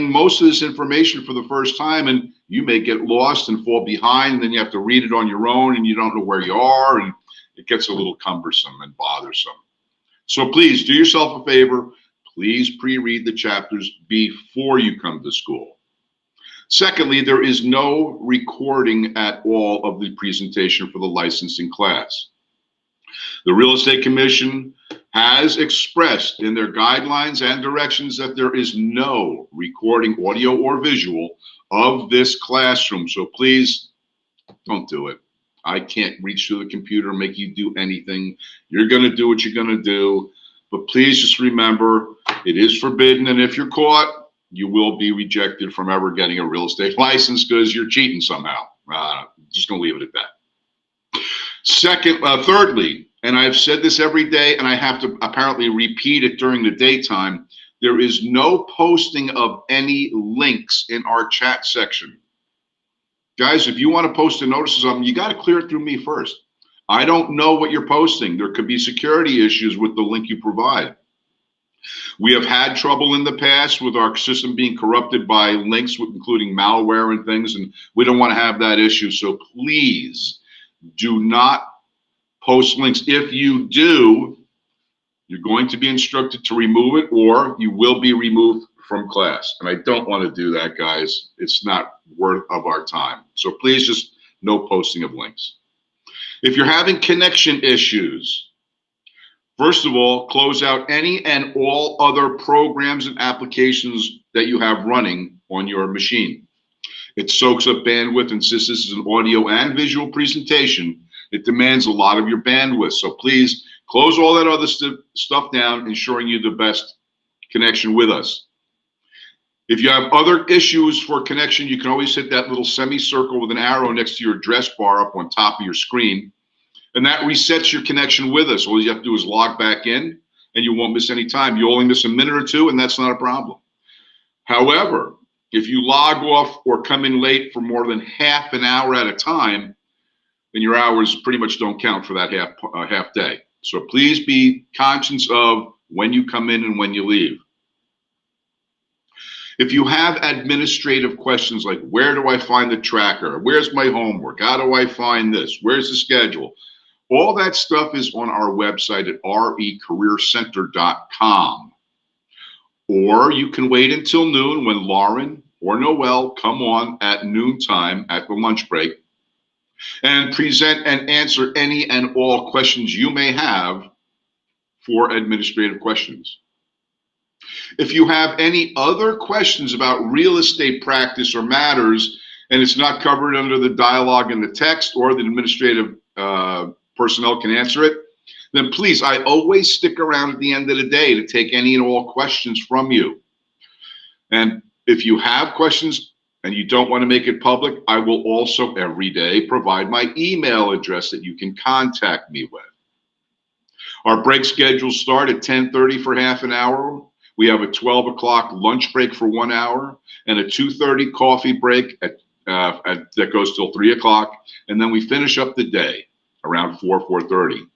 most of this information for the first time, and you may get lost and fall behind, and then you have to read it on your own and you don't know where you are, and it gets a little cumbersome and bothersome. So please do yourself a favor. Please pre-read the chapters before you come to school. Secondly, there is no recording at all of the presentation for the licensing class. The Real Estate Commission has expressed in their guidelines and directions that there is no recording, audio or visual, of this classroom. So please don't do it. I can't reach through the computer and make you do anything. You're going to do what you're going to do. But please just remember, it is forbidden. And if you're caught, you will be rejected from ever getting a real estate license because you're cheating somehow. Just going to leave it at that. Thirdly, and I've said this every day, and I have to apparently repeat it during the daytime, there is no posting of any links in our chat section. Guys, if you want to post a notice of something, you got to clear it through me first. I don't know what you're posting. There could be security issues with the link you provide. We have had trouble in the past with our system being corrupted by links, including malware and things, and we don't want to have that issue. So please do not post links. If you do, you're going to be instructed to remove it, or you will be removed from class. And I don't want to do that, guys. It's not worth of our time. So please just no posting of links. If you're having connection issues, first of all, close out any and all other programs and applications that you have running on your machine. It soaks up bandwidth, and since this is an audio and visual presentation, it demands a lot of your bandwidth. So please close all that other stuff down, ensuring you the best connection with us. If you have other issues for connection, you can always hit that little semicircle with an arrow next to your address bar up on top of your screen, and that resets your connection with us. All you have to do is log back in, and you won't miss any time. You only miss a minute or two, and that's not a problem. However, if you log off or come in late for more than half an hour at a time, then your hours pretty much don't count for that half day. So please be conscious of when you come in and when you leave. If you have administrative questions like, where do I find the tracker? Where's my homework? How do I find this? Where's the schedule? All that stuff is on our website at recareercenter.com. Or you can wait until noon when Lauren or Noel come on at noontime at the lunch break and present and answer any and all questions you may have for administrative questions. If you have any other questions about real estate practice or matters, and it's not covered under the dialogue in the text, or the administrative personnel can answer it, then please, I always stick around at the end of the day to take any and all questions from you. And if you have questions and you don't want to make it public, I will also every day provide my email address that you can contact me with. Our break schedules start at 10:30 for half an hour. We have a 12 o'clock lunch break for 1 hour and a 2:30 coffee break that goes till 3 o'clock. And then we finish up the day around 4:30.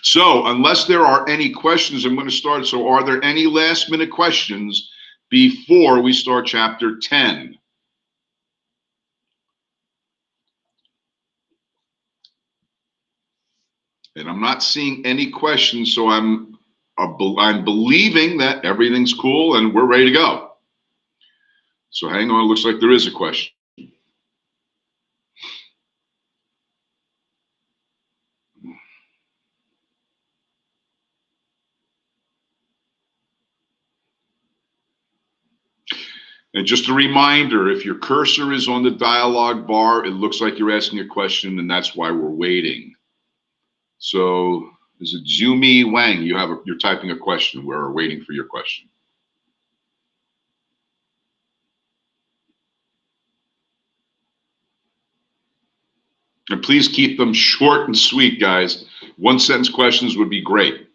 So unless there are any questions, I'm going to start. So are there any last minute questions before we start chapter 10? And I'm not seeing any questions, so I'm believing that everything's cool and we're ready to go. So hang on, it looks like there is a question. And just a reminder, if your cursor is on the dialog bar, it looks like you're asking a question, and that's why we're waiting. So is it Zumi Wang? You're typing a question. We're waiting for your question. And please keep them short and sweet, guys. One sentence questions would be great.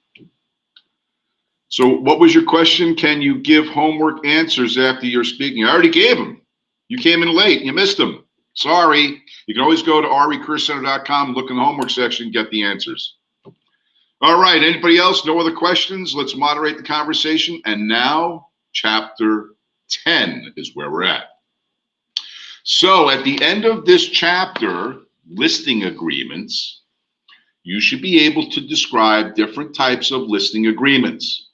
So what was your question? Can you give homework answers after you're speaking? I already gave them. You came in late. You missed them. Sorry. You can always go to recareercenter.com, look in the homework section, get the answers. All right. Anybody else? No other questions? Let's moderate the conversation. And now, chapter 10 is where we're at. So at the end of this chapter, listing agreements, you should be able to describe different types of listing agreements.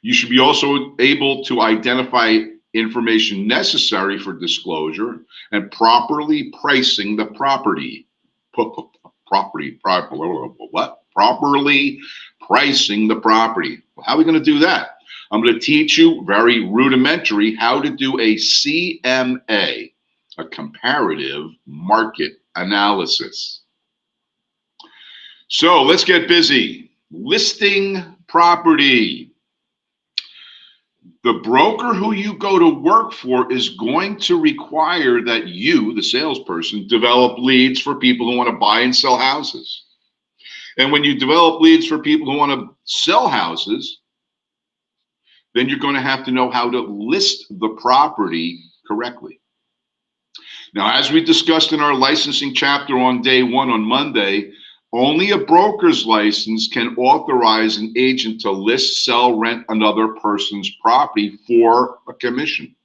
You should be also able to identify information necessary for disclosure and properly pricing the property. Properly pricing the property. How are we going to do that? I'm going to teach you very rudimentary how to do a CMA, a comparative market analysis. So let's get busy. Listing property. The broker who you go to work for is going to require that you, the salesperson, develop leads for people who want to buy and sell houses. And when you develop leads for people who want to sell houses, then you're going to have to know how to list the property correctly. Now, as we discussed in our licensing chapter on day 1 on Monday, only a broker's license can authorize an agent to list, sell, rent another person's property for a commission.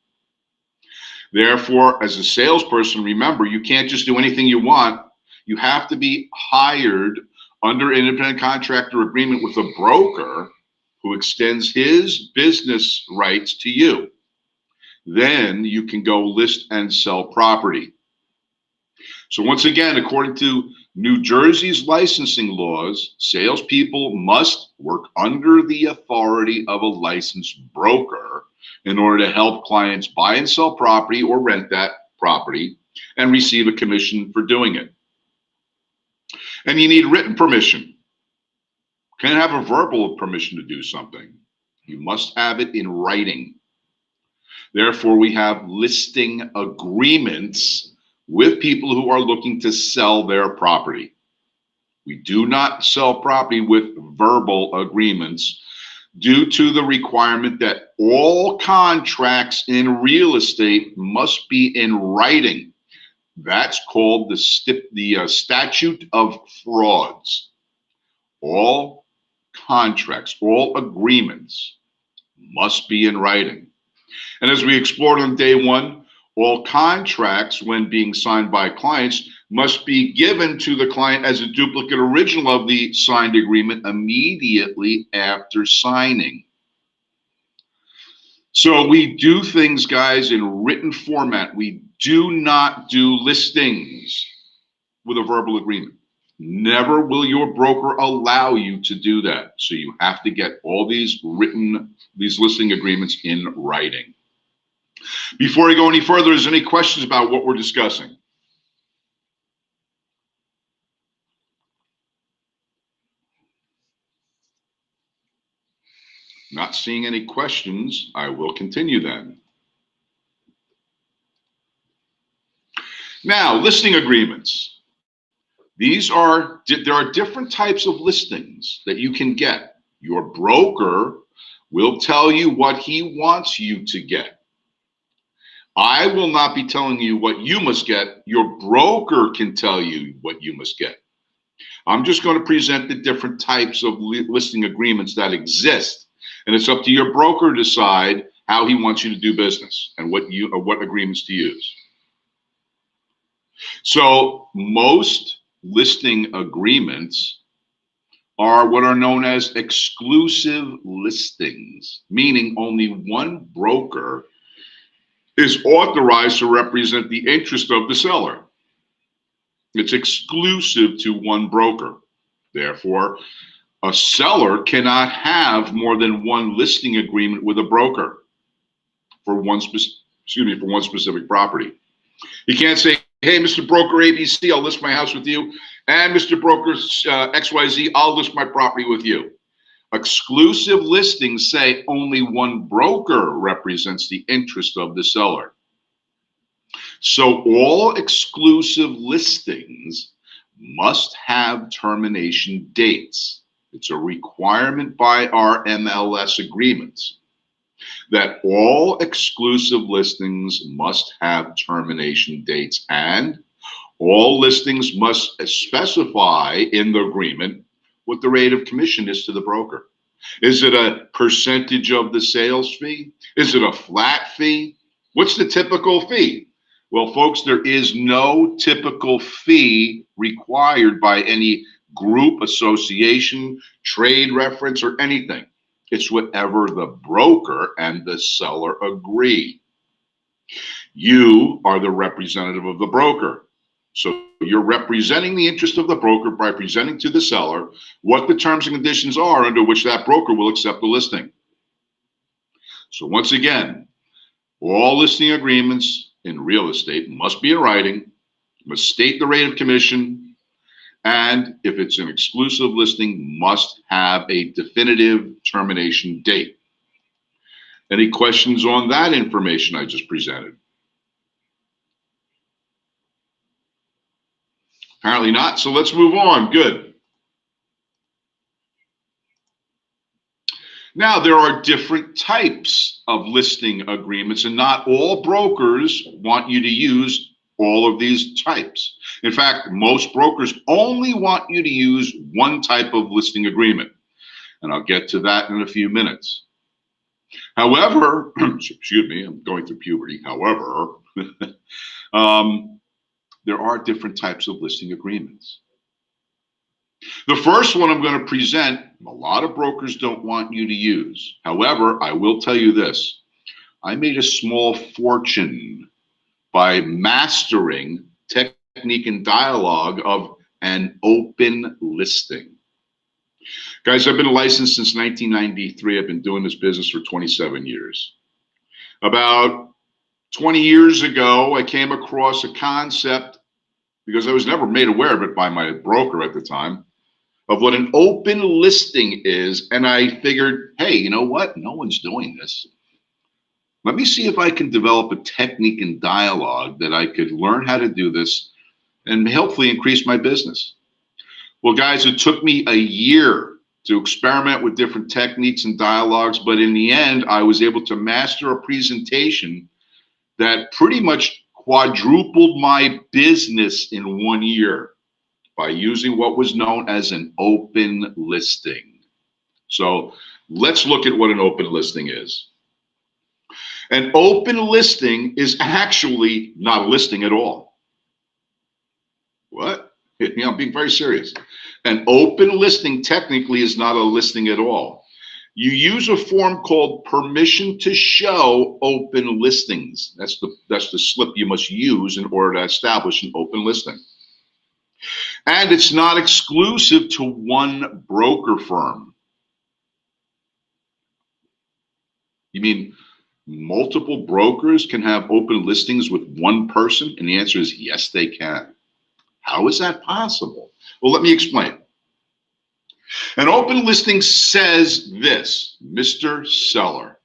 Therefore, as a salesperson, remember, you can't just do anything you want. You have to be hired under an independent contractor agreement with a broker who extends his business rights to you. Then you can go list and sell property. So once again, according to New Jersey's licensing laws, salespeople must work under the authority of a licensed broker in order to help clients buy and sell property or rent that property and receive a commission for doing it. And you need written permission. Can't have a verbal permission to do something. You must have it in writing. Therefore, we have listing agreements with people who are looking to sell their property. We do not sell property with verbal agreements due to the requirement that all contracts in real estate must be in writing. That's called the statute of frauds. All contracts, all agreements must be in writing. And as we explored on day 1, all contracts, when being signed by clients, must be given to the client as a duplicate original of the signed agreement immediately after signing. So we do things, guys, in written format. We do not do listings with a verbal agreement. Never will your broker allow you to do that. So you have to get all these listing agreements in writing. Before I go any further, is there any questions about what we're discussing? Not seeing any questions, I will continue then. Now, listing agreements. There are different types of listings that you can get. Your broker will tell you what he wants you to get. I will not be telling you what you must get. Your broker can tell you what you must get. I'm just going to present the different types of listing agreements that exist. And it's up to your broker to decide how he wants you to do business and what agreements to use. So most listing agreements are what are known as exclusive listings, meaning only one broker is authorized to represent the interest of the seller. It's exclusive to one broker. Therefore, a seller cannot have more than one listing agreement with a broker for one specific property. He can't say, hey, Mr. Broker ABC, I'll list my house with you, and Mr. Broker XYZ, I'll list my property with you. Exclusive listings say only one broker represents the interest of the seller. So all exclusive listings must have termination dates. It's a requirement by our MLS agreements that all exclusive listings must have termination dates, and all listings must specify in the agreement what the rate of commission is to the broker. Is it a percentage of the sales fee? Is it a flat fee? What's the typical fee? Well, folks, there is no typical fee required by any group, association, trade reference, or anything. It's whatever the broker and the seller agree. You are the representative of the broker. So you're representing the interest of the broker by presenting to the seller what the terms and conditions are under which that broker will accept the listing. So once again, all listing agreements in real estate must be in writing, must state the rate of commission, and if it's an exclusive listing, must have a definitive termination date. Any questions on that information I just presented? Apparently not, so let's move on. Good. Now, there are different types of listing agreements, and not all brokers want you to use all of these types. In fact, most brokers only want you to use one type of listing agreement, and I'll get to that in a few minutes. However, excuse me, I'm going through puberty. However, there are different types of listing agreements. The first one I'm going to present, a lot of brokers don't want you to use. However, I will tell you this. I made a small fortune by mastering technique and dialogue of an open listing. Guys, I've been licensed since 1993. I've been doing this business for 27 years. About 20 years ago, I came across a concept, because I was never made aware of it by my broker at the time, of what an open listing is. And I figured, hey, you know what? No one's doing this. Let me see if I can develop a technique and dialogue that I could learn how to do this and hopefully increase my business. Well, guys, it took me a year to experiment with different techniques and dialogues, but in the end, I was able to master a presentation that pretty much quadrupled my business in 1 year by using what was known as an open listing. So let's look at what an open listing is. An open listing is actually not a listing at all. What? I'm being very serious. An open listing technically is not a listing at all. You use a form called permission to show open listings. That's the slip you must use in order to establish an open listing. And it's not exclusive to one broker firm. You mean multiple brokers can have open listings with one person? And the answer is yes, they can. How is that possible? Well, let me explain. An open listing says this, Mr. Seller,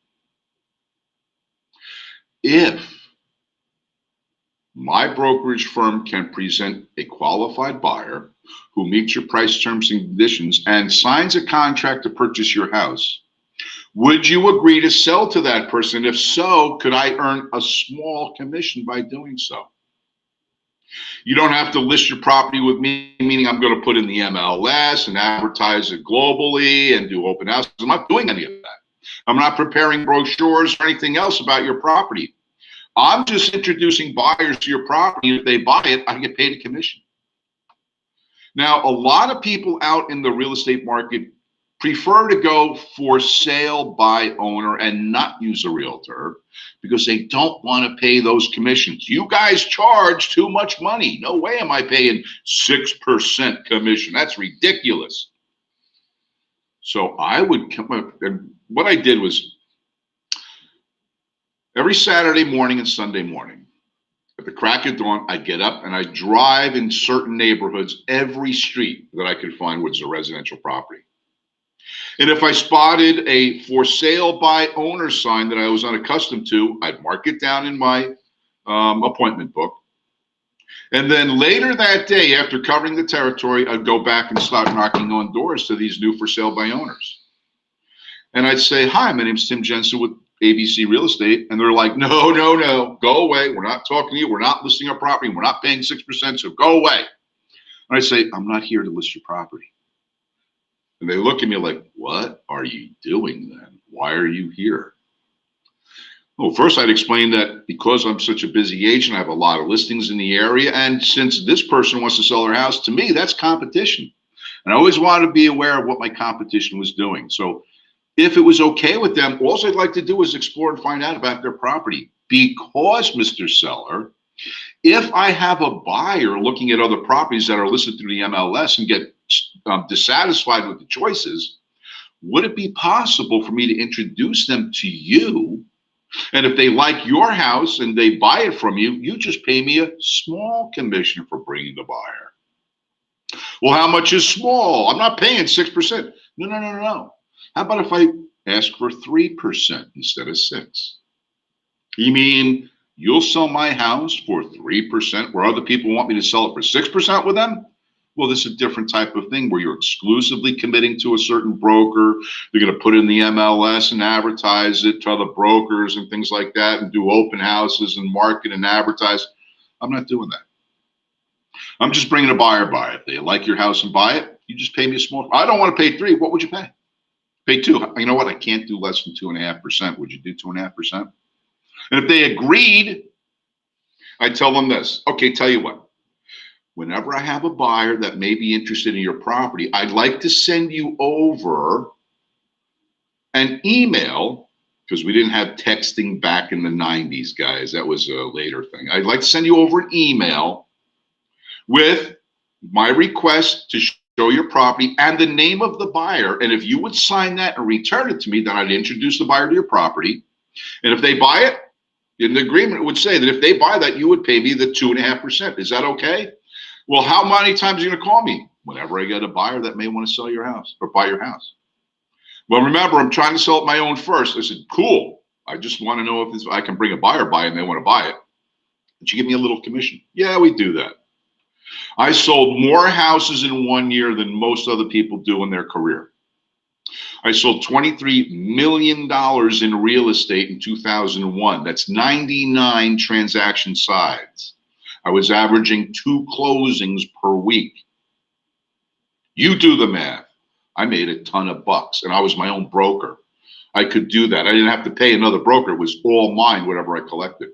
if my brokerage firm can present a qualified buyer who meets your price terms and conditions and signs a contract to purchase your house, would you agree to sell to that person? If so, could I earn a small commission by doing so? You don't have to list your property with me, meaning I'm going to put in the MLS and advertise it globally and do open houses. I'm not doing any of that. I'm not preparing brochures or anything else about your property. I'm just introducing buyers to your property. If they buy it, I get paid a commission. Now, a lot of people out in the real estate market prefer to go for sale by owner and not use a realtor because they don't want to pay those commissions. You guys charge too much money. No way am I paying 6% commission. That's ridiculous. So I would come up, and what I did was every Saturday morning and Sunday morning, at the crack of dawn, I'd get up and I'd drive in certain neighborhoods, every street that I could find was a residential property. And if I spotted a for sale by owner sign that I was unaccustomed to, I'd mark it down in my appointment book. And then later that day, after covering the territory, I'd go back and start knocking on doors to these new for sale by owners. And I'd say, hi, my name's Tim Jensen with ABC Real Estate. And they're like, no, no, no, go away. We're not talking to you. We're not listing our property. We're not paying 6%, so go away. And I'd say, I'm not here to list your property. And they look at me like, what are you doing then? Why are you here? Well, first I'd explain that because I'm such a busy agent, I have a lot of listings in the area. And since this person wants to sell their house, to me, that's competition. And I always wanted to be aware of what my competition was doing. So if it was okay with them, all I'd like to do is explore and find out about their property. Because, Mr. Seller, if I have a buyer looking at other properties that are listed through the MLS and get dissatisfied with the choices, would it be possible for me to introduce them to you? And if they like your house and they buy it from you, you just pay me a small commission for bringing the buyer. Well, how much is small? I'm not paying 6%. No, no, no, no, no. How about if I ask for 3% instead of 6? You mean you'll sell my house for 3% where other people want me to sell it for 6% with them? Well, this is a different type of thing where you're exclusively committing to a certain broker. They're going to put in the MLS and advertise it to other brokers and things like that and do open houses and market and advertise. I'm not doing that. I'm just bringing a buyer by it. If they like your house and buy it, you just pay me a small. I don't want to pay 3. What would you pay? Pay 2. You know what? I can't do less than 2.5%. Would you do 2.5%? And if they agreed, I tell them this. Okay, tell you what. Whenever I have a buyer that may be interested in your property, I'd like to send you over an email, because we didn't have texting back in the 90s, guys. That was a later thing. I'd like to send you over an email with my request to show your property and the name of the buyer. And if you would sign that and return it to me, then I'd introduce the buyer to your property. And if they buy it, in the agreement, it would say that if they buy that, you would pay me the 2.5%. Is that okay? Well, how many times are you going to call me? Whenever I get a buyer that may want to sell your house or buy your house. Well, remember, I'm trying to sell it my own first. I said, cool. I just want to know if I can bring a buyer by and they want to buy it. Would you give me a little commission? Yeah, we do that. I sold more houses in 1 year than most other people do in their career. I sold $23 million in real estate in 2001. That's 99 transaction sides. I was averaging 2 closings per week. You do the math. I made a ton of bucks, and I was my own broker. I could do that. I didn't have to pay another broker. It was all mine, whatever I collected.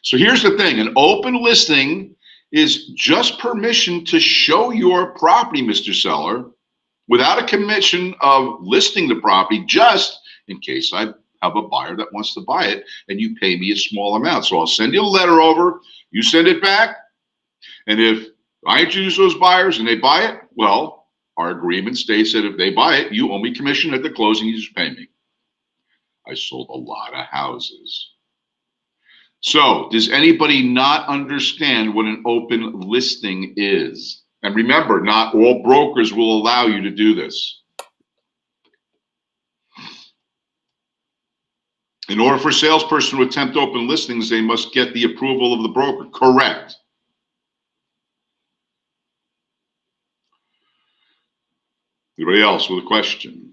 So here's the thing. An open listing is just permission to show your property, Mr. Seller, without a commission of listing the property, just in case I have a buyer that wants to buy it, and you pay me a small amount. So I'll send you a letter over, you send it back, and if I introduce those buyers and they buy it, well, our agreement states that if they buy it, you owe me commission at the closing, you just pay me. I sold a lot of houses. So does anybody not understand what an open listing is? And remember, not all brokers will allow you to do this. In order for a salesperson to attempt open listings, they must get the approval of the broker. Correct. Anybody else with a question?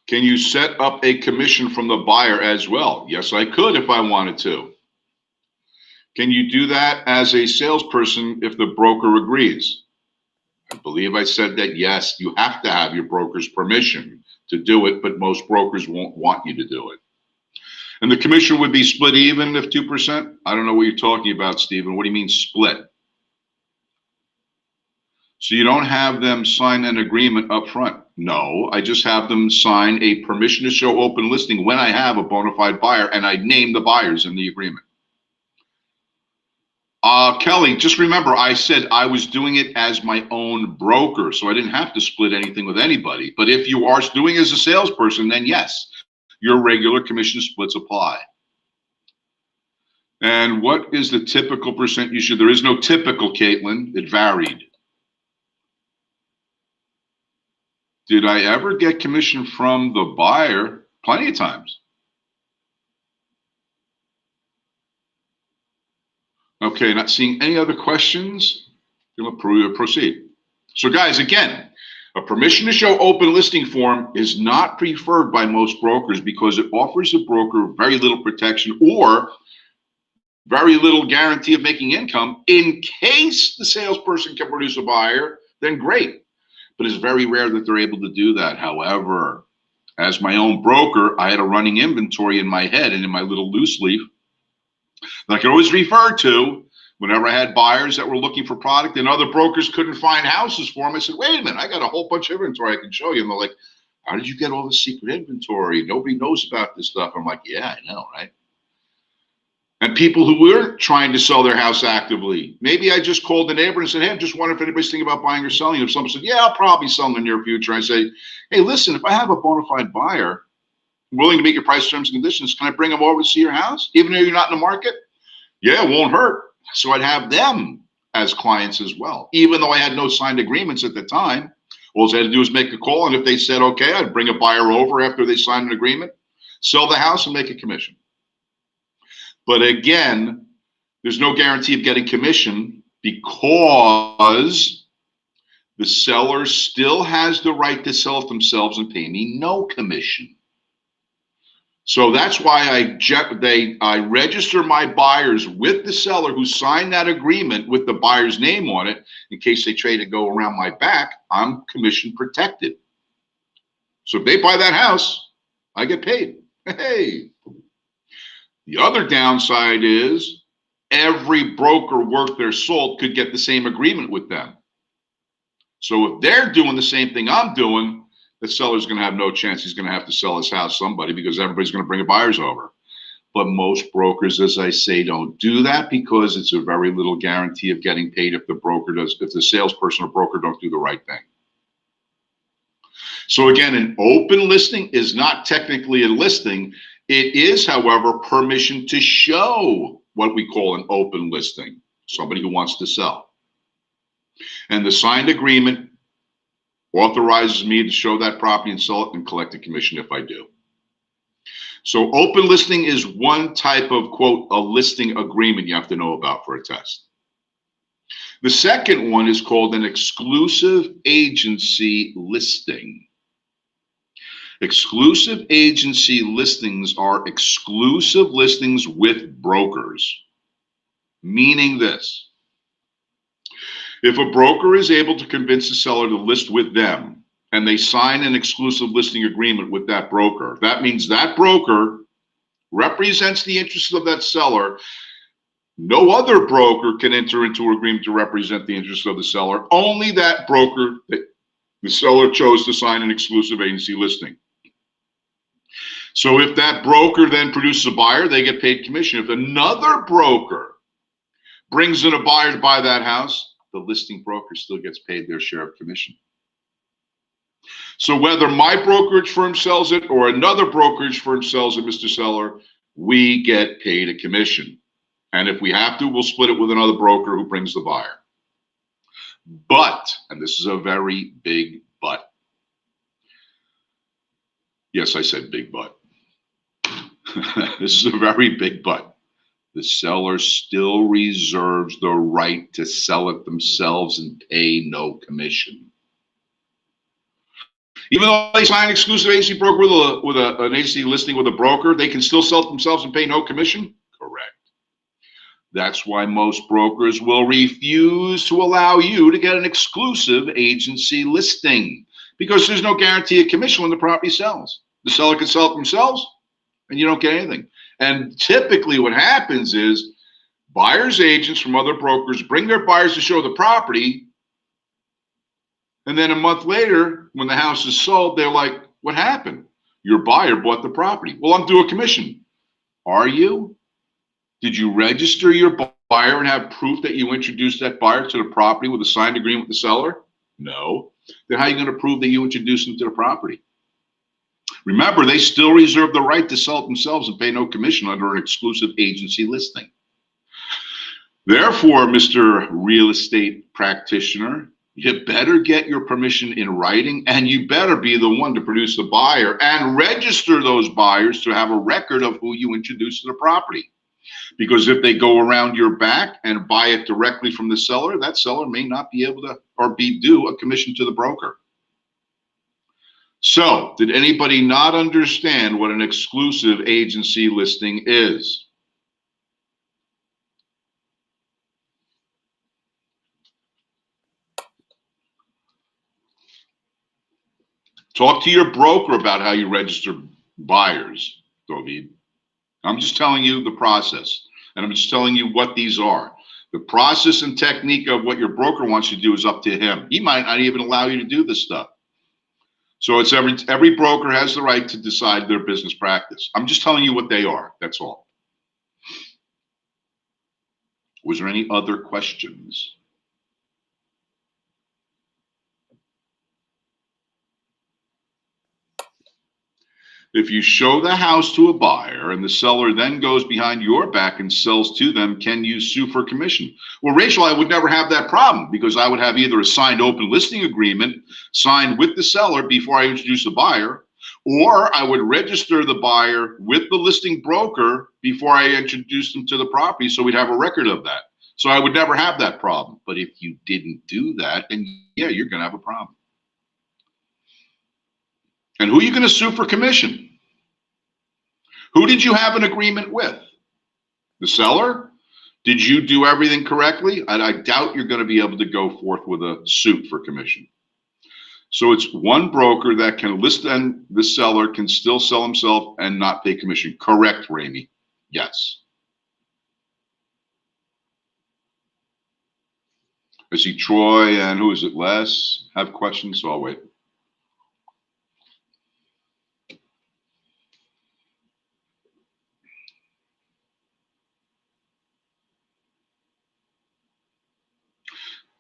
Can you set up a commission from the buyer as well? Yes, I could if I wanted to. Can you do that as a salesperson if the broker agrees? I believe I said that yes, you have to have your broker's permission to do it, but most brokers won't want you to do it. And the commission would be split even if 2%? I don't know what you're talking about, Stephen. What do you mean split? So you don't have them sign an agreement up front? No, I just have them sign a permission to show open listing when I have a bona fide buyer and I name the buyers in the agreement. Kelly, just remember, I said I was doing it as my own broker, so I didn't have to split anything with anybody. But if you are doing it as a salesperson, then yes, your regular commission splits apply. And what is the typical percent you should? There is no typical, Caitlin. It varied. Did I ever get commission from the buyer? Plenty of times. Okay, not seeing any other questions. We'll proceed. So guys, again, A permission to show open listing form is not preferred by most brokers because it offers the broker very little protection or very little guarantee of making income. In case the salesperson can produce a buyer, then great. But it's very rare that they're able to do that. However, as my own broker, I had a running inventory in my head and in my little loose leaf that I could always refer to whenever I had buyers that were looking for product and other brokers couldn't find houses for them. I said, wait a minute, I got a whole bunch of inventory I can show you. And they're like, how did you get all this secret inventory? Nobody knows about this stuff. I'm like, yeah, I know, right? And people who were trying to sell their house actively, maybe I just called the neighbor and said, hey, I'm just wondering if anybody's thinking about buying or selling. If someone said, yeah, I'll probably sell in the near future, I say, hey, listen, if I have a bona fide buyer willing to meet your price terms and conditions, can I bring them over to see your house, even though you're not in the market? Yeah, it won't hurt. So I'd have them as clients as well, even though I had no signed agreements at the time. All I had to do was make a call, and if they said okay, I'd bring a buyer over after they signed an agreement, sell the house, and make a commission. But again, there's no guarantee of getting commission because the seller still has the right to sell it themselves and pay me no commission. So that's why I register my buyers with the seller who signed that agreement with the buyer's name on it. In case they try to go around my back, I'm commission protected. So if they buy that house, I get paid. Hey. The other downside is every broker worth their salt could get the same agreement with them. So if they're doing the same thing I'm doing, the seller's going to have no chance. He's going to have to sell his house to somebody because everybody's going to bring buyers over. But most brokers, as I say, don't do that because it's a very little guarantee of getting paid if the salesperson or broker don't do the right thing. So again, an open listing is not technically a listing. It is, however, permission to show what we call an open listing, somebody who wants to sell. And the signed agreement authorizes me to show that property and sell it and collect a commission if I do. So open listing is one type of, quote, a listing agreement you have to know about for a test. The second one is called an exclusive agency listing. Exclusive agency listings are exclusive listings with brokers, meaning this. If a broker is able to convince the seller to list with them and they sign an exclusive listing agreement with that broker, that means that broker represents the interests of that seller. No other broker can enter into an agreement to represent the interests of the seller. Only that broker that the seller chose to sign an exclusive agency listing. So if that broker then produces a buyer, they get paid commission. If another broker brings in a buyer to buy that house, the listing broker still gets paid their share of commission. So whether my brokerage firm sells it or another brokerage firm sells it, Mr. Seller, we get paid a commission. And if we have to, we'll split it with another broker who brings the buyer. But, and this is a very big but. Yes, I said big but. This is a very big but. The seller still reserves the right to sell it themselves and pay no commission. Even though they sign an exclusive agency broker with an agency listing with a broker, they can still sell it themselves and pay no commission? Correct. That's why most brokers will refuse to allow you to get an exclusive agency listing because there's no guarantee of commission when the property sells. The seller can sell it themselves and you don't get anything. And typically what happens is buyers' agents from other brokers bring their buyers to show the property. And then a month later, when the house is sold, they're like, what happened? Your buyer bought the property. Well, I'm due a commission. Are you? Did you register your buyer and have proof that you introduced that buyer to the property with a signed agreement with the seller? No. Then how are you going to prove that you introduced them to the property? Remember, they still reserve the right to sell it themselves and pay no commission under an exclusive agency listing. Therefore, Mr. Real Estate Practitioner, you better get your permission in writing, and you better be the one to produce the buyer and register those buyers to have a record of who you introduced to the property. Because if they go around your back and buy it directly from the seller, that seller may not be able to or be due a commission to the broker. So, did anybody not understand what an exclusive agency listing is? Talk to your broker about how you register buyers, David. I'm just telling you the process, and I'm just telling you what these are. The process and technique of what your broker wants you to do is up to him. He might not even allow you to do this stuff. So it's every broker has the right to decide their business practice. I'm just telling you what they are. That's all. Was there any other questions? If you show the house to a buyer and the seller then goes behind your back and sells to them, can you sue for commission? Well, Rachel, I would never have that problem because I would have either a signed open listing agreement signed with the seller before I introduce the buyer, or I would register the buyer with the listing broker before I introduce them to the property, so we'd have a record of that. So I would never have that problem. But if you didn't do that, then yeah, you're going to have a problem. And who are you going to sue for commission? Who did you have an agreement with? The seller? Did you do everything correctly? I doubt you're going to be able to go forth with a suit for commission. So it's one broker that can list, and the seller can still sell himself and not pay commission. Correct, Ramey? Yes. I see Troy and who is it, Les? Have questions, so I'll wait.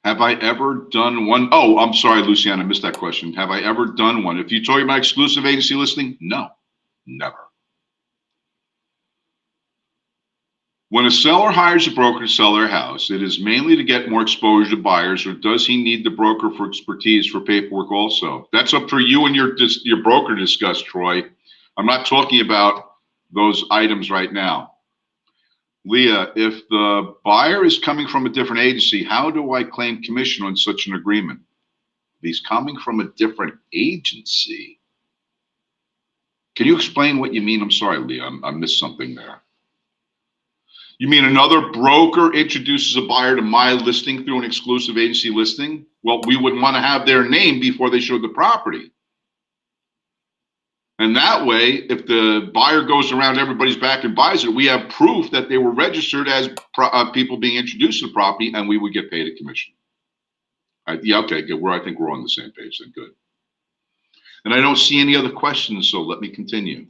Have I ever done one? Oh, I'm sorry, Luciana, I missed that question. Have I ever done one? If you're talking about exclusive agency listing, no, never. When a seller hires a broker to sell their house, it is mainly to get more exposure to buyers, or does he need the broker for expertise for paperwork also? That's up for you and your broker to discuss, Troy. I'm not talking about those items right now. Leah, if the buyer is coming from a different agency, how do I claim commission on such an agreement? If he's coming from a different agency. Can you explain what you mean? I'm sorry, Leah, I missed something there. You mean another broker introduces a buyer to my listing through an exclusive agency listing? Well, we would want to have their name before they showed the property. And that way, if the buyer goes around everybody's back and buys it, we have proof that they were registered as people being introduced to the property, and we would get paid a commission. Yeah, okay, good. I think we're on the same page then, good. And I don't see any other questions, so let me continue.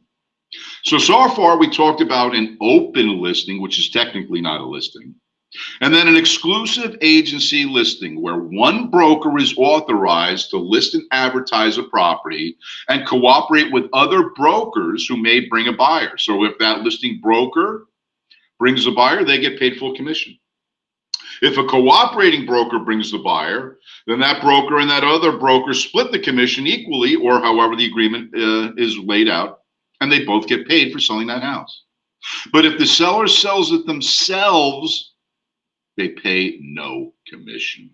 So far we talked about an open listing, which is technically not a listing. And then an exclusive agency listing where one broker is authorized to list and advertise a property and cooperate with other brokers who may bring a buyer. So if that listing broker brings a buyer, they get paid full commission. If a cooperating broker brings the buyer, then that broker and that other broker split the commission equally, or however the agreement is laid out, and they both get paid for selling that house. But if the seller sells it themselves, they pay no commission.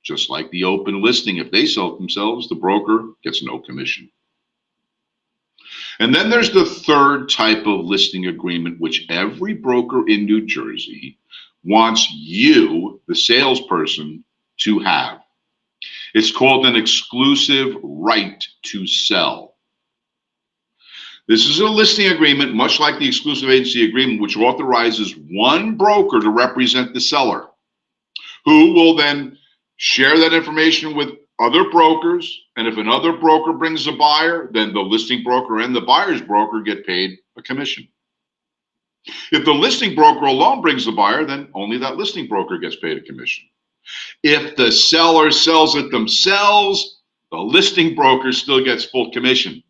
Just like the open listing, if they sell it themselves, the broker gets no commission. And then there's the third type of listing agreement, which every broker in New Jersey wants you, the salesperson, to have. It's called an exclusive right to sell. This is a listing agreement, much like the exclusive agency agreement, which authorizes one broker to represent the seller, who will then share that information with other brokers. And if another broker brings a buyer, then the listing broker and the buyer's broker get paid a commission. If the listing broker alone brings the buyer, then only that listing broker gets paid a commission. If the seller sells it themselves, the listing broker still gets full commission.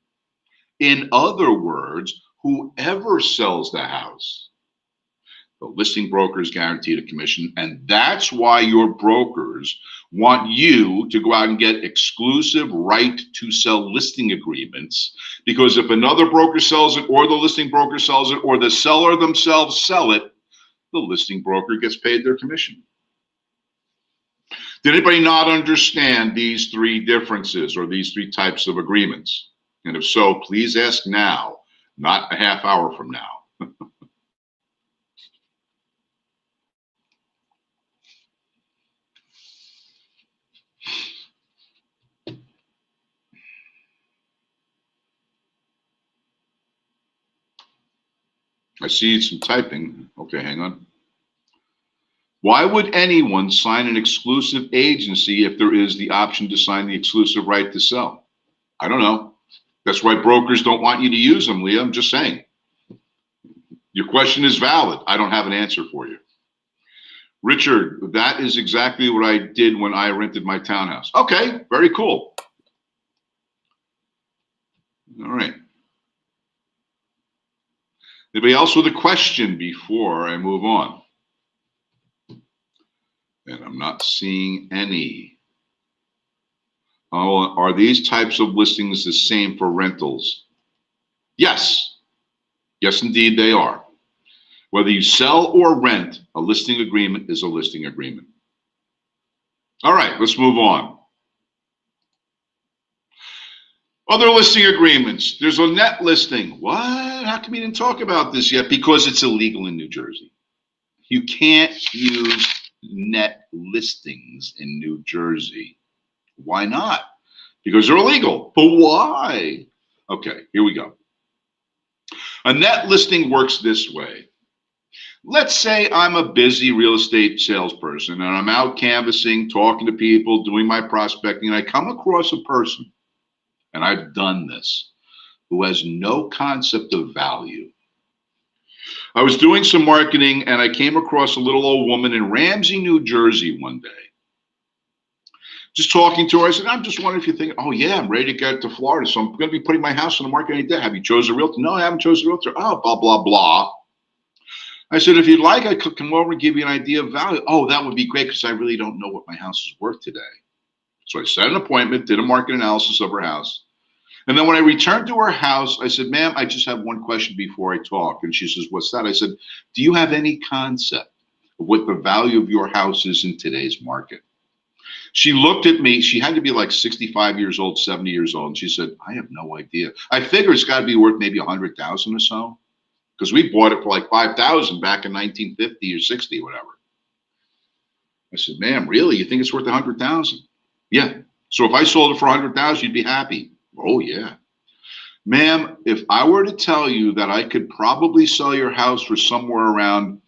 In other words, whoever sells the house, the listing broker is guaranteed a commission, and that's why your brokers want you to go out and get exclusive right to sell listing agreements, because if another broker sells it, or the listing broker sells it, or the seller themselves sell it, the listing broker gets paid their commission. Did anybody not understand these three differences or these three types of agreements? And if so, please ask now, not a half hour from now. I see some typing. Okay, hang on. Why would anyone sign an exclusive agency if there is the option to sign the exclusive right to sell? I don't know. That's why brokers don't want you to use them, Leah. I'm just saying. Your question is valid. I don't have an answer for you. Richard, that is exactly what I did when I rented my townhouse. Okay, very cool. All right. Anybody else with a question before I move on? And I'm not seeing any. Oh, are these types of listings the same for rentals? Yes. Yes, indeed, they are. Whether you sell or rent, a listing agreement is a listing agreement. All right, let's move on. Other listing agreements. There's a net listing. What? How come you didn't talk about this yet? Because it's illegal in New Jersey. You can't use net listings in New Jersey. Why not? Because they're illegal. But why? Okay, here we go. A net listing works this way. Let's say I'm a busy real estate salesperson and I'm out canvassing, talking to people, doing my prospecting, and I come across a person, and I've done this, who has no concept of value. I was doing some marketing and I came across a little old woman in Ramsey, New Jersey one day. Just talking to her, I said, I'm just wondering if you think, oh yeah, I'm ready to get to Florida, so I'm going to be putting my house on the market any day. Have you chosen a realtor? No, I haven't chosen a realtor. Oh, blah, blah, blah. I said, if you'd like, I could come over and give you an idea of value. Oh, that would be great because I really don't know what my house is worth today. So I set an appointment, did a market analysis of her house. And then when I returned to her house, I said, ma'am, I just have one question before I talk. And she says, what's that? I said, do you have any concept of what the value of your house is in today's market? She looked at me. She had to be like 65 years old, 70 years old. And she said, I have no idea. I figure it's got to be worth maybe 100,000 or so, because we bought it for like 5,000 back in 1950 or 60, whatever. I said, ma'am, really? You think it's worth 100,000? Yeah. So if I sold it for 100,000, you'd be happy. Oh, yeah. Ma'am, if I were to tell you that I could probably sell your house for somewhere around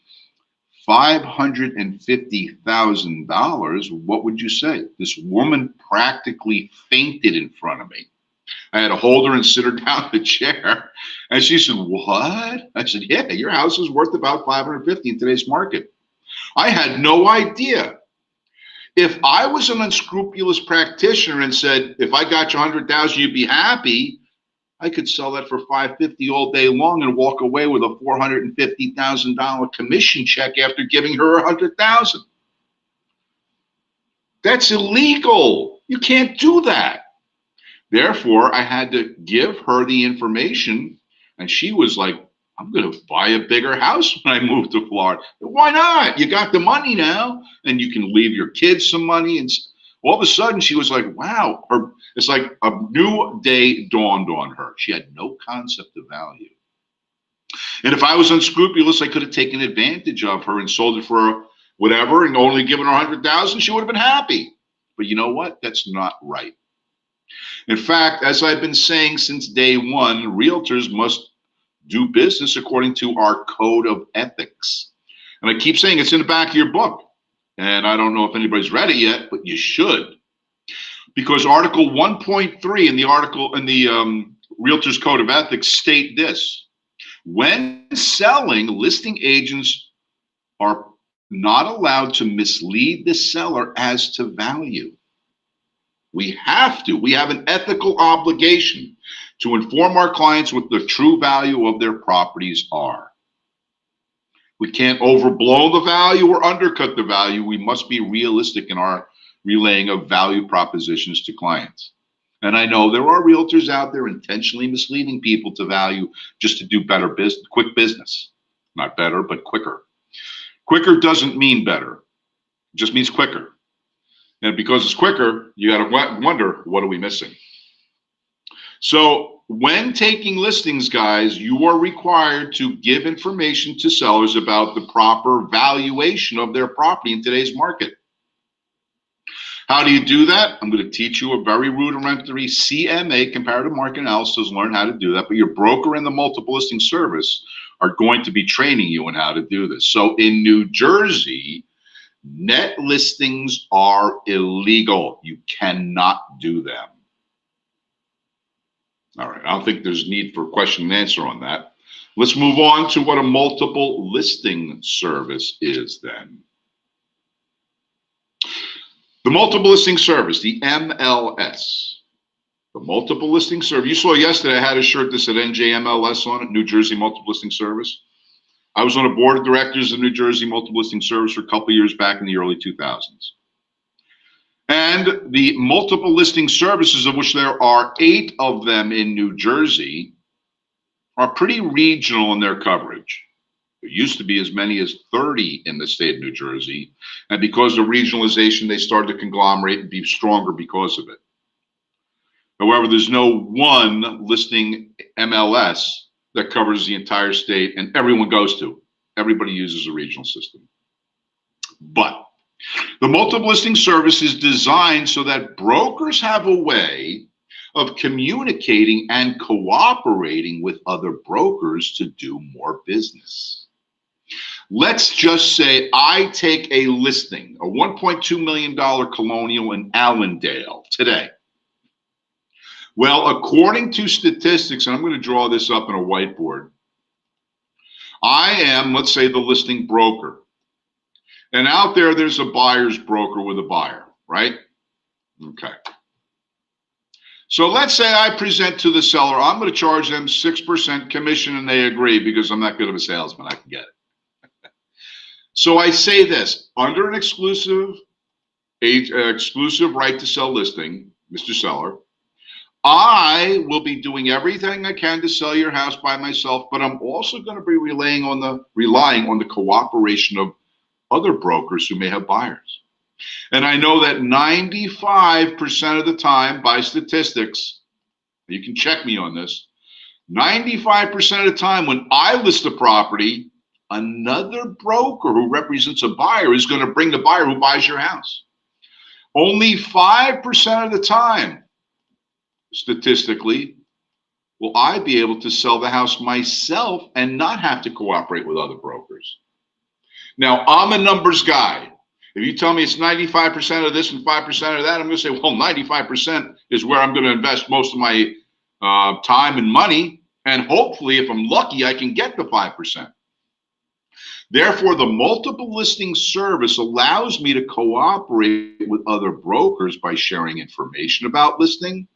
$550,000, what would you say? This woman practically fainted in front of me. I had to hold her and sit her down in the chair. And she said, what? I said, yeah, your house is worth about $550,000 in today's market. I had no idea. If I was an unscrupulous practitioner and said, if I got you 100,000, you'd be happy, I could sell that for $550,000 all day long and walk away with a $450,000 commission check after giving her $100,000. That's illegal. You can't do that. Therefore, I had to give her the information, and she was like, I'm going to buy a bigger house when I move to Florida. Why not? You got the money now, and you can leave your kids some money. And all of a sudden, she was like, wow. It's like a new day dawned on her. She had no concept of value. And if I was unscrupulous, I could have taken advantage of her and sold it for whatever and only given her 100,000. She would have been happy. But you know what? That's not right. In fact, as I've been saying since day one, realtors must do business according to our code of ethics. And I keep saying it's in the back of your book. And I don't know if anybody's read it yet, but you should. Because Article 1.3 in the Realtors Code of Ethics state this: when selling, listing agents are not allowed to mislead the seller as to value. We have an ethical obligation to inform our clients what the true value of their properties are. We can't overblow the value or undercut the value. We must be realistic in our relaying of value propositions to clients. And I know there are realtors out there intentionally misleading people to value just to do better business, quick business. Not better, but quicker. Quicker doesn't mean better. It just means quicker. And because it's quicker, you got to wonder, what are we missing? So when taking listings, guys, you are required to give information to sellers about the proper valuation of their property in today's market. How do you do that? I'm going to teach you a very rudimentary CMA, comparative market analysis, learn how to do that. But your broker and the multiple listing service are going to be training you on how to do this. So in New Jersey, net listings are illegal. You cannot do them. All right, I don't think there's need for question and answer on that. Let's move on to what a multiple listing service is then. The multiple listing service, the MLS. The multiple listing service. You saw yesterday I had a shirt that said NJMLS on it, New Jersey Multiple Listing Service. I was on a board of directors of New Jersey Multiple Listing Service for a couple of years back in the early 2000s. And the multiple listing services, of which there are 8 of them in New Jersey, are pretty regional in their coverage. There used to be as many as 30 in the state of New Jersey. And because of regionalization, they started to conglomerate and be stronger because of it. However, there's no one listing MLS that covers the entire state and everyone goes to. Everybody uses a regional system. But the multiple listing service is designed so that brokers have a way of communicating and cooperating with other brokers to do more business. Let's just say I take a listing, a $1.2 million colonial in Allendale today. Well, according to statistics, and I'm going to draw this up on a whiteboard, I am, let's say, the listing broker. And out there's a buyer's broker with a buyer, right? Okay. So let's say I present to the seller, I'm going to charge them 6% commission, and they agree because I'm not good of a salesman. I can get it. So I say this, under an exclusive right to sell listing, Mr. Seller, I will be doing everything I can to sell your house by myself, but I'm also going to be relying on the cooperation of other brokers who may have buyers. And I know that 95% of the time, by statistics, you can check me on this, 95% of the time when I list a property, another broker who represents a buyer is going to bring the buyer who buys your house. Only 5% of the time, statistically, will I be able to sell the house myself and not have to cooperate with other brokers. Now, I'm a numbers guy. If you tell me it's 95% of this and 5% of that, I'm going to say, well, 95% is where I'm going to invest most of my time and money. And hopefully, if I'm lucky, I can get the 5%. Therefore, the multiple listing service allows me to cooperate with other brokers by sharing information about listing.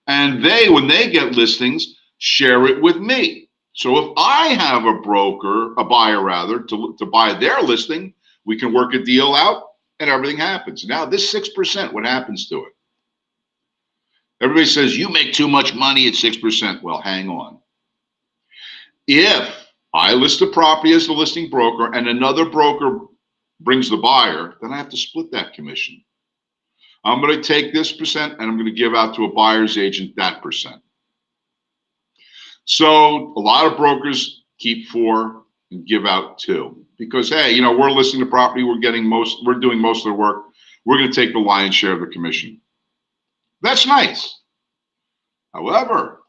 And they, when they get listings, share it with me. So if I have a broker, a buyer rather, to buy their listing, we can work a deal out and everything happens. Now this 6%, what happens to it? Everybody says, you make too much money at 6%. Well, hang on. If I list a property as the listing broker and another broker brings the buyer, then I have to split that commission. I'm going to take this percent and I'm going to give out to a buyer's agent that percent. So a lot of brokers keep 4 and give out 2 because, hey, you know, we're listing the property, we're doing most of the work. We're going to take the lion's share of the commission. That's nice. However,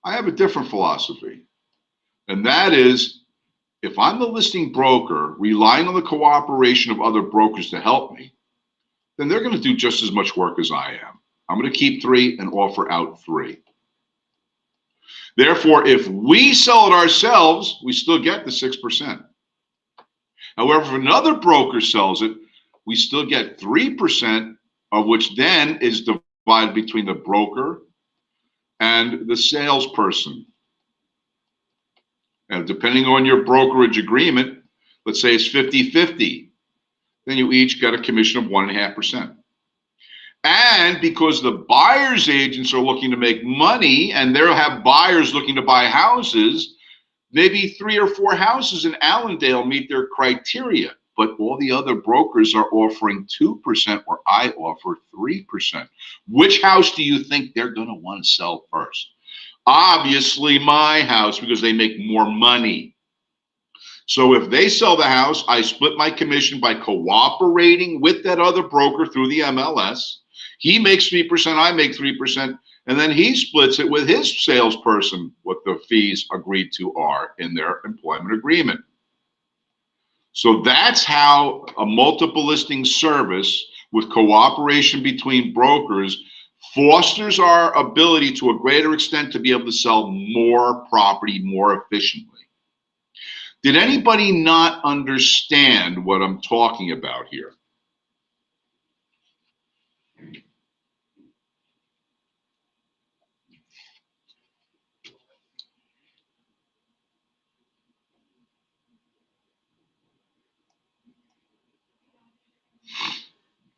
I have a different philosophy, and that is, if I'm the listing broker relying on the cooperation of other brokers to help me, then they're going to do just as much work as I am. I'm going to keep 3 and offer out 3. Therefore, if we sell it ourselves, we still get the 6%. However, if another broker sells it, we still get 3%, of which then is divided between the broker and the salesperson. And depending on your brokerage agreement, let's say it's 50-50, then you each get a commission of 1.5%. And because the buyer's agents are looking to make money and they'll have buyers looking to buy houses, maybe 3 or 4 houses in Allendale meet their criteria. but all the other brokers are offering 2% where I offer 3%. Which house do you think they're going to want to sell first? Obviously my house, because they make more money. So if they sell the house, I split my commission by cooperating with that other broker through the MLS. He makes 3%, I make 3%, and then he splits it with his salesperson, what the fees agreed to are in their employment agreement. So that's how a multiple listing service with cooperation between brokers fosters our ability to a greater extent to be able to sell more property more efficiently. Did anybody not understand what I'm talking about here?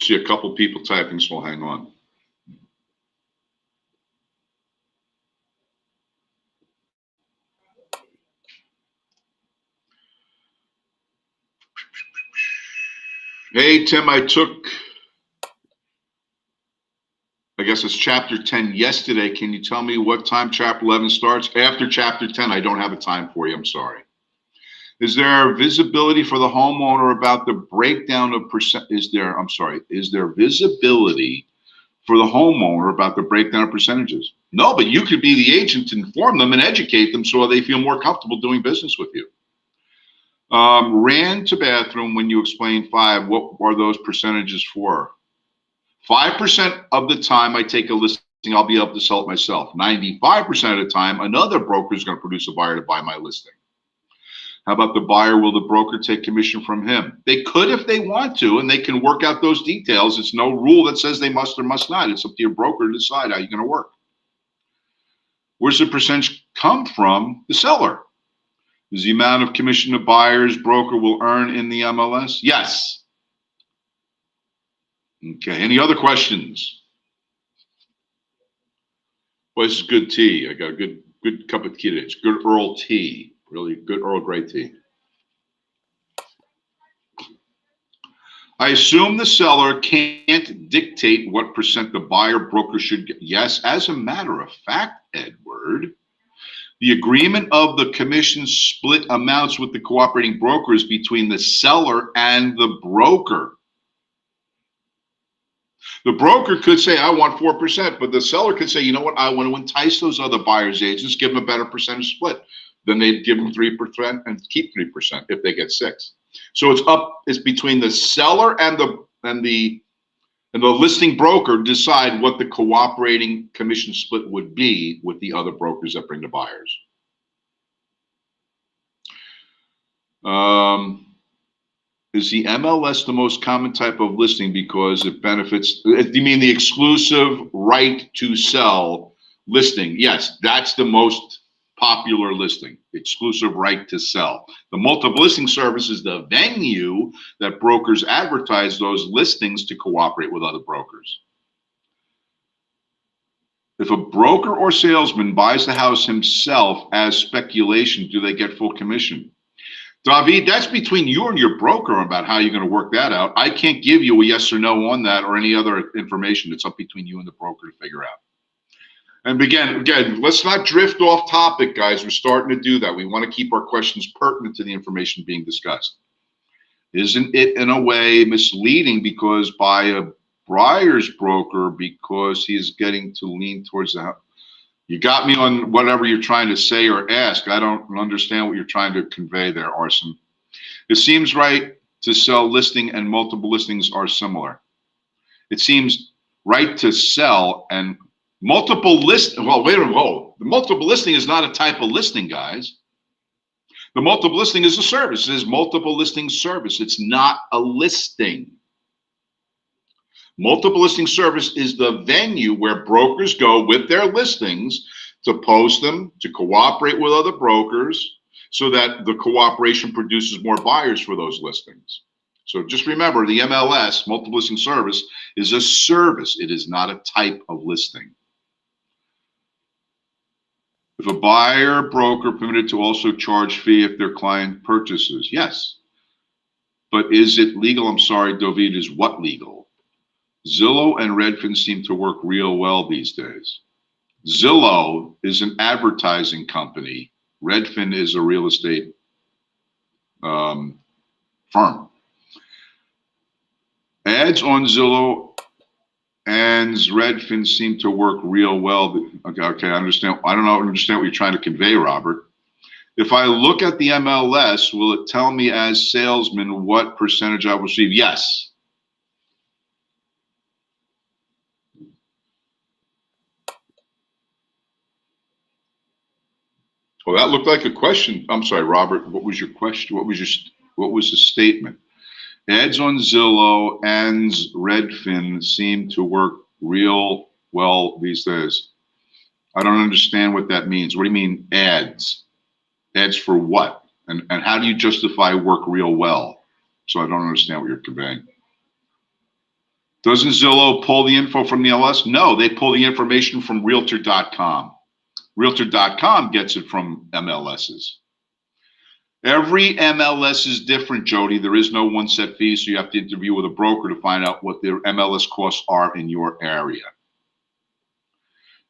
See a couple people typing, so hang on. Hey, Tim, I guess it's chapter 10 yesterday. Can you tell me what time chapter 11 starts? After chapter 10, I don't have a time for you. I'm sorry. Is there visibility for the homeowner about the breakdown of is there visibility for the homeowner about the breakdown of percentages? No, but you could be the agent to inform them and educate them so they feel more comfortable doing business with you. Ran to bathroom when you explained 5. What are those percentages for? 5% of the time I take a listing, I'll be able to sell it myself. 95% of the time, another broker is going to produce a buyer to buy my listing. How about the buyer? Will the broker take commission from him? They could if they want to, and they can work out those details. It's no rule that says they must or must not. It's up to your broker to decide how you're going to work. Where's the percentage come from? The seller. Is the amount of commission the buyer's broker will earn in the MLS? Yes. Okay, any other questions? Well, this is good tea. I got a good cup of tea today. It's good Earl tea. Really good Earl Grey tea. I assume the seller can't dictate what percent the buyer broker should get. Yes, as a matter of fact, Edward, the agreement of the commission split amounts with the cooperating brokers between the seller and the broker. The broker could say, I want 4%, but the seller could say, you know what, I want to entice those other buyers agents, give them a better percentage split. Then they'd give them 3% and keep 3% if they get 6. So it's between the seller and the listing broker decide what the cooperating commission split would be with the other brokers that bring the buyers. Is the MLS the most common type of listing because it benefits? Do you mean the exclusive right to sell listing? Yes, that's the most popular listing, exclusive right to sell. The multiple listing service is the venue that brokers advertise those listings to cooperate with other brokers. If a broker or salesman buys the house himself as speculation, do they get full commission? David, that's between you and your broker about how you're going to work that out. I can't give you a yes or no on that or any other information. It's up between you and the broker to figure out. And again, let's not drift off topic, guys. We're starting to do that. We want to keep our questions pertinent to the information being discussed. Isn't it in a way misleading because by a buyer's broker because he is getting to lean towards the house? You got me on whatever you're trying to say or ask. I don't understand what you're trying to convey there, Arson. It seems right to sell listing and multiple listings are similar. It seems right to sell and multiple list. Well, wait a minute. Whoa. The multiple listing is not a type of listing, guys. The multiple listing is a service. It is multiple listing service. It's not a listing. Multiple listing service is the venue where brokers go with their listings to post them, to cooperate with other brokers so that the cooperation produces more buyers for those listings. So just remember the MLS, multiple listing service, is a service. It is not a type of listing. If a buyer broker permitted to also charge fee if their client purchases, yes. But is it legal? I'm sorry, Dovid, is what legal? Zillow and Redfin seem to work real well these days. Zillow is an advertising company. Redfin is a real estate firm. Ads on Zillow and Redfin seem to work real well. Okay, I understand. I don't understand what you're trying to convey, Robert. If I look at the MLS, will it tell me as salesman what percentage I will receive? Yes. Well, that looked like a question. I'm sorry, Robert. What was your question? What was the statement? Ads on Zillow and Redfin seem to work real well these days. I don't understand what that means. What do you mean ads? Ads for what? And how do you justify work real well? So I don't understand what you're conveying. Doesn't Zillow pull the info from the MLS? No, they pull the information from Realtor.com. Realtor.com gets it from MLSs. Every MLS is different, Jody. There is no one set fee, so you have to interview with a broker to find out what their MLS costs are in your area.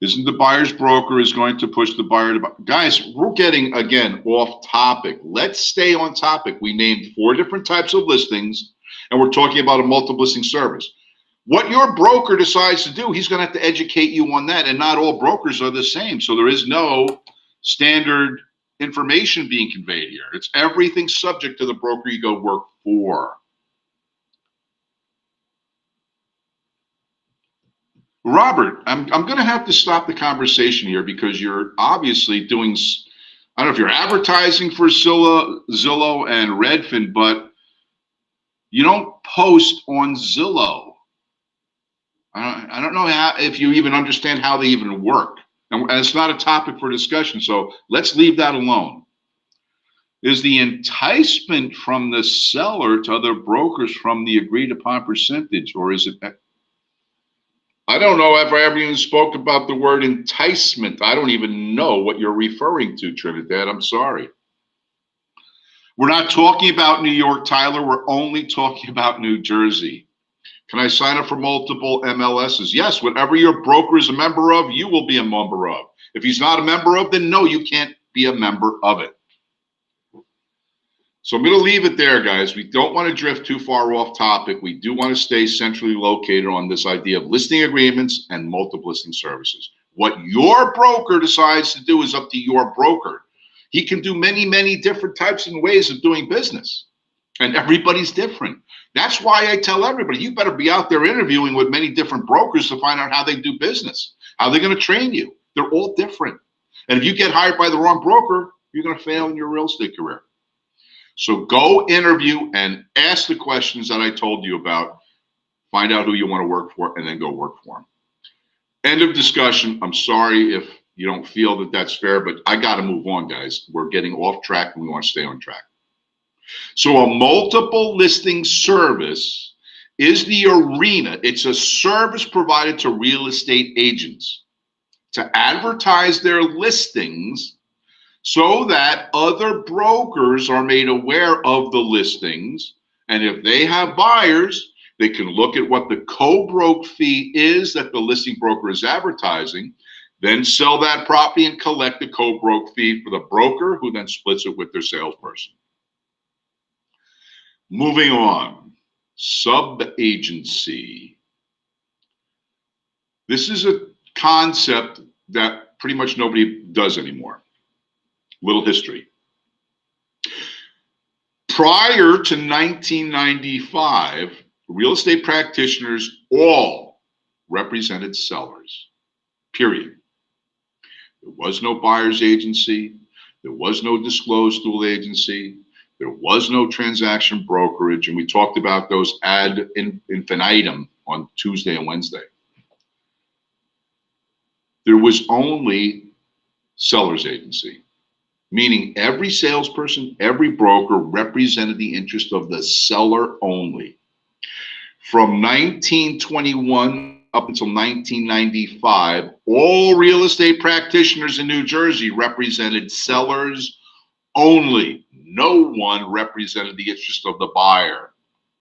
Isn't the buyer's broker is going to push the buyer to buy? Guys, we're getting, again, off topic. Let's stay on topic. We named 4 different types of listings, and we're talking about a multiple listing service. What your broker decides to do, he's going to have to educate you on that, and not all brokers are the same. So there is no standard information being conveyed here. It's everything subject to the broker you go work for. Robert, I'm going to have to stop the conversation here because you're obviously doing, I don't know if you're advertising for Zillow and Redfin, but you don't post on Zillow. I don't know if you even understand how they even work. And it's not a topic for discussion, so let's leave that alone. Is the enticement from the seller to other brokers from the agreed upon percentage, or is it? I don't know if I ever even spoke about the word enticement. I don't even know what you're referring to, Trinidad. I'm sorry. We're not talking about New York, Tyler. We're only talking about New Jersey. Can I sign up for multiple MLSs? Yes, whatever your broker is a member of, you will be a member of. If he's not a member of, then no, you can't be a member of it. So I'm going to leave it there, guys. We don't want to drift too far off topic. We do want to stay centrally located on this idea of listing agreements and multiple listing services. What your broker decides to do is up to your broker. He can do many, many different types and ways of doing business, and everybody's different. That's why I tell everybody, you better be out there interviewing with many different brokers to find out how they do business, how they're going to train you. They're all different. And if you get hired by the wrong broker, you're going to fail in your real estate career. So go interview and ask the questions that I told you about. Find out who you want to work for and then go work for them. End of discussion. I'm sorry if you don't feel that that's fair, but I got to move on, guys. We're getting off track and we want to stay on track. So a multiple listing service is the arena. It's a service provided to real estate agents to advertise their listings so that other brokers are made aware of the listings. And if they have buyers, they can look at what the co-broke fee is that the listing broker is advertising, then sell that property and collect the co-broke fee for the broker, who then splits it with their salesperson. Moving on, sub-agency. This is a concept that pretty much nobody does anymore. Little history. Prior to 1995, real estate practitioners all represented sellers, period. There was no buyer's agency. There was no disclosed dual agency. There was no transaction brokerage. And we talked about those ad infinitum on Tuesday and Wednesday. There was only seller's agency, meaning every salesperson, every broker represented the interest of the seller only. From 1921 up until 1995, all real estate practitioners in New Jersey represented sellers only. No one represented the interest of the buyer.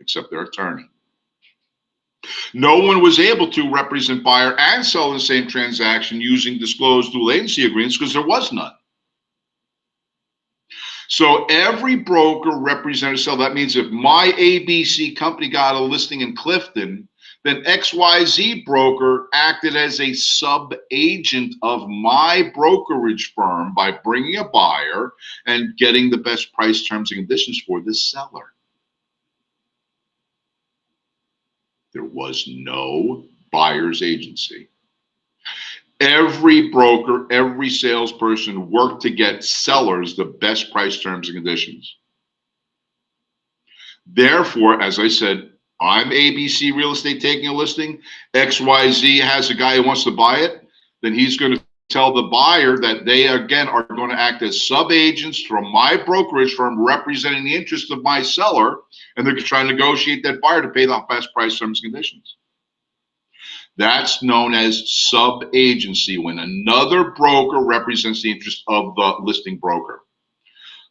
except their attorney. No one was able to represent buyer and seller in the same transaction using disclosed dual agency agreements because there was none. So every broker represented seller. That means if my ABC company got a listing in Clifton, then XYZ broker acted as a sub-agent of my brokerage firm by bringing a buyer and getting the best price, terms, and conditions for the seller. There was no buyer's agency. Every broker, every salesperson worked to get sellers the best price, terms, and conditions. Therefore, as I said, I'm ABC Real Estate taking a listing. XYZ has a guy who wants to buy it. Then he's going to tell the buyer that they, again, are going to act as sub-agents from my brokerage firm representing the interest of my seller, and they're trying to negotiate that buyer to pay the best price, terms, and conditions. That's known as sub-agency, when another broker represents the interest of the listing broker.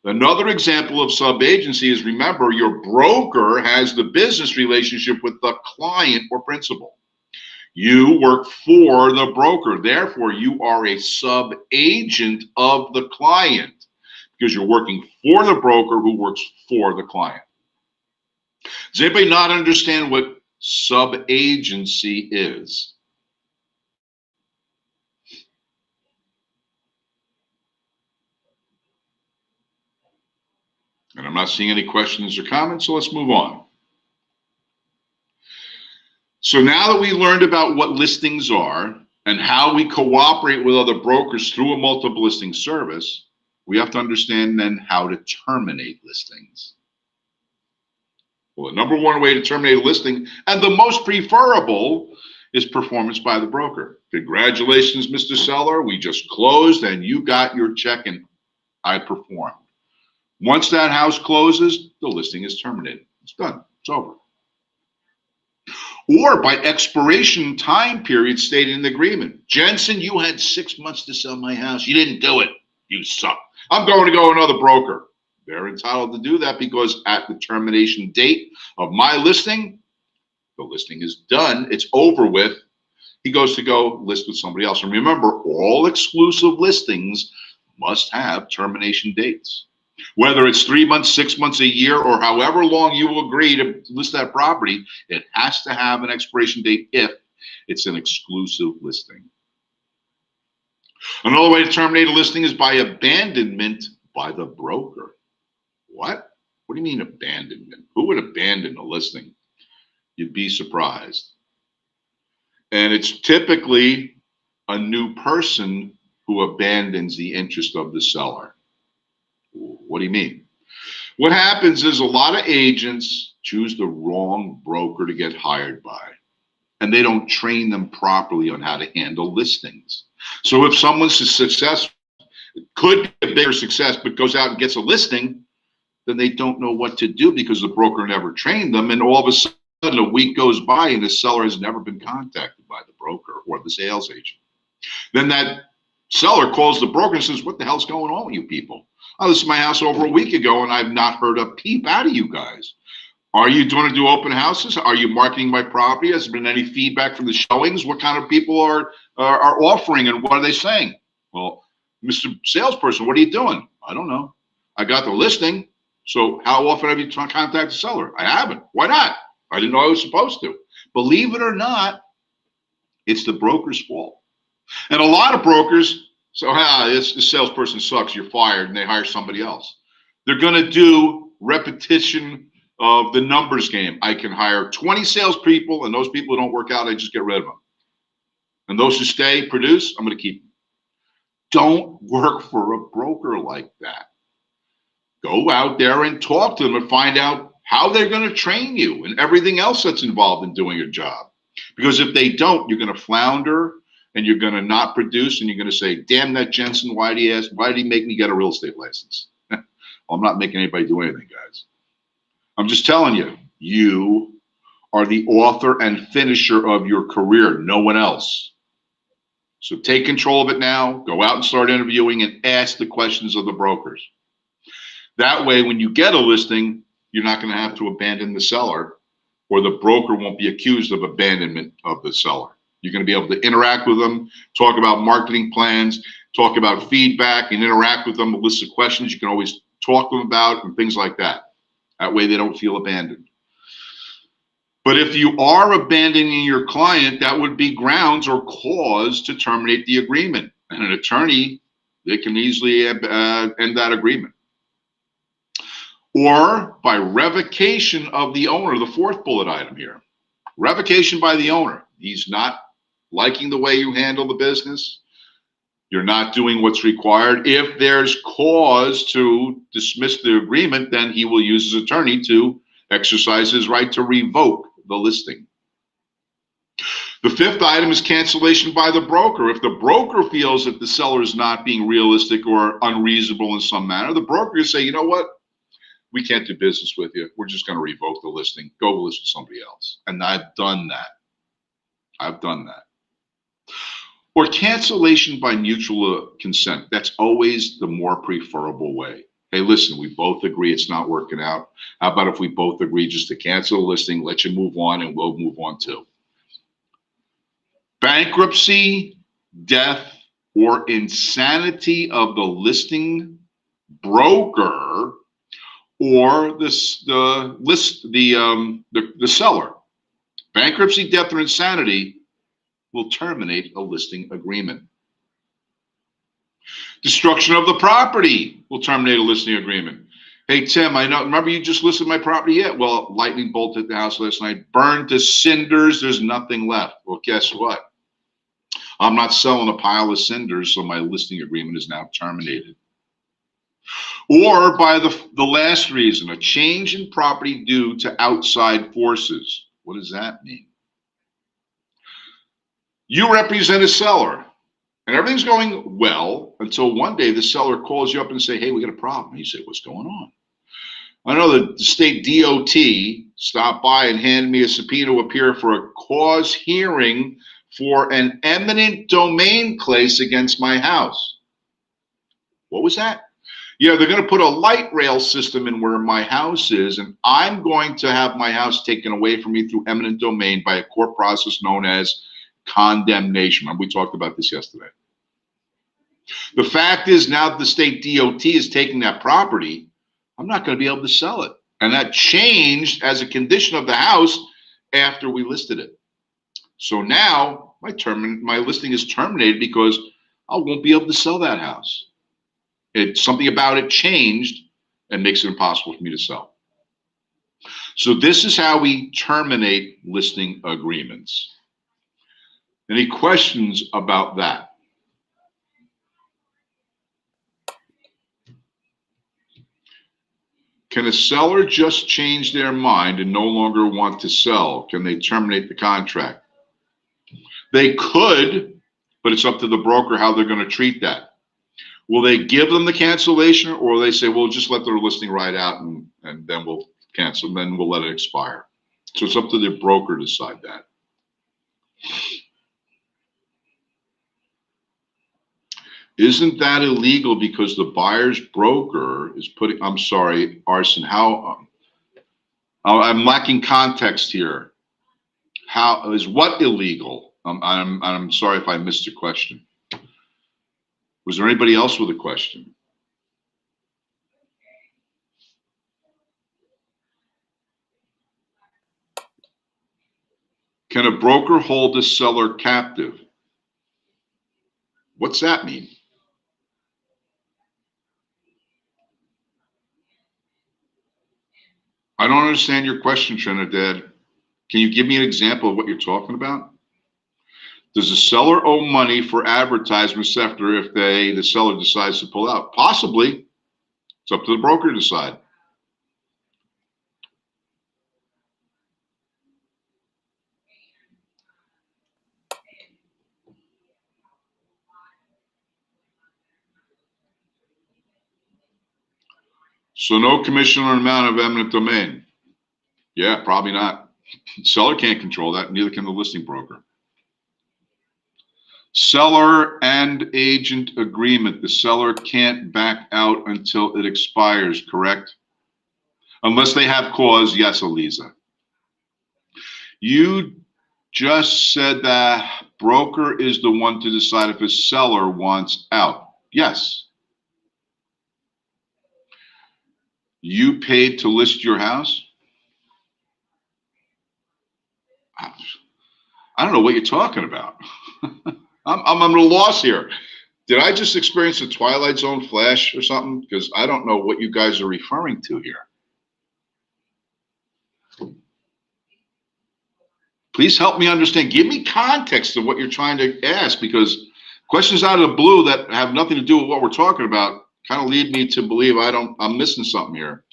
Another example of sub-agency is, remember, your broker has the business relationship with the client or principal. You work for the broker. Therefore, you are a sub-agent of the client because you're working for the broker who works for the client. Does anybody not understand what sub-agency is? And I'm not seeing any questions or comments, so let's move on. So now that we learned about what listings are and how we cooperate with other brokers through a multiple listing service, we have to understand then how to terminate listings. Well, the number one way to terminate a listing, and the most preferable, is performance by the broker. Congratulations, Mr. Seller. We just closed and you got your check and I performed. Once that house closes, the listing is terminated. It's done. It's over. Or by expiration time period stated in the agreement. Jensen, you had 6 months to sell my house. You didn't do it. You suck. I'm going to go another broker. They're entitled to do that because at the termination date of my listing, the listing is done. It's over with. He goes to go list with somebody else. And remember, all exclusive listings must have termination dates. Whether it's 3 months, 6 months, a year, or however long you will agree to list that property, it has to have an expiration date if it's an exclusive listing. Another way to terminate a listing is by abandonment by the broker. What? What do you mean abandonment? Who would abandon a listing? You'd be surprised. And it's typically a new person who abandons the interest of the seller. What do you mean? What happens is a lot of agents choose the wrong broker to get hired by, and they don't train them properly on how to handle listings. So if someone's successful, could be a bigger success, but goes out and gets a listing, then they don't know what to do because the broker never trained them, and all of a sudden a week goes by and the seller has never been contacted by the broker or the sales agent. Then that seller calls the broker and says, what the hell's going on with you people? I listed my house over a week ago and I've not heard a peep out of you guys. Are you going to do open houses? Are you marketing my property? Has there been any feedback from the showings? What kind of people are offering and what are they saying? Well, Mr. Salesperson, what are you doing? I don't know. I got the listing. So how often have you contacted the seller? I haven't. Why not? I didn't know I was supposed to. Believe it or not, it's the broker's fault. And a lot of brokers, the salesperson sucks, you're fired, and they hire somebody else. They're going to do repetition of the numbers game. I can hire 20 salespeople, and those people who don't work out, I just get rid of them. And those who stay, produce, I'm going to keep them. Don't work for a broker like that. Go out there and talk to them and find out how they're going to train you and everything else that's involved in doing a job. Because if they don't, you're going to flounder and you're going to not produce and you're going to say, damn that Jensen, why did he make me get a real estate license? Well, I'm not making anybody do anything, guys. I'm just telling you, you are the author and finisher of your career, no one else. So take control of it now, go out and start interviewing and ask the questions of the brokers. That way, when you get a listing, you're not going to have to abandon the seller or the broker won't be accused of abandonment of the seller. You're going to be able to interact with them, talk about marketing plans, talk about feedback, and interact with them, a list of questions you can always talk to them about, and things like that. That way they don't feel abandoned. But if you are abandoning your client, that would be grounds or cause to terminate the agreement. And an attorney, they can easily end that agreement. Or by revocation of the owner, the fourth bullet item here. Revocation by the owner. He's not liking the way you handle the business. You're not doing what's required. If there's cause to dismiss the agreement, then he will use his attorney to exercise his right to revoke the listing. The fifth item is cancellation by the broker. If the broker feels that the seller is not being realistic or unreasonable in some manner, the broker can say, you know what? We can't do business with you. We're just going to revoke the listing. Go list with somebody else. And I've done that. I've done that. Or cancellation by mutual consent. That's always the more preferable way. Hey, listen, we both agree it's not working out. How about if we both agree just to cancel the listing, let you move on, and we'll move on too. Bankruptcy, death, or insanity of the listing broker or the seller. Bankruptcy, death, or insanity will terminate a listing agreement. Destruction of the property will terminate a listing agreement. Hey, Tim, I know, remember you just listed my property yet? Well, lightning bolt hit the house last night, burned to cinders, there's nothing left. Well, guess what? I'm not selling a pile of cinders, so my listing agreement is now terminated. Or by the last reason, a change in property due to outside forces. What does that mean? You represent a seller, and everything's going well until one day the seller calls you up and say, hey, we got a problem. And you say, what's going on? I know that the state DOT stopped by and handed me a subpoena to appear for a cause hearing for an eminent domain case against my house. What was that? Yeah, they're going to put a light rail system in where my house is, and I'm going to have my house taken away from me through eminent domain by a court process known as condemnation. We talked about this yesterday. The fact is, now that the state DOT is taking that property, I'm not going to be able to sell it. And that changed as a condition of the house after we listed it. So now my listing is terminated because I won't be able to sell that house. Something about it changed and makes it impossible for me to sell. So this is how we terminate listing agreements. Any questions about that? Can a seller just change their mind and no longer want to sell? Can they terminate the contract? They could, but it's up to the broker how they're going to treat that. Will they give them the cancellation, or will they say, well, just let their listing ride out and then we'll cancel, and then we'll let it expire? So it's up to the broker to decide that. Isn't that illegal because the buyer's broker is putting, I'm sorry, Arson, how, I'm lacking context here. How is what illegal? I'm sorry if I missed your question. Was there anybody else with a question? Can a broker hold a seller captive? What's that mean? I don't understand your question, Trinidad. Can you give me an example of what you're talking about? Does the seller owe money for advertisements after if the seller decides to pull out? Possibly. It's up to the broker to decide. So no commission or amount of eminent domain. Yeah, probably not. The seller can't control that, neither can the listing broker. Seller and agent agreement. The seller can't back out until it expires, correct? Unless they have cause, yes, Eliza. You just said that broker is the one to decide if a seller wants out. Yes. You paid to list your house? I don't know what you're talking about. I'm at a loss here. Did I just experience a Twilight Zone flash or something? Because I don't know what you guys are referring to here. Please help me understand. Give me context of what you're trying to ask, because questions out of the blue that have nothing to do with what we're talking about kind of lead me to believe I'm missing something here.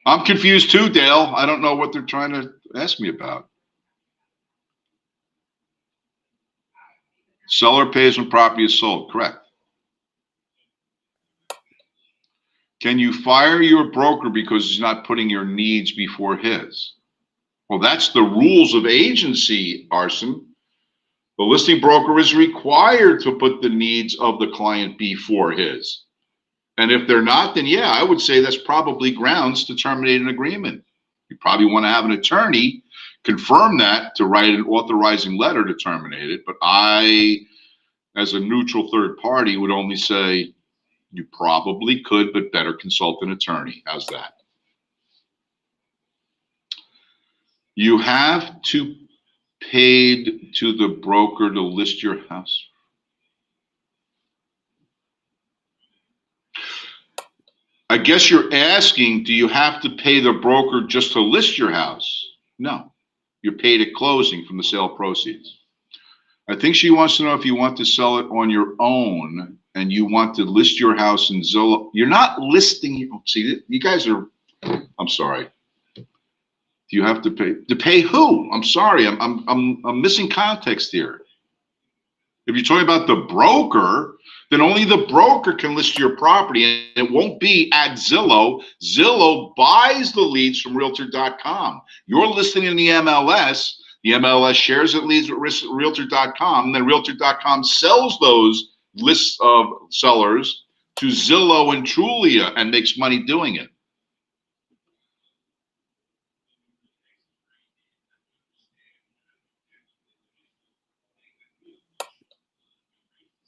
I'm confused too, Dale. I don't know what they're trying to ask me about. Seller pays when property is sold, correct. Can you fire your broker because he's not putting your needs before his? Well, that's the rules of agency, Arson. The listing broker is required to put the needs of the client before his. And if they're not, then yeah, I would say that's probably grounds to terminate an agreement. You probably want to have an attorney confirm that to write an authorizing letter to terminate it. But I, as a neutral third party, would only say you probably could, but better consult an attorney. How's that? You have to paid to the broker to list your house. I guess you're asking, do you have to pay the broker just to list your house? No, you're paid at closing from the sale proceeds. I think she wants to know if you want to sell it on your own and you want to list your house in Zillow. You're not listing. See, you guys are, I'm sorry. Do you have to pay? To pay who? I'm sorry, I'm missing context here. If you're talking about the broker, then only the broker can list your property, and it won't be at Zillow. Zillow buys the leads from Realtor.com. You're listing in the MLS. The MLS shares it leads with Realtor.com, and then Realtor.com sells those lists of sellers to Zillow and Trulia and makes money doing it.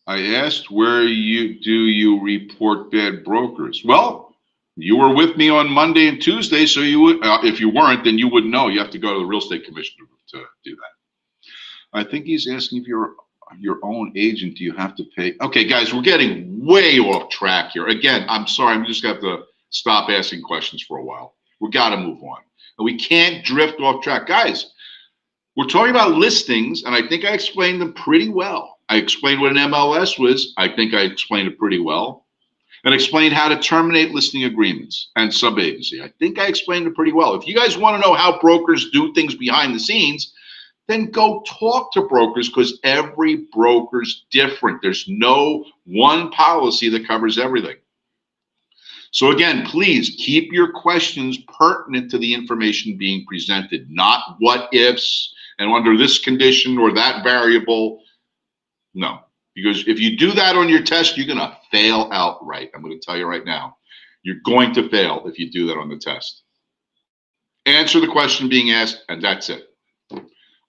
I asked where you report bad brokers? Well, you were with me on Monday and Tuesday, so you would, if you weren't, then you wouldn't know. You have to go to the real estate commissioner to do that. I think he's asking if you're your own agent, do you have to pay? Okay, guys, we're getting way off track here. Again, I'm sorry, I'm just gonna have to stop asking questions for a while. We gotta move on. And we can't drift off track. Guys, we're talking about listings, and I think I explained them pretty well. I explained what an MLS was. I think I explained it pretty well. And explained how to terminate listing agreements and sub-agency. I think I explained it pretty well. If you guys want to know how brokers do things behind the scenes, then go talk to brokers, because every broker's different. There's no one policy that covers everything. So again, please keep your questions pertinent to the information being presented, not what ifs and under this condition or that variable. No, because if you do that on your test, you're going to fail outright. I'm going to tell you right now, you're going to fail if you do that on the test. Answer the question being asked, and that's it.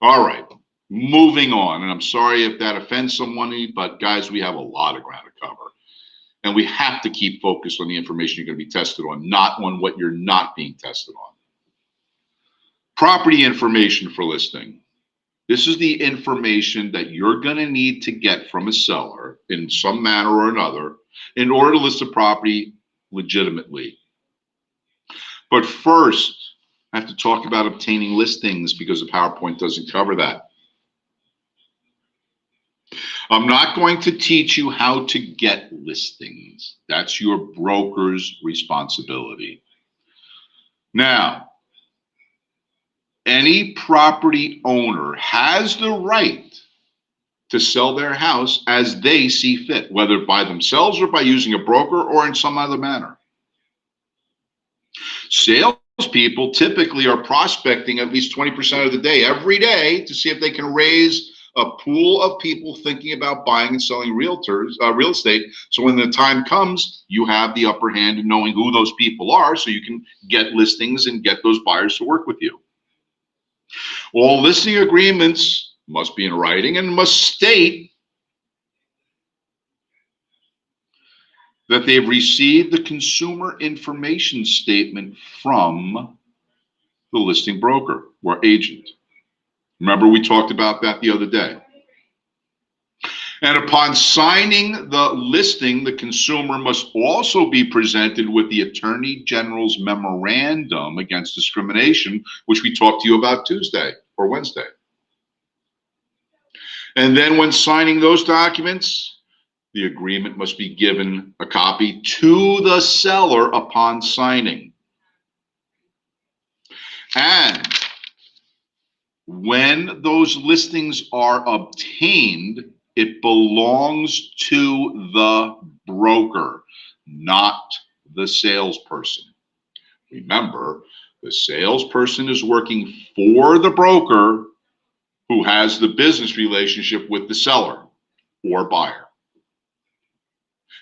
All right, moving on. And I'm sorry if that offends someone, but guys, we have a lot of ground to cover. And we have to keep focused on the information you're going to be tested on, not on what you're not being tested on. Property information for listing. This is the information that you're going to need to get from a seller in some manner or another in order to list a property legitimately. But first, I have to talk about obtaining listings, because the PowerPoint doesn't cover that. I'm not going to teach you how to get listings. That's your broker's responsibility. Now, any property owner has the right to sell their house as they see fit, whether by themselves or by using a broker or in some other manner. Salespeople typically are prospecting at least 20% of the day, every day, to see if they can raise a pool of people thinking about buying and selling real estate. So when the time comes, you have the upper hand in knowing who those people are, so you can get listings and get those buyers to work with you. All listing agreements must be in writing and must state that they've received the consumer information statement from the listing broker or agent. Remember, we talked about that the other day. And upon signing the listing, the consumer must also be presented with the Attorney General's memorandum against discrimination, which we talked to you about Tuesday or Wednesday. And then when signing those documents, the agreement must be given a copy to the seller upon signing. And when those listings are obtained, it belongs to the broker, not the salesperson. Remember, the salesperson is working for the broker who has the business relationship with the seller or buyer.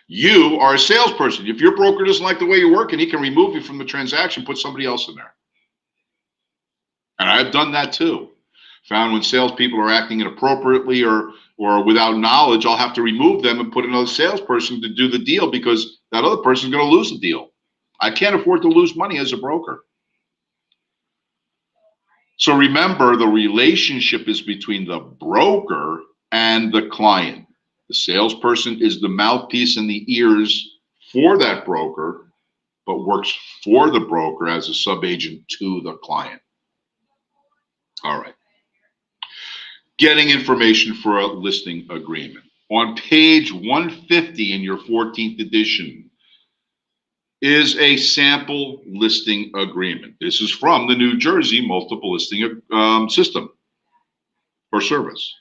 You are a salesperson. If your broker doesn't like the way you're working, he can remove you from the transaction, put somebody else in there. And I've done that too. Found when salespeople are acting inappropriately or without knowledge, I'll have to remove them and put another salesperson to do the deal because that other person is going to lose the deal. I can't afford to lose money as a broker. So remember, the relationship is between the broker and the client. The salesperson is the mouthpiece and the ears for that broker, but works for the broker as a subagent to the client. All right. Getting information for a listing agreement. On page 150 in your 14th edition is a sample listing agreement. This is from the New Jersey multiple listing system or service.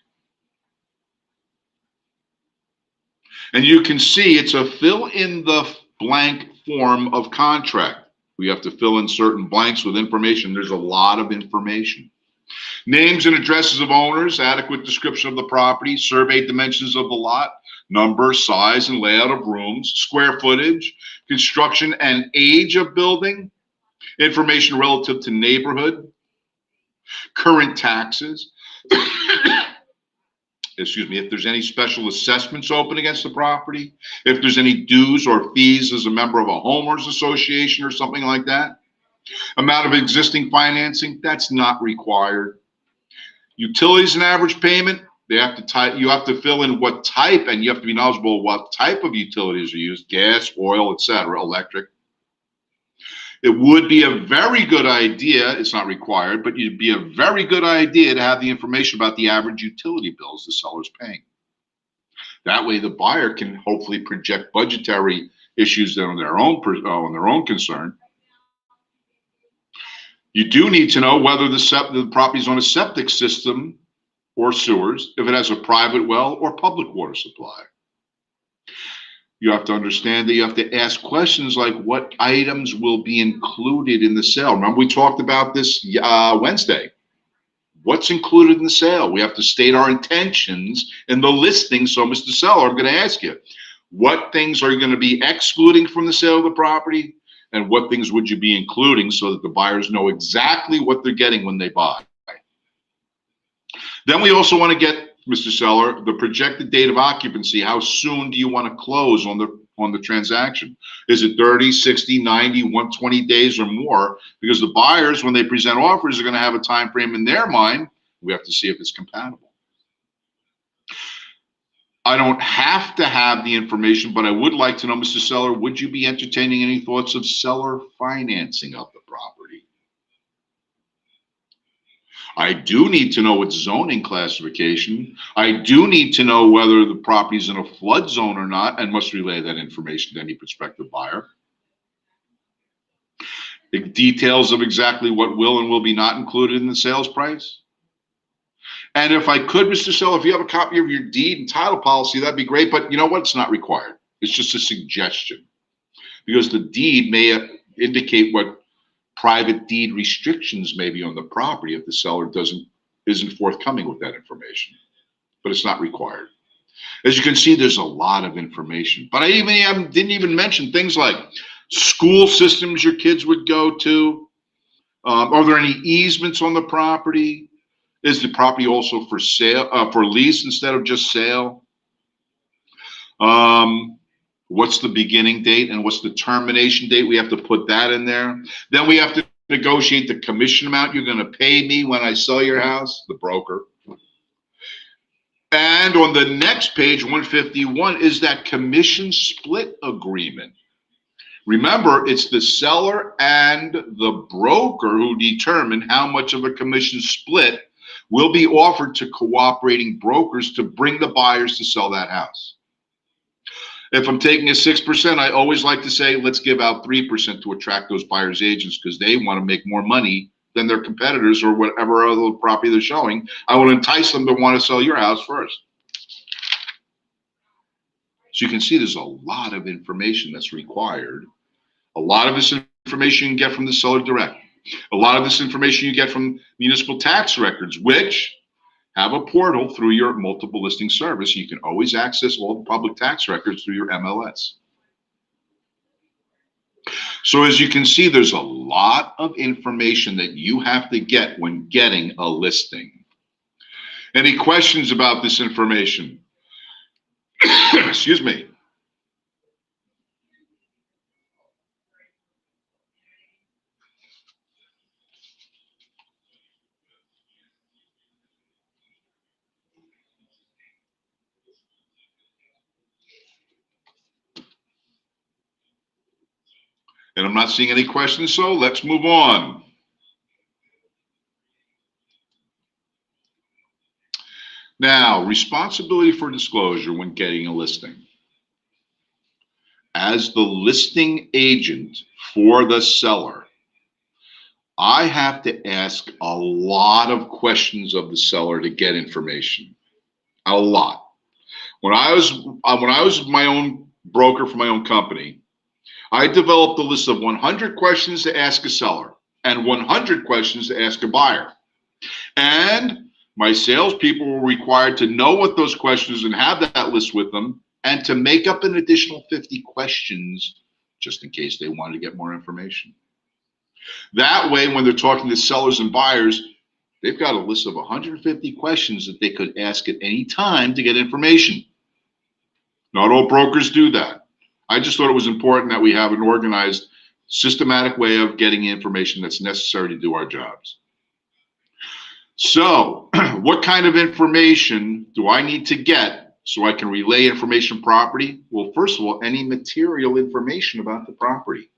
And you can see it's a fill in the blank form of contract. We have to fill in certain blanks with information. There's a lot of information. Names and addresses of owners, adequate description of the property, survey dimensions of the lot, number, size, and layout of rooms, square footage, construction and age of building, information relative to neighborhood, current taxes, excuse me, if there's any special assessments open against the property, if there's any dues or fees as a member of a homeowners association or something like that. Amount of existing financing, that's not required. Utilities and average payment, you have to fill in what type, and you have to be knowledgeable what type of utilities are used, gas, oil, etc., electric. It would be a very good idea, it's not required, but it'd be a very good idea to have the information about the average utility bills the seller's paying. That way the buyer can hopefully project budgetary issues on their own concern. You do need to know whether the property is on a septic system or sewers, if it has a private well or public water supply. You have to understand that you have to ask questions like what items will be included in the sale. Remember, we talked about this Wednesday. What's included in the sale? We have to state our intentions in the listing. So, Mr. Seller, I'm going to ask you, what things are you going to be excluding from the sale of the property? And what things would you be including so that the buyers know exactly what they're getting when they buy? Then we also want to get, Mr. Seller, the projected date of occupancy. How soon do you want to close on the transaction? Is it 30, 60, 90, 120 days or more? Because the buyers, when they present offers, are going to have a time frame in their mind. We have to see if it's compatible. I don't have to have the information, but I would like to know, Mr. Seller, would you be entertaining any thoughts of seller financing of the property? I do need to know its zoning classification. I do need to know whether the property is in a flood zone or not, and must relay that information to any prospective buyer. The details of exactly what will and will be not included in the sales price. And if I could, Mr. Seller, if you have a copy of your deed and title policy, that'd be great. But you know what? It's not required. It's just a suggestion. Because the deed may indicate what private deed restrictions may be on the property if the seller isn't forthcoming with that information. But it's not required. As you can see, there's a lot of information. But I didn't even mention things like school systems your kids would go to. Are there any easements on the property? Is the property also for sale, for lease instead of just sale? What's the beginning date and what's the termination date? We have to put that in there. Then we have to negotiate the commission amount you're going to pay me when I sell your house, the broker. And on the next page, 151, is that commission split agreement. Remember, it's the seller and the broker who determine how much of a commission split will be offered to cooperating brokers to bring the buyers to sell that house. If I'm taking a 6%, I always like to say, let's give out 3% to attract those buyers agents because they want to make more money than their competitors or whatever other property they're showing. I will entice them to want to sell your house first. So you can see there's a lot of information that's required. A lot of this information you can get from the seller direct. A lot of this information you get from municipal tax records, which have a portal through your multiple listing service. You can always access all the public tax records through your MLS. So as you can see, there's a lot of information that you have to get when getting a listing. Any questions about this information? Excuse me. And I'm not seeing any questions, so let's move on. Now, responsibility for disclosure when getting a listing. As the listing agent for the seller, I have to ask a lot of questions of the seller to get information. A lot. When I was my own broker for my own company, I developed a list of 100 questions to ask a seller and 100 questions to ask a buyer. And my salespeople were required to know what those questions and have that list with them and to make up an additional 50 questions just in case they wanted to get more information. That way, when they're talking to sellers and buyers, they've got a list of 150 questions that they could ask at any time to get information. Not all brokers do that. I just thought it was important that we have an organized, systematic way of getting information that's necessary to do our jobs. So, what kind of information do I need to get so I can relay information properly? Well, first of all, any material information about the property.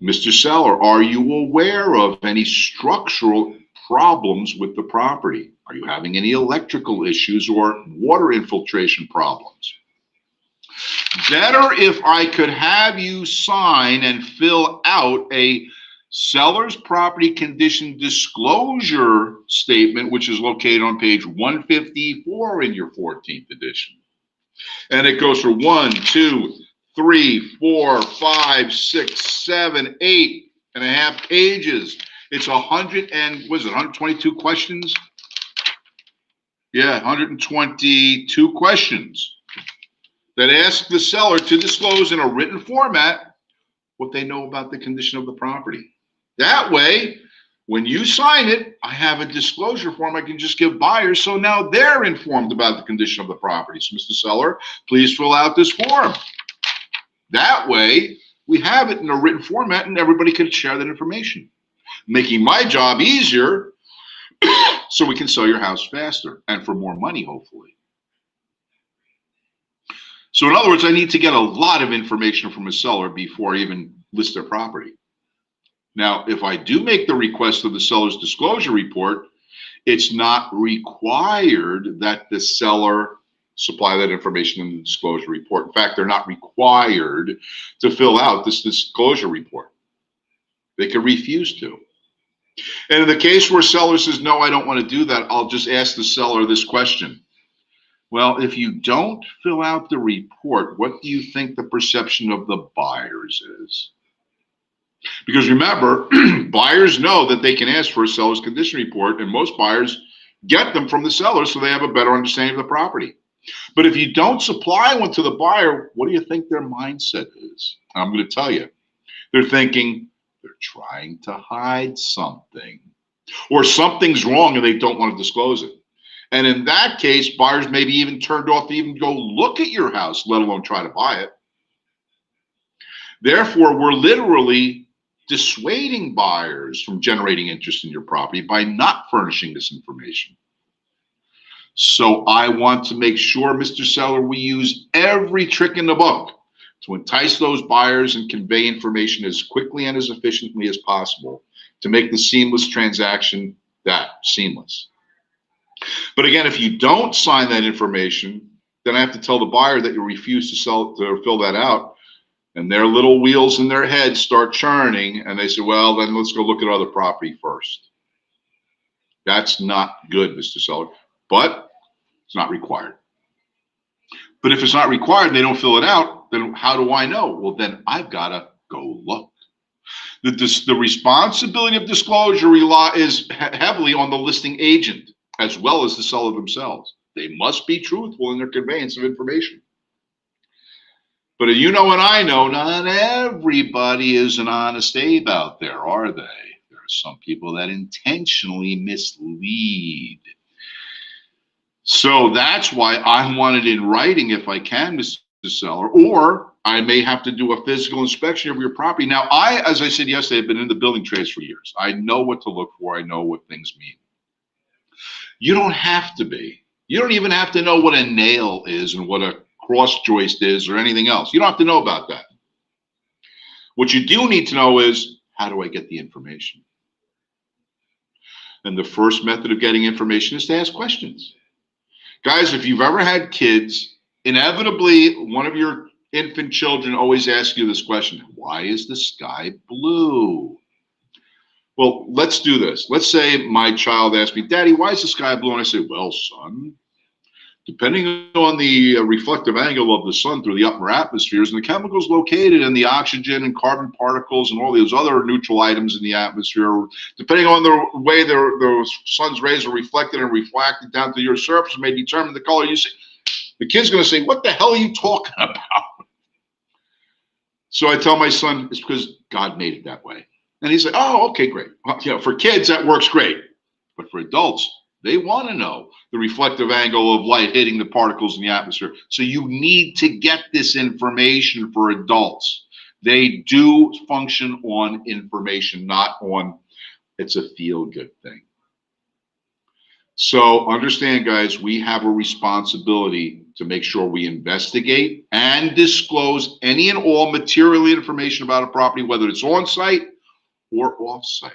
Mr. Seller, are you aware of any structural problems with the property? Are you having any electrical issues or water infiltration problems? Better if I could have you sign and fill out a seller's property condition disclosure statement, which is located on page 154 in your 14th edition. And it goes for 1, 2, 3, 4, 5, 6, 7, 8.5 pages. It's 122 questions? Yeah, 122 questions that ask the seller to disclose in a written format what they know about the condition of the property. That way, when you sign it, I have a disclosure form I can just give buyers, so now they're informed about the condition of the property. So, Mr. Seller, please fill out this form. That way, we have it in a written format and everybody can share that information, making my job easier so we can sell your house faster and for more money, hopefully. So in other words, I need to get a lot of information from a seller before I even list their property. Now, if I do make the request of the seller's disclosure report, it's not required that the seller supply that information in the disclosure report. In fact, they're not required to fill out this disclosure report. They can refuse to. And in the case where seller says, no, I don't want to do that, I'll just ask the seller this question. Well, if you don't fill out the report, what do you think the perception of the buyers is? Because remember, buyers know that they can ask for a seller's condition report, and most buyers get them from the seller so they have a better understanding of the property. But if you don't supply one to the buyer, what do you think their mindset is? I'm going to tell you. They're thinking they're trying to hide something. or something's wrong and they don't want to disclose it. And in that case, buyers may be even turned off to even go look at your house, let alone try to buy it. Therefore, we're literally dissuading buyers from generating interest in your property by not furnishing this information. So I want to make sure, Mr. Seller, we use every trick in the book to entice those buyers and convey information as quickly and as efficiently as possible to make the seamless transaction that seamless. But again, if you don't sign that information, then I have to tell the buyer that you refuse to fill that out, and their little wheels in their head start churning, and they say, well, then let's go look at other property first. That's not good, Mr. Seller, but it's not required. But if it's not required and they don't fill it out, then how do I know? Well, then I've got to go look. The responsibility of disclosure is heavily on the listing agent as well as the seller themselves. They must be truthful in their conveyance of information. But you know and I know, not everybody is an honest Abe out there, are they? There are some people that intentionally mislead. So that's why I want it in writing if I can, Mr. Seller, or I may have to do a physical inspection of your property. Now, as I said yesterday, I've been in the building trades for years. I know what to look for. I know what things mean. You don't have to be. You don't even have to know what a nail is and what a cross joist is or anything else. You don't have to know about that. What you do need to know is, how do I get the information? And the first method of getting information is to ask questions. Guys, if you've ever had kids, inevitably one of your infant children always asks you this question: why is the sky blue? Well, let's do this. Let's say my child asks me, Daddy, why is the sky blue? And I say, well, son, depending on the reflective angle of the sun through the upper atmospheres and the chemicals located in the oxygen and carbon particles and all those other neutral items in the atmosphere, depending on the way the sun's rays are reflected and refracted down to your surface, may determine the color you see. The kid's going to say, what the hell are you talking about? So I tell my son, it's because God made it that way. And he's like, oh, okay, great. Well, for kids, that works great. But for adults, they want to know the reflective angle of light hitting the particles in the atmosphere. So you need to get this information for adults. They do function on information, not on it's a feel-good thing. So understand, guys, we have a responsibility to make sure we investigate and disclose any and all material information about a property, whether it's on-site or off-site.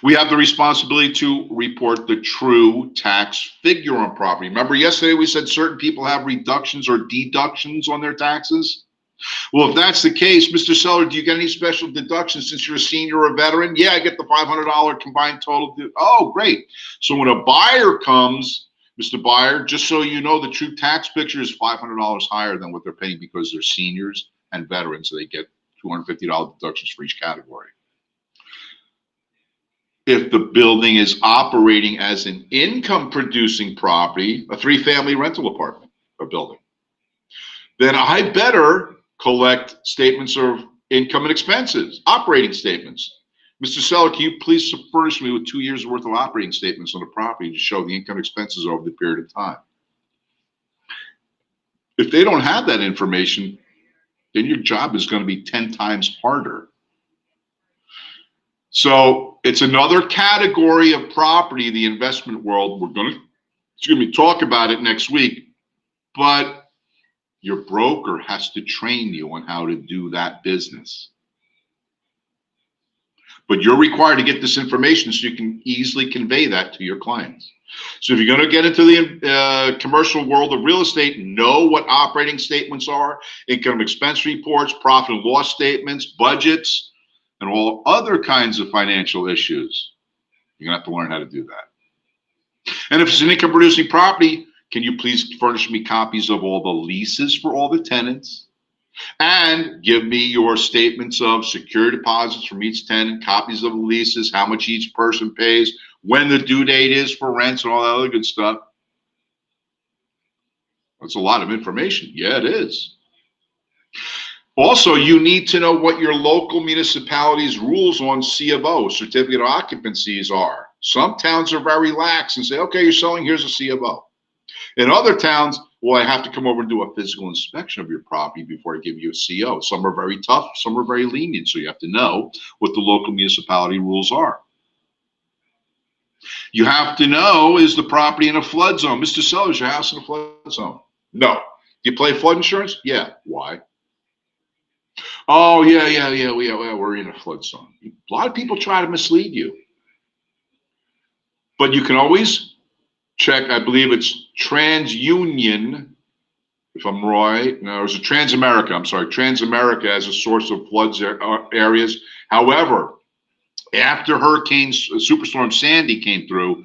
We have the responsibility to report the true tax figure on property. Remember yesterday we said certain people have reductions or deductions on their taxes? Well, if that's the case, Mr. Seller, do you get any special deductions since you're a senior or a veteran? Yeah, I get the $500 combined total. Oh, great. So when a buyer comes, Mr. Buyer, just so you know, the true tax picture is $500 higher than what they're paying because they're seniors and veterans, so they get $250 deductions for each category. If the building is operating as an income-producing property, a three-family rental apartment or building, then I better collect statements of income and expenses, operating statements. Mr. Seller, can you please furnish me with 2 years worth of operating statements on the property to show the income expenses over the period of time? If they don't have that information, then your job is going to be 10 times harder. So it's another category of property, the investment world. We're going to, talk about it next week, but your broker has to train you on how to do that business. But you're required to get this information so you can easily convey that to your clients. So if you're going to get into the commercial world of real estate, know what operating statements are, income expense reports, profit and loss statements, budgets, and all other kinds of financial issues. You're going to have to learn how to do that. And if it's an income producing property, can you please furnish me copies of all the leases for all the tenants? And give me your statements of secure deposits from each tenant, copies of the leases, how much each person pays, when the due date is for rents and all that other good stuff. That's a lot of information. Yeah, it is. Also, you need to know what your local municipality's rules on C of O, certificate of occupancies, are. Some towns are very lax and say, okay, you're selling, here's a C of O. In other towns, well, I have to come over and do a physical inspection of your property before I give you a CO. Some are very tough, some are very lenient, so you have to know what the local municipality rules are. You have to know, is the property in a flood zone? Mr. Seller, is your house in a flood zone? No. Do you play flood insurance? Yeah. Why? Oh, yeah, we're in a flood zone. A lot of people try to mislead you. But you can always check, I believe it's TransUnion, if I'm right. No, it's a Transamerica, I'm sorry. Transamerica as a source of floods areas. However, after Hurricane Superstorm Sandy came through,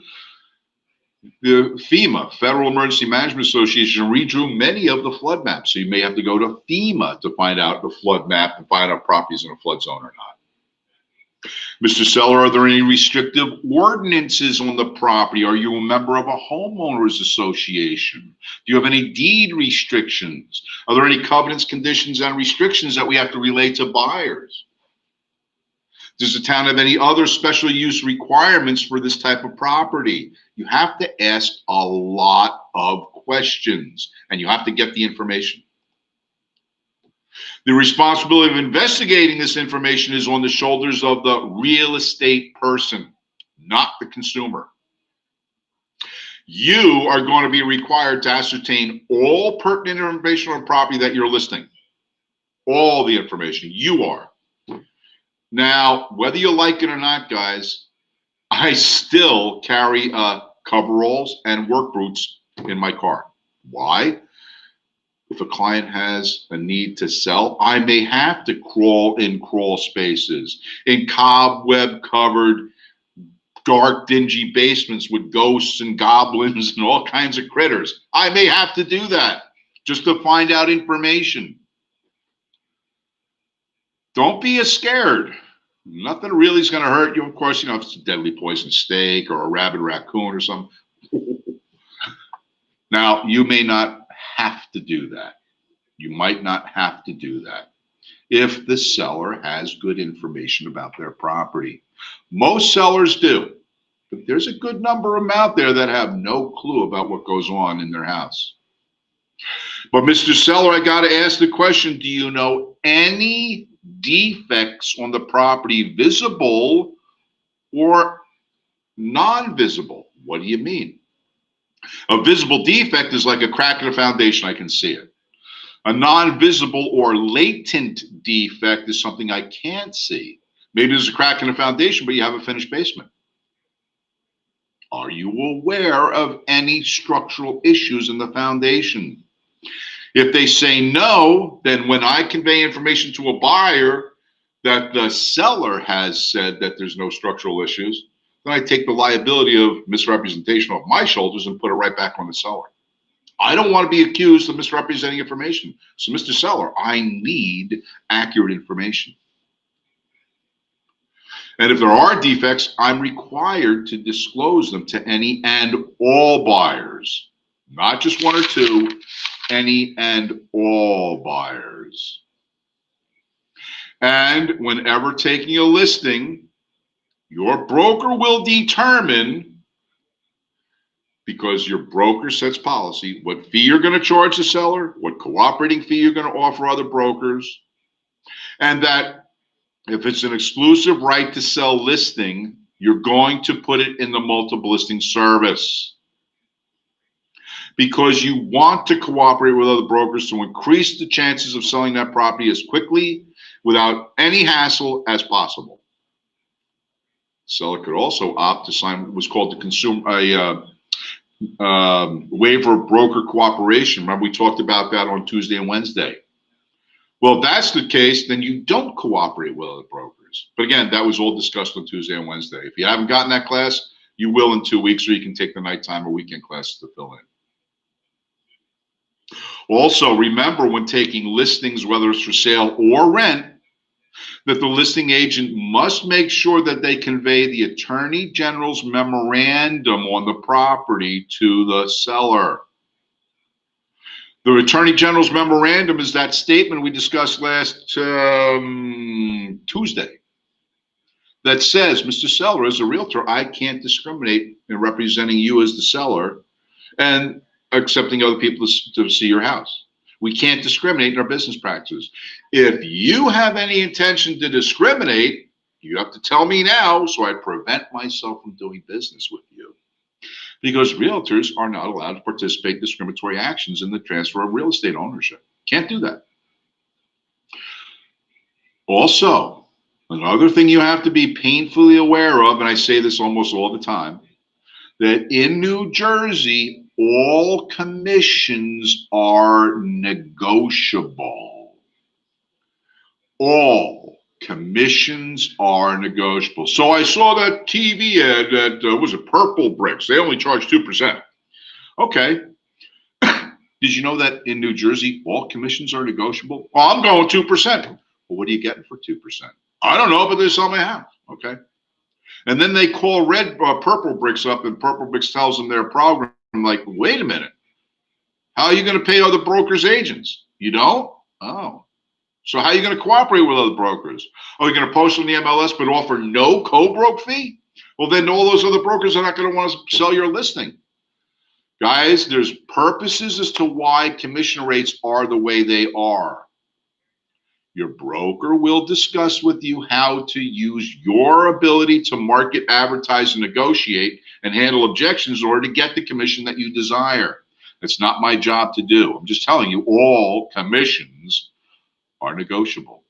the FEMA, Federal Emergency Management Association, redrew many of the flood maps. So you may have to go to FEMA to find out the flood map and find out properties in a flood zone or not. Mr. Seller, are there any restrictive ordinances on the property? Are you a member of a homeowners association? Do you have any deed restrictions? Are there any covenants, conditions, and restrictions that we have to relay to buyers? Does the town have any other special use requirements for this type of property? You have to ask a lot of questions, and you have to get the information. The responsibility of investigating this information is on the shoulders of the real estate person, not the consumer. You are going to be required to ascertain all pertinent information on property that you're listing. All the information, you are. Now, whether you like it or not, guys, I still carry coveralls and work boots in my car. Why? If a client has a need to sell, I may have to crawl in crawl spaces, in cobweb covered, dark, dingy basements with ghosts and goblins and all kinds of critters. I may have to do that just to find out information. Don't be scared. Nothing really is going to hurt you. Of course, if it's a deadly poison snake or a rabid raccoon or something. Now, you may not have to do that. You might not have to do that if the seller has good information about their property. Most sellers do, but there's a good number of them out there that have no clue about what goes on in their house. But Mr. Seller, I got to ask the question, do you know any defects on the property, visible or non-visible? What do you mean? A visible defect is like a crack in the foundation. I can see it. A non-visible or latent defect is something I can't see. Maybe there's a crack in the foundation, but you have a finished basement. Are you aware of any structural issues in the foundation? If they say no, then when I convey information to a buyer that the seller has said that there's no structural issues, then I take the liability of misrepresentation off my shoulders and put it right back on the seller. I don't want to be accused of misrepresenting information. So, Mr. Seller, I need accurate information. And if there are defects, I'm required to disclose them to any and all buyers, not just one or two, any and all buyers. And whenever taking a listing, your broker will determine, because your broker sets policy, what fee you're going to charge the seller, what cooperating fee you're going to offer other brokers, and that if it's an exclusive right to sell listing, you're going to put it in the multiple listing service, because you want to cooperate with other brokers to increase the chances of selling that property as quickly without any hassle as possible. Seller could also opt to sign what was called the waiver of broker cooperation. Remember, we talked about that on Tuesday and Wednesday. Well, if that's the case, then you don't cooperate with other brokers. But again, that was all discussed on Tuesday and Wednesday. If you haven't gotten that class, you will in 2 weeks, or you can take the nighttime or weekend classes to fill in. Also, remember when taking listings, whether it's for sale or rent, that the listing agent must make sure that they convey the Attorney General's memorandum on the property to the seller. The Attorney General's memorandum is that statement we discussed last Tuesday that says, Mr. Seller, as a realtor, I can't discriminate in representing you as the seller and accepting other people to see your house. We can't discriminate in our business practices. If you have any intention to discriminate, you have to tell me now so I prevent myself from doing business with you. Because realtors are not allowed to participate in discriminatory actions in the transfer of real estate ownership. Can't do that. Also, another thing you have to be painfully aware of, and I say this almost all the time, that in New Jersey, all commissions are negotiable. All commissions are negotiable. So I saw that TV ad that was it Purple Bricks. They only charge 2%. Okay. Did you know that in New Jersey, all commissions are negotiable? Well, I'm going 2%. Well, what are you getting for 2%? I don't know, but they sell my house. Okay. And then they call Purple Bricks up, and Purple Bricks tells them their program. I'm like, wait a minute. How are you going to pay other brokers' agents? You don't? Oh. So how are you going to cooperate with other brokers? Are you going to post on the MLS but offer no co-broke fee? Well, then all those other brokers are not going to want to sell your listing. Guys, there's purposes as to why commission rates are the way they are. Your broker will discuss with you how to use your ability to market, advertise, and negotiate and handle objections in order to get the commission that you desire. It's not my job to do. I'm just telling you, all commissions are negotiable.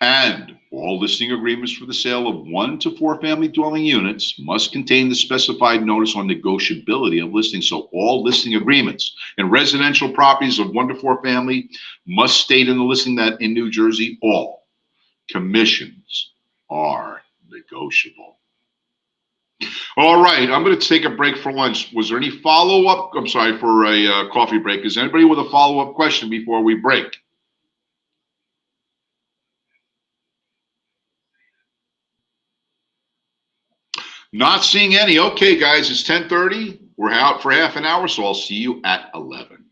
And all listing agreements for the sale of 1 to 4 family dwelling units must contain the specified notice on negotiability of listing. So all listing agreements and residential properties of 1 to 4 family must state in the listing that in New Jersey, all commissions are negotiable. All right, I'm going to take a break for lunch. Was there any follow-up? I'm sorry, for a coffee break. Is anybody with a follow-up question before we break? Not seeing any. Okay, guys, it's 10:30. We're out for half an hour, so I'll see you at 11.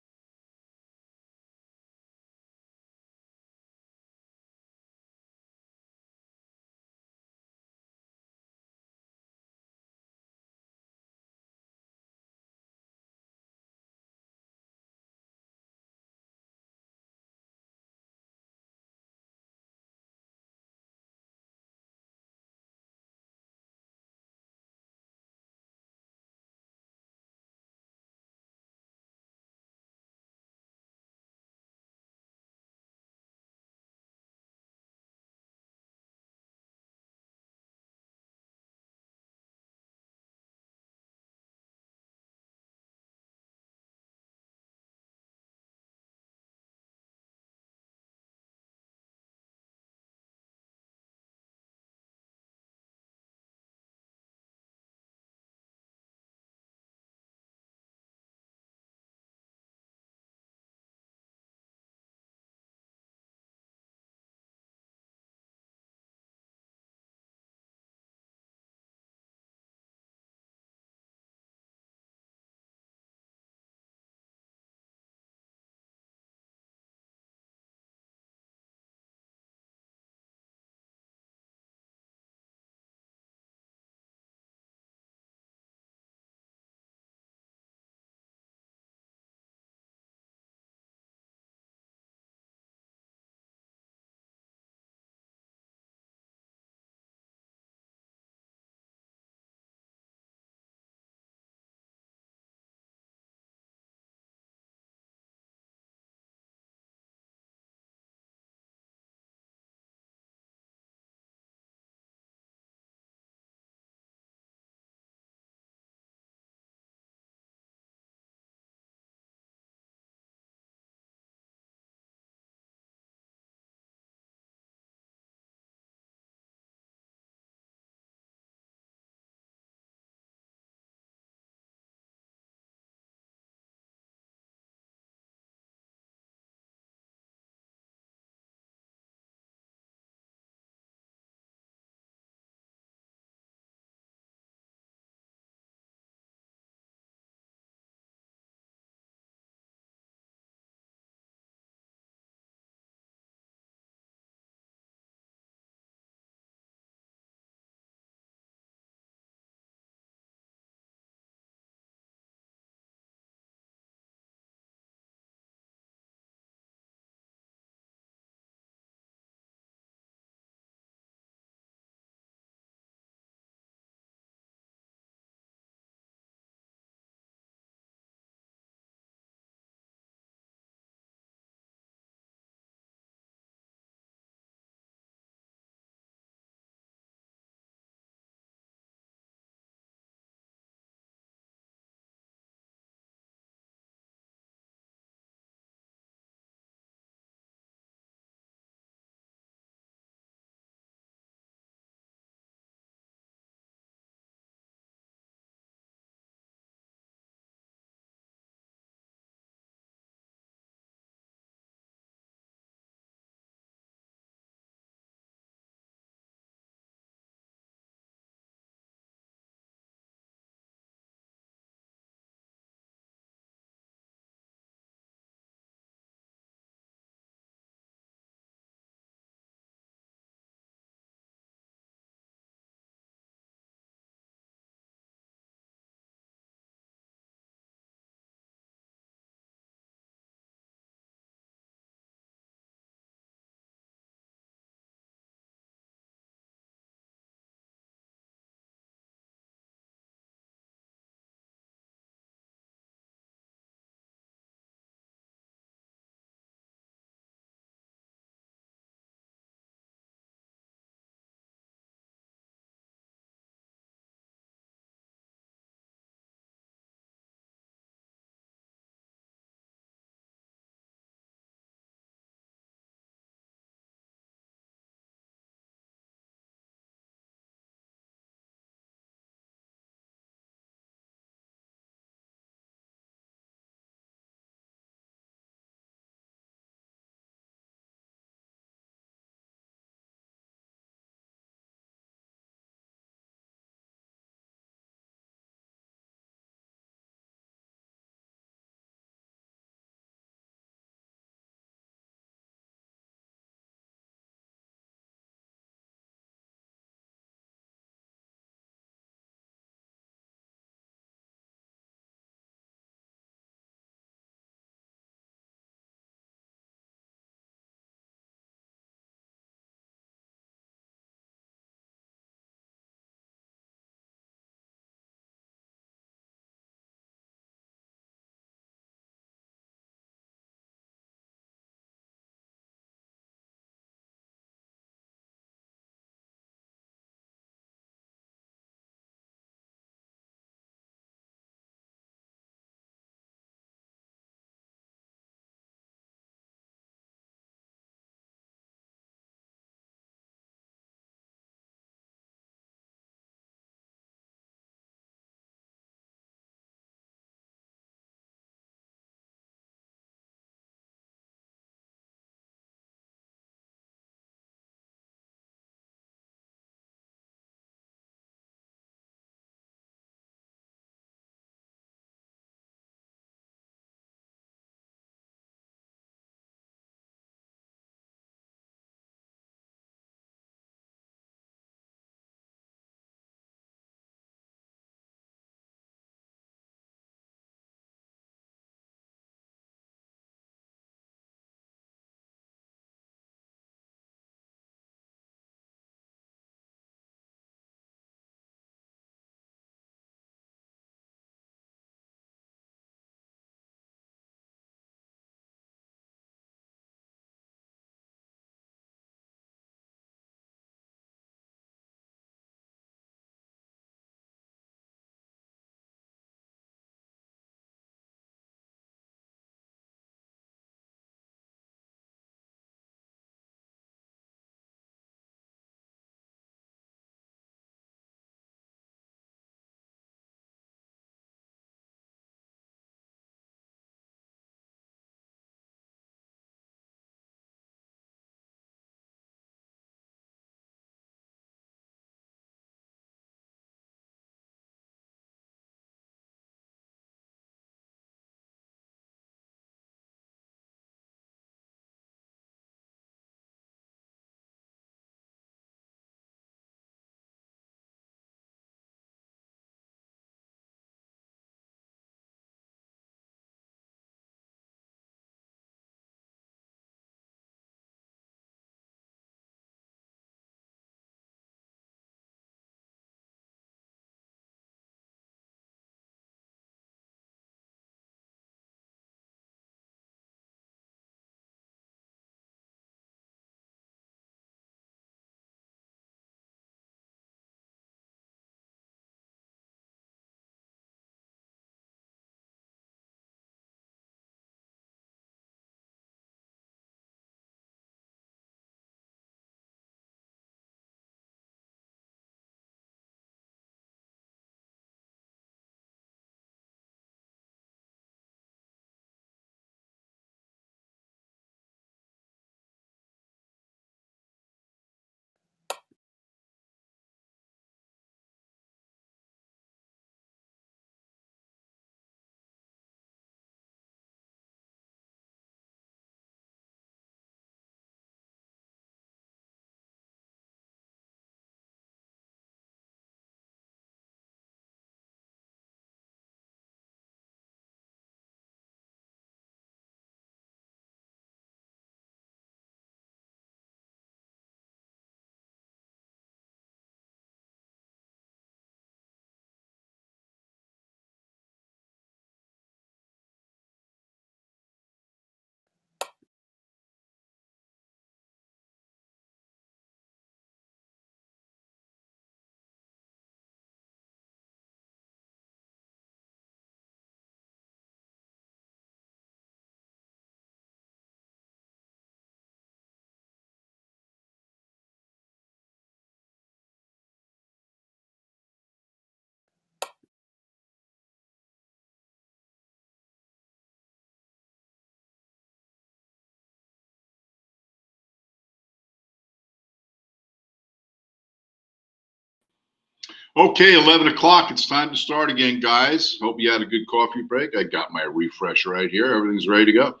Okay, 11 o'clock. It's time to start again, guys. Hope you had a good coffee break. I got my refresh right here. Everything's ready to go.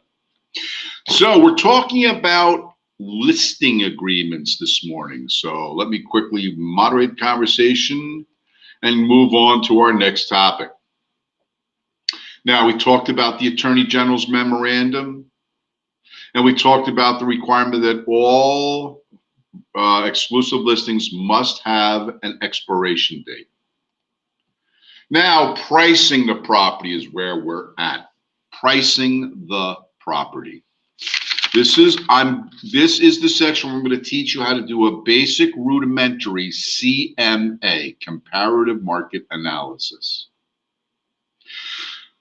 So we're talking about listing agreements this morning. So let me quickly moderate the conversation and move on to our next topic. Now, we talked about the Attorney General's memorandum, and we talked about the requirement that all exclusive listings must have an expiration date. Now, pricing the property is where we're at. Pricing the property. This is the section where I'm going to teach you how to do a basic rudimentary CMA, comparative market analysis.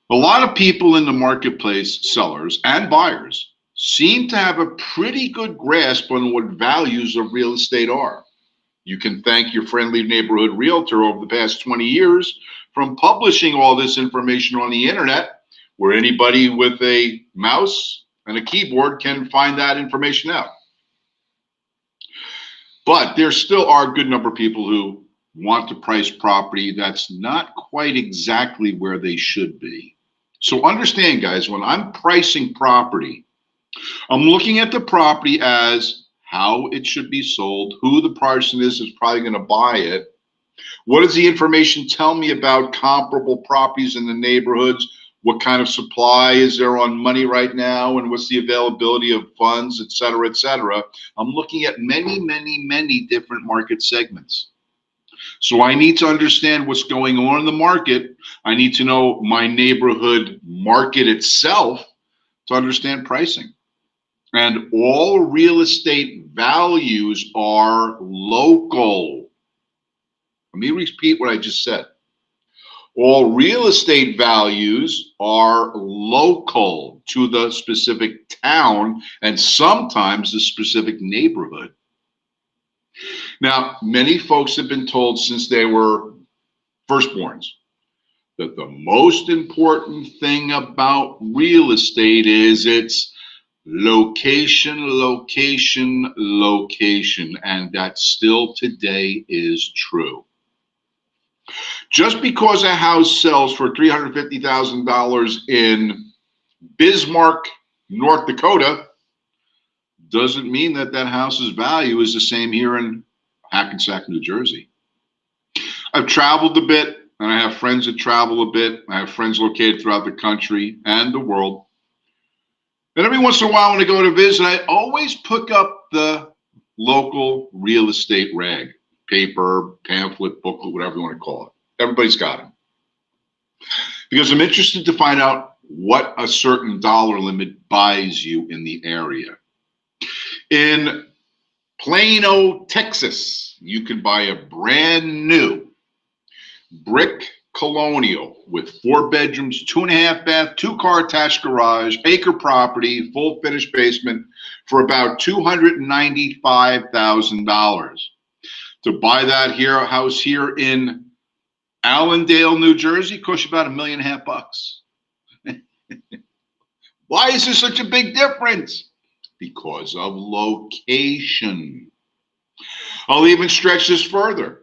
A lot of people in the marketplace, sellers and buyers, seem to have a pretty good grasp on what values of real estate are. You can thank your friendly neighborhood realtor over the past 20 years from publishing all this information on the internet, where anybody with a mouse and a keyboard can find that information out. But there still are a good number of people who want to price property that's not quite exactly where they should be. So understand, guys, when I'm pricing property, I'm looking at the property as how it should be sold, who the person is that's probably going to buy it. What does the information tell me about comparable properties in the neighborhoods? What kind of supply is there on money right now? And what's the availability of funds, et cetera, et cetera? I'm looking at many, many, many different market segments. So I need to understand what's going on in the market. I need to know my neighborhood market itself to understand pricing. And all real estate values are local. Let me repeat what I just said. All real estate values are local to the specific town and sometimes the specific neighborhood. Now, many folks have been told since they were firstborns that the most important thing about real estate is its location, location, location, and that still today is true. Just because a house sells for $350,000 in Bismarck, North Dakota, doesn't mean that that house's value is the same here in Hackensack, New Jersey. I've traveled a bit, and I have friends that travel a bit. I have friends located throughout the country and the world. And every once in a while when I go to visit, I always pick up the local real estate rag, paper, pamphlet, booklet, whatever you want to call it. Everybody's got them. Because I'm interested to find out what a certain dollar limit buys you in the area. In Plano, Texas, you can buy a brand new brick colonial with 4 bedrooms, 2.5 bath, 2-car attached garage, acre property, full finished basement for about $295,000. To buy that house here in Allendale, New Jersey, costs you about $1.5 million. Why is there such a big difference? Because of location. I'll even stretch this further.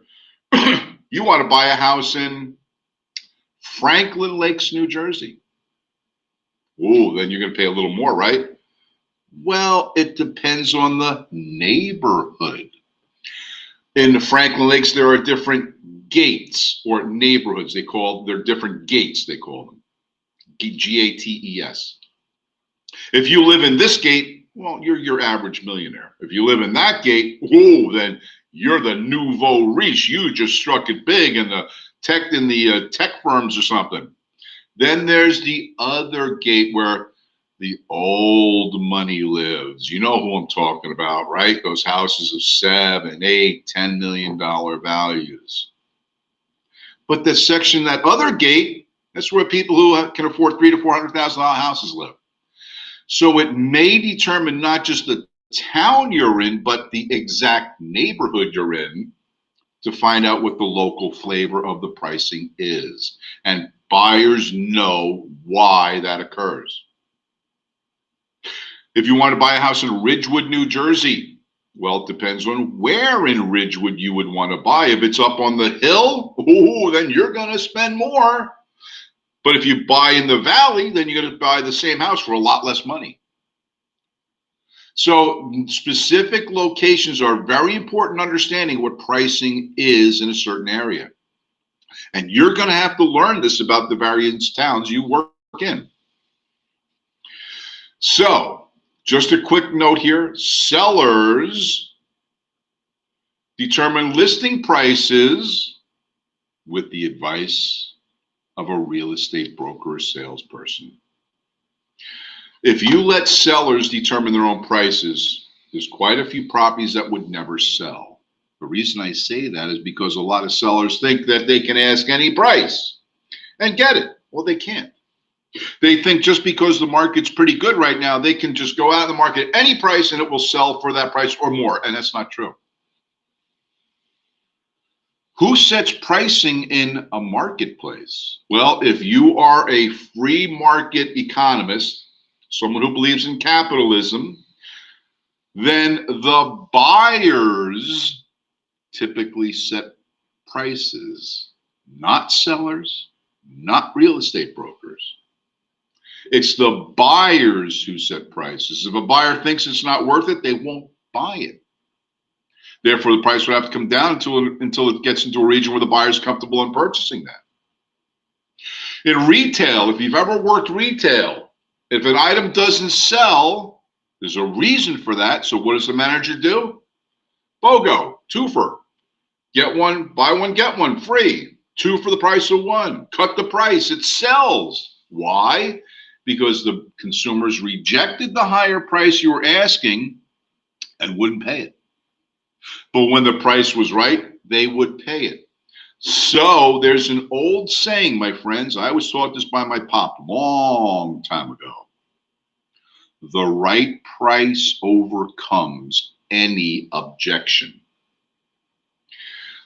You want to buy a house in Franklin Lakes, New Jersey. Oh, then you're going to pay a little more, right? Well, it depends on the neighborhood. In the Franklin Lakes, there are different gates or neighborhoods. They're different gates, they call them. Gates. If you live in this gate, well, you're your average millionaire. If you live in that gate, whoa, then you're the nouveau riche. You just struck it big in the tech firms or something. Then there's the other gate where the old money lives. You know who I'm talking about, right? Those houses of $7, $8, $10 million values. But the section, that other gate, that's where people who can afford $300,000 to $400,000 houses live. So it may determine not just the town you're in, but the exact neighborhood you're in to find out what the local flavor of the pricing is. And buyers know why that occurs. If you want to buy a house in Ridgewood, New Jersey, Well, it depends on where in Ridgewood you would want to buy. If it's up on the hill, ooh, then you're going to spend more. But if you buy in the valley, then you're going to buy the same house for a lot less money. So specific locations are very important, understanding what pricing is in a certain area. And you're going to have to learn this about the various towns you work in. So just a quick note here, sellers determine listing prices with the advice of a real estate broker or salesperson. If you let sellers determine their own prices, there's quite a few properties that would never sell. The reason I say that is because a lot of sellers think that they can ask any price and get it. Well, they can't. They think just because the market's pretty good right now, they can just go out in the market at any price and it will sell for that price or more. And that's not true. Who sets pricing in a marketplace? Well, if you are a free market economist, someone who believes in capitalism, then the buyers typically set prices, not sellers, not real estate brokers. It's the buyers who set prices. If a buyer thinks it's not worth it, they won't buy it. Therefore, the price would have to come down until it gets into a region where the buyer is comfortable in purchasing that. In retail, if you've ever worked retail, if an item doesn't sell, there's a reason for that. So what does the manager do? BOGO, twofer. Get one, buy one, get one free. Two for the price of one. Cut the price, it sells. Why? Because the consumers rejected the higher price you were asking and wouldn't pay it. But when the price was right, they would pay it. So there's an old saying, my friends, I was taught this by my pop a long time ago. The right price overcomes any objection.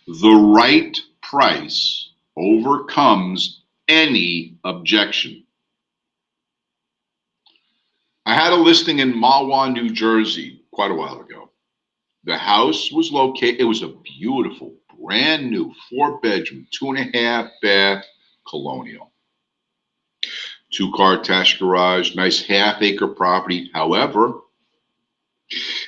The right price overcomes any objection. I had a listing in Mahwah, New Jersey, quite a while ago. The house was located, it was a beautiful, brand new 4-bedroom, 2.5 bath colonial. 2-car attached garage, nice half-acre property. However,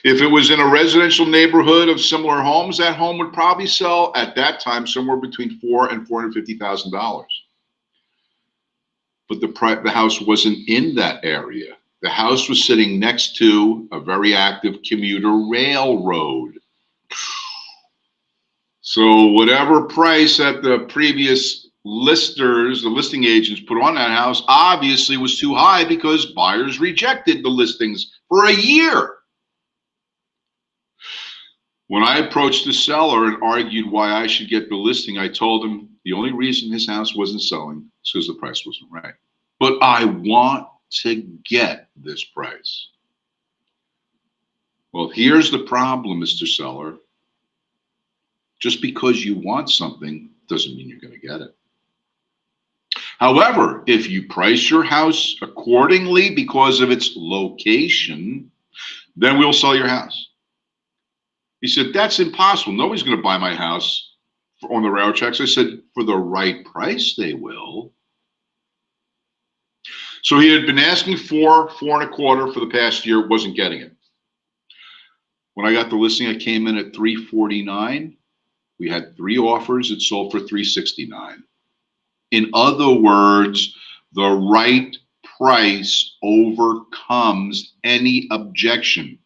if it was in a residential neighborhood of similar homes, that home would probably sell at that time somewhere between $400,000 and $450,000. But the house wasn't in that area. The house was sitting next to a very active commuter railroad. So whatever price that the previous listers, the listing agents put on that house obviously was too high because buyers rejected the listings for a year. When I approached the seller and argued why I should get the listing, I told him the only reason his house wasn't selling is because the price wasn't right. But I want to get this price. Well, here's the problem, Mr. Seller. Just because you want something doesn't mean you're going to get it. However, if you price your house accordingly because of its location, then we'll sell your house. He said, that's impossible. Nobody's going to buy my house on the railroad tracks. I said, for the right price, they will. So he had been asking $4, $4.25 for the past year, wasn't getting it. When I got the listing, I came in at $349. We had 3 offers. It sold for $369. In other words, the right price overcomes any objection.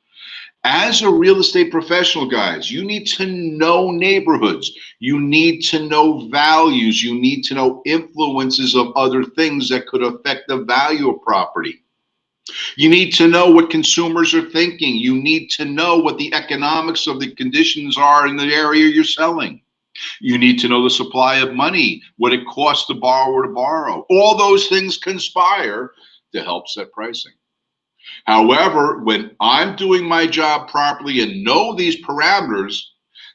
As a real estate professional, guys, you need to know neighborhoods. You need to know values. You need to know influences of other things that could affect the value of property. You need to know what consumers are thinking. You need to know what the economics of the conditions are in the area you're selling. You need to know the supply of money, what it costs the borrower to borrow. All those things conspire to help set pricing. However, when I'm doing my job properly and know these parameters,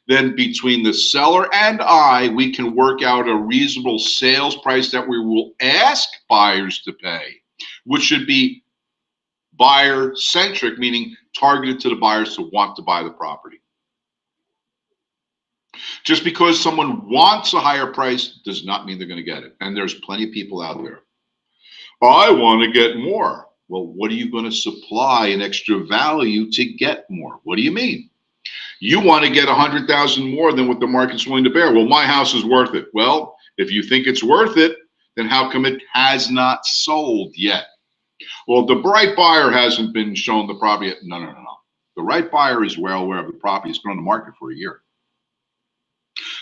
then between the seller and I, we can work out a reasonable sales price that we will ask buyers to pay, which should be buyer-centric, meaning targeted to the buyers to want to buy the property. Just because someone wants a higher price does not mean they're going to get it. And there's plenty of people out there. I want to get more. Well, what are you going to supply in extra value to get more? What do you mean? You want to get 100,000 more than what the market's willing to bear. Well, my house is worth it. Well, if you think it's worth it, then how come it has not sold yet? Well, the right buyer hasn't been shown the property yet. No. The right buyer is well aware of the property. It's been on the market for a year.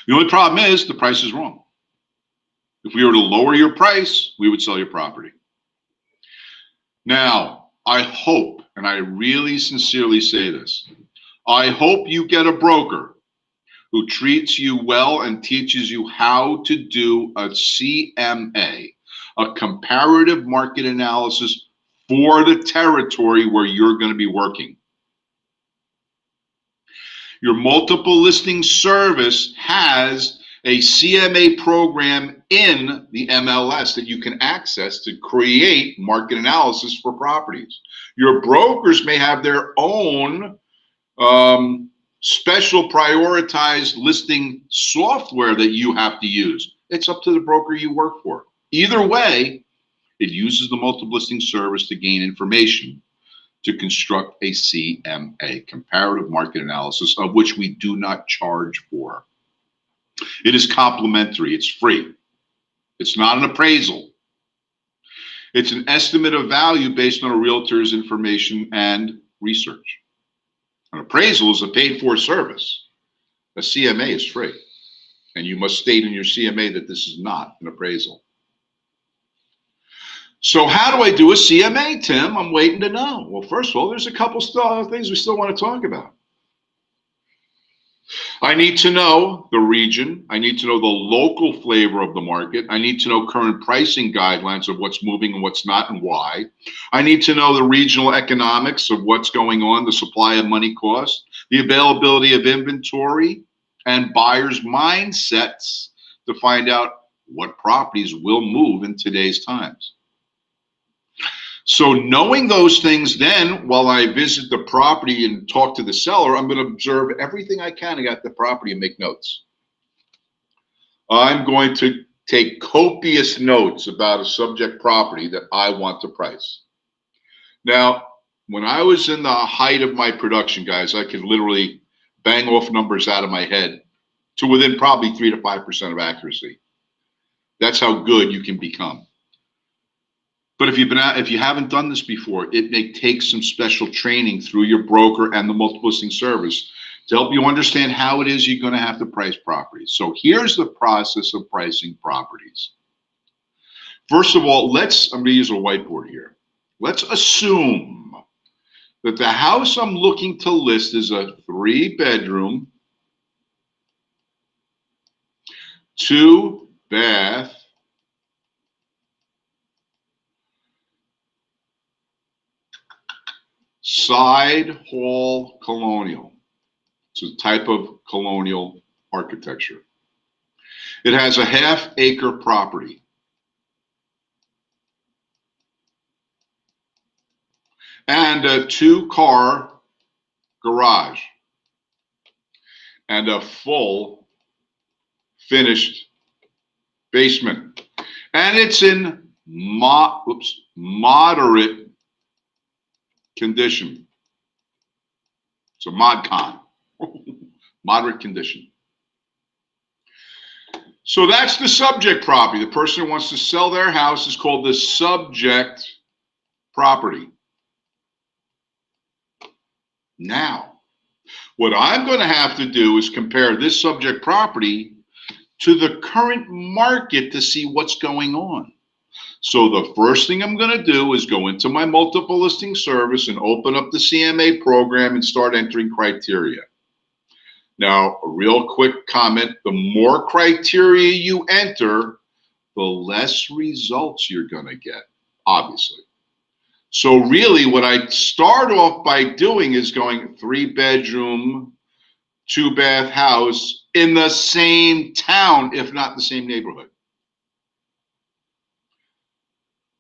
The only problem is the price is wrong. If we were to lower your price, we would sell your property. Now, I hope, and I really sincerely say this, I hope you get a broker who treats you well and teaches you how to do a CMA, a comparative market analysis for the territory where you're going to be working. Your multiple listing service has a CMA program in the MLS that you can access to create market analysis for properties. Your brokers may have their own special prioritized listing software that you have to use. It's up to the broker you work for. Either way, it uses the multiple listing service to gain information to construct a CMA, comparative market analysis, of which we do not charge for. It is complimentary, it's free. It's not an appraisal. It's an estimate of value based on a realtor's information and research. An appraisal is a paid-for service. A CMA is free. And you must state in your CMA that this is not an appraisal. So how do I do a CMA, Tim? I'm waiting to know. Well, first of all, there's a couple things we still want to talk about. I need to know the region. I need to know the local flavor of the market. I need to know current pricing guidelines of what's moving and what's not and why. I need to know the regional economics of what's going on, the supply and money cost, the availability of inventory, and buyers' mindsets to find out what properties will move in today's times. So knowing those things, then while I visit the property and talk to the seller, I'm going to observe everything I can about the property and make notes. I'm going to take copious notes about a subject property that I want to price. Now, when I was in the height of my production, guys, I could literally bang off numbers out of my head to within probably 3 to 5% of accuracy. That's how good you can become. But if you haven't done this before, it may take some special training through your broker and the multiple listing service to help you understand how it is you're going to have to price properties. So here's the process of pricing properties. First of all, I'm going to use a whiteboard here. Let's assume that the house I'm looking to list is a 3-bedroom, 2-bath, side hall colonial. It's a type of colonial architecture. It has a half-acre property. And a 2-car garage. And a full finished basement. And it's in moderate condition. It's a mod con. Moderate condition. So that's the subject property. The person who wants to sell their house is called the subject property. Now, what I'm going to have to do is compare this subject property to the current market to see what's going on. So the first thing I'm going to do is go into my multiple listing service and open up the CMA program and start entering criteria. Now, a real quick comment, the more criteria you enter, the less results you're going to get, obviously. So really what I start off by doing is going 3-bedroom, 2-bath house in the same town, if not the same neighborhood.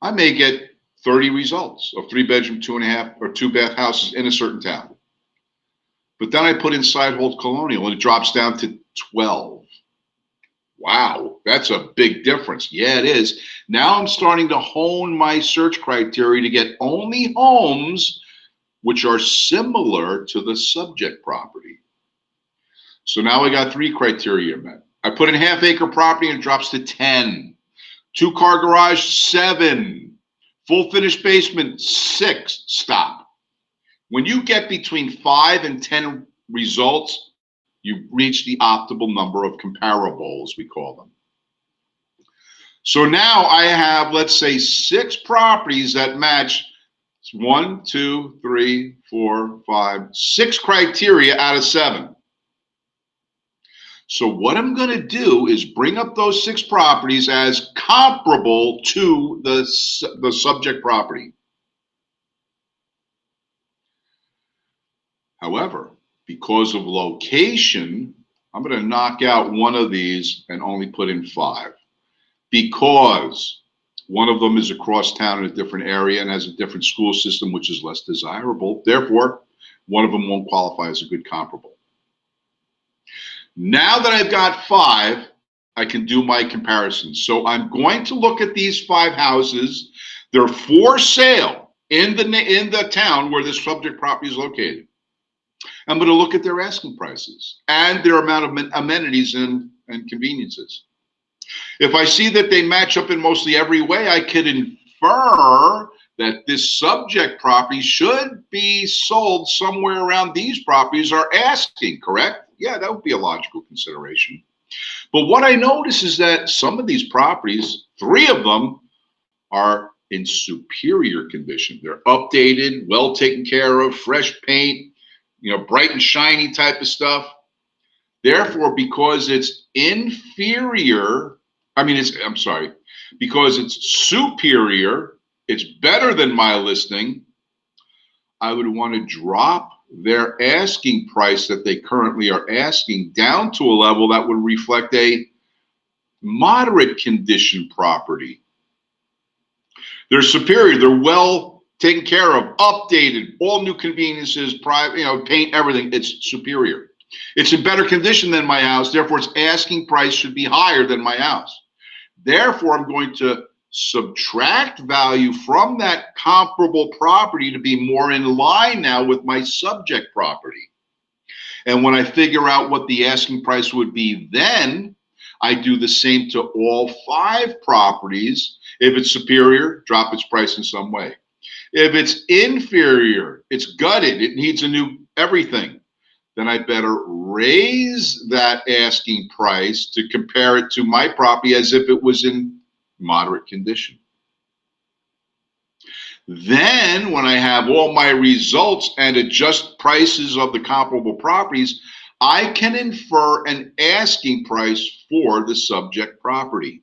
I may get 30 results of 3-bedroom, 2.5 or 2-bath houses in a certain town. But then I put in Sidehold Colonial and it drops down to 12. Wow, that's a big difference. Yeah, it is. Now I'm starting to hone my search criteria to get only homes which are similar to the subject property. So now I got 3 criteria met. I put in half-acre property and it drops to 10. 2-car garage, 7. Full finished basement, 6. Stop. When you get between 5 and 10 results, you reach the optimal number of comparables, we call them. So now I have, let's say, 6 properties that match 1, 2, 3, 4, 5, 6 criteria out of 7. So what I'm going to do is bring up those 6 properties as comparable to the subject property. However, because of location, I'm going to knock out one of these and only put in 5. Because one of them is across town in a different area and has a different school system, which is less desirable. Therefore, one of them won't qualify as a good comparable. Now that I've got 5, I can do my comparisons. So I'm going to look at these 5 houses. They're for sale in the town where this subject property is located. I'm going to look at their asking prices and their amount of amenities and conveniences. If I see that they match up in mostly every way, I could infer that this subject property should be sold somewhere around these properties are asking, correct? Yeah, that would be a logical consideration. But what I notice is that some of these properties, 3 of them, are in superior condition. They're updated, well taken care of, fresh paint, bright and shiny type of stuff. Therefore, because it's inferior, because it's superior, it's better than my listing, I would want to drop their asking price that they currently are asking down to a level that would reflect a moderate condition property. They're superior, they're well taken care of, updated, all new conveniences, private, paint, everything. It's superior. It's in better condition than my house, therefore its asking price should be higher than my house. Therefore, I'm going to subtract value from that comparable property to be more in line now with my subject property. And when I figure out what the asking price would be then, I do the same to all 5 properties. If it's superior, drop its price in some way. If it's inferior, it's gutted, it needs a new everything, then I better raise that asking price to compare it to my property as if it was in moderate condition. Then when I have all my results and adjust prices of the comparable properties, I can infer an asking price for the subject property.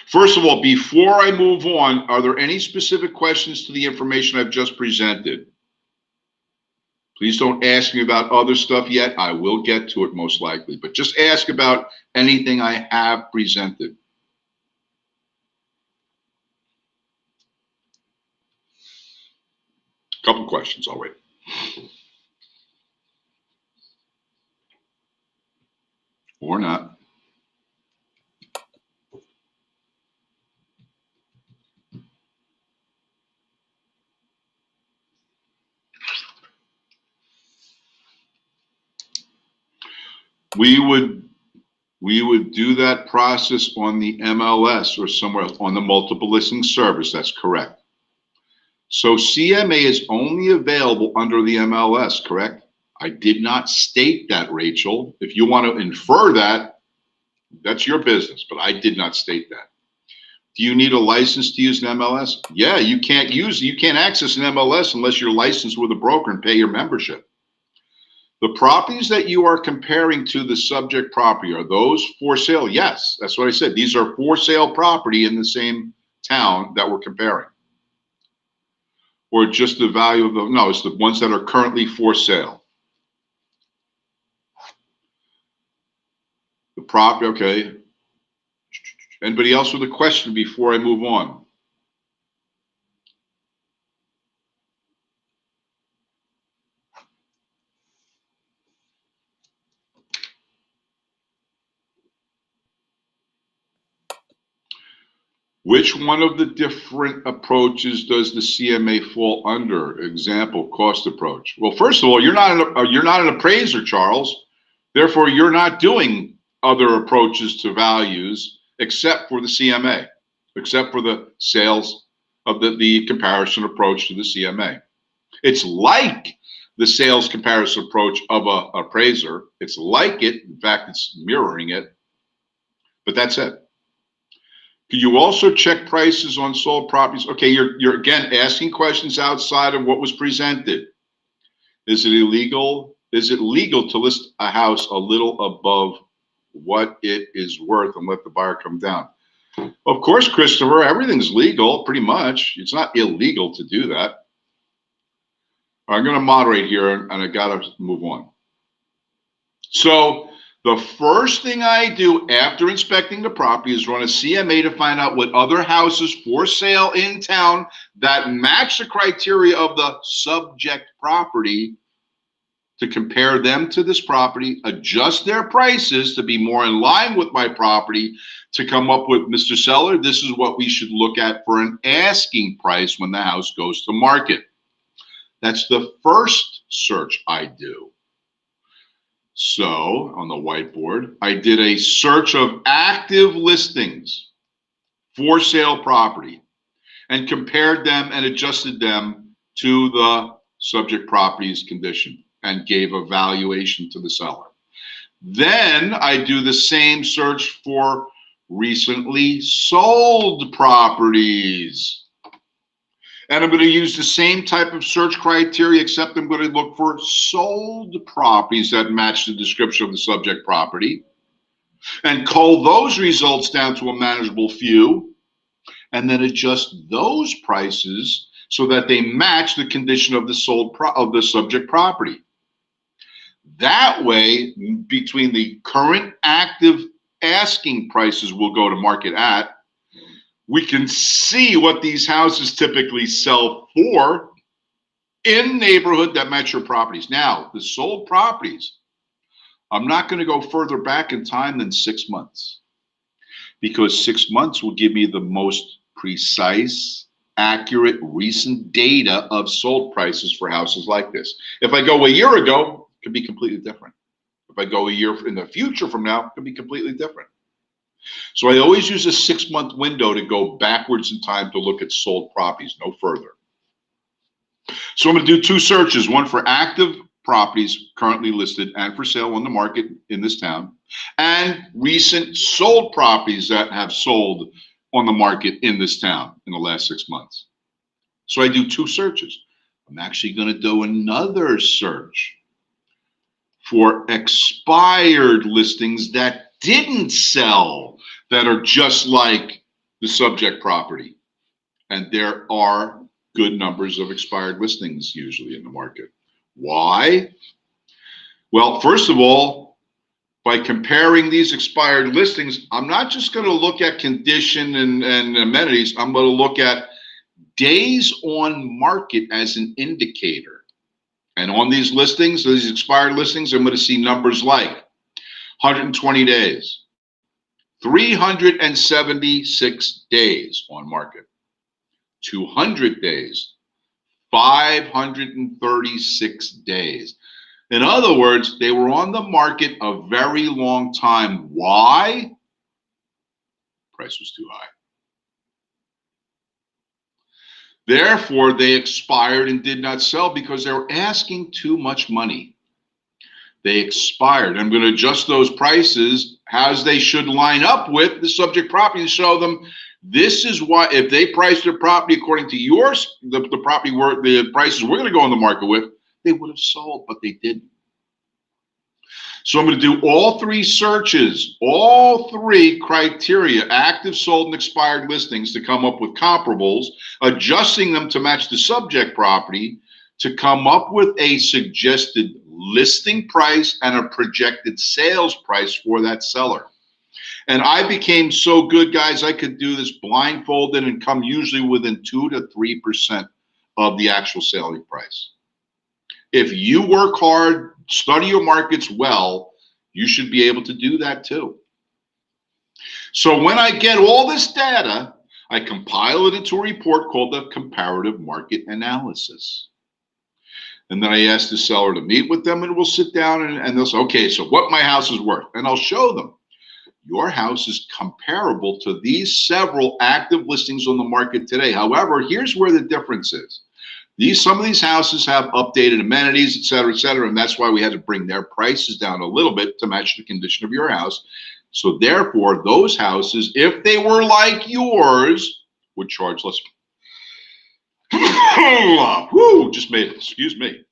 First of all, before I move on, are there any specific questions to the information I've just presented? Please don't ask me about other stuff yet. I will get to it most likely, but just ask about anything I have presented. Couple questions, I'll wait. Or not. We would do that process on the MLS or somewhere else, on the multiple listing service. That's correct. So CMA is only available under the MLS, correct? I did not state that, Rachel. If you want to infer that, that's your business, but I did not state that. Do you need a license to use an MLS? Yeah, you can't access an MLS unless you're licensed with a broker and pay your membership. The properties that you are comparing to the subject property, are those for sale? Yes, that's what I said. These are for sale property in the same town that we're comparing. Or just the value of them? No, it's the ones that are currently for sale. The property, okay. Anybody else with a question before I move on? Which one of the different approaches does the CMA fall under? Example, cost approach. Well, first of all, you're not an appraiser, Charles. Therefore, you're not doing other approaches to values except for the CMA, except for the sales of the comparison approach to the CMA. It's like the sales comparison approach of an appraiser. It's like it. In fact, it's mirroring it. But that's it. You also check prices on sold properties. Okay, you're again asking questions outside of what was presented. Is it illegal? Is it legal to list a house a little above what it is worth and let the buyer come down? Of course, Christopher, everything's legal, pretty much. It's not illegal to do that. I'm going to moderate here, and I got to move on. So the first thing I do after inspecting the property is run a CMA to find out what other houses for sale in town that match the criteria of the subject property, to compare them to this property, adjust their prices to be more in line with my property, to come up with, Mr. Seller, this is what we should look at for an asking price when the house goes to market. That's the first search I do. So on the whiteboard, I did a search of active listings for sale property and compared them and adjusted them to the subject property's condition and gave a valuation to the seller. Then I do the same search for recently sold properties. And I'm going to use the same type of search criteria, except I'm going to look for sold properties that match the description of the subject property and cull those results down to a manageable few, and then adjust those prices so that they match the condition of the subject property. That way, between the current active asking prices we'll go to market at, we can see what these houses typically sell for in neighborhood that match your properties. Now, the sold properties, I'm not going to go further back in time than 6 months, because 6 months will give me the most precise, accurate, recent data of sold prices for houses like this. If I go a year ago, it could be completely different. If I go a year in the future from now, it could be completely different. So I always use a 6-month window to go backwards in time to look at sold properties, no further. So I'm going to do 2 searches, one for active properties currently listed and for sale on the market in this town, and recent sold properties that have sold on the market in this town in the last 6 months. So I do 2 searches. I'm actually going to do another search for expired listings that didn't sell, that are just like the subject property. And there are good numbers of expired listings usually in the market. Why? Well, first of all, by comparing these expired listings, I'm not just going to look at condition and amenities. I'm going to look at days on market as an indicator. And on these listings, these expired listings, I'm going to see numbers like 120 days, 376 days on market, 200 days, 536 days. In other words, they were on the market a very long time. Why? Price was too high. Therefore, they expired and did not sell because they were asking too much money. They expired. I'm going to adjust those prices as they should line up with the subject property and show them this is why, if they priced their property according to yours, the property were the prices we're going to go on the market with, they would have sold, but they didn't. So I'm going to do all 3 searches, all 3 criteria, active, sold, and expired listings, to come up with comparables, adjusting them to match the subject property, to come up with a suggested listing price and a projected sales price for that seller. And I became so good, guys, I could do this blindfolded and come usually within 2 to 3% of the actual selling price. If you work hard, study your markets well, you should be able to do that too. So when I get all this data, I compile it into a report called the comparative market analysis. And then I ask the seller to meet with them, and we'll sit down and they'll say, okay, so what my house is worth. And I'll show them. Your house is comparable to these several active listings on the market today. However, here's where the difference is. Some of these houses have updated amenities, et cetera, and that's why we had to bring their prices down a little bit to match the condition of your house. So therefore, those houses, if they were like yours, would charge less. Whoo, just made it, excuse me.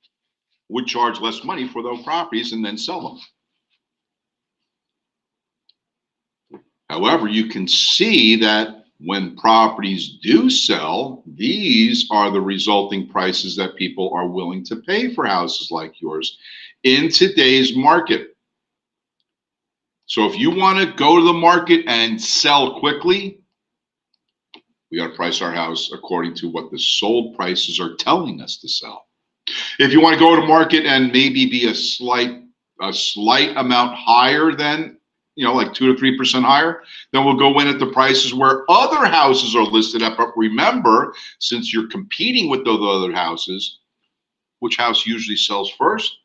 Would charge less money for those properties and then sell them. However, you can see that when properties do sell, these are the resulting prices that people are willing to pay for houses like yours in today's market. So if you want to go to the market and sell quickly, we got to price our house according to what the sold prices are telling us to sell. If you want to go to market and maybe be a slight amount higher than, like 2 to 3% higher, then we'll go in at the prices where other houses are listed at. But remember, since you're competing with those other houses, which house usually sells first?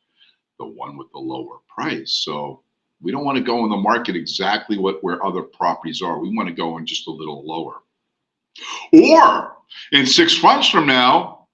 The one with the lower price. So we don't want to go in the market exactly where other properties are. We want to go in just a little lower. Or in 6 months from now,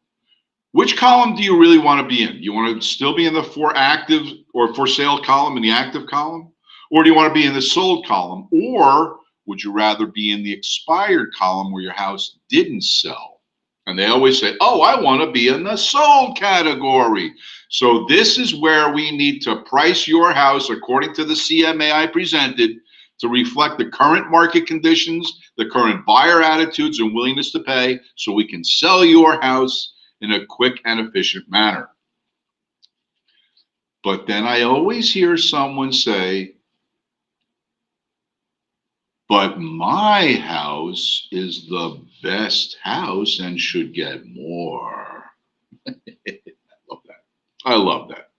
which column do you really want to be in? You want to still be in the for active or for sale column, in the active column? Or do you want to be in the sold column? Or would you rather be in the expired column where your house didn't sell? And they always say, oh, I want to be in the sold category. So this is where we need to price your house according to the CMA I presented to reflect the current market conditions, the current buyer attitudes and willingness to pay, so we can sell your house in a quick and efficient manner. But then I always hear someone say, but my house is the best house and should get more. I love that. I love that.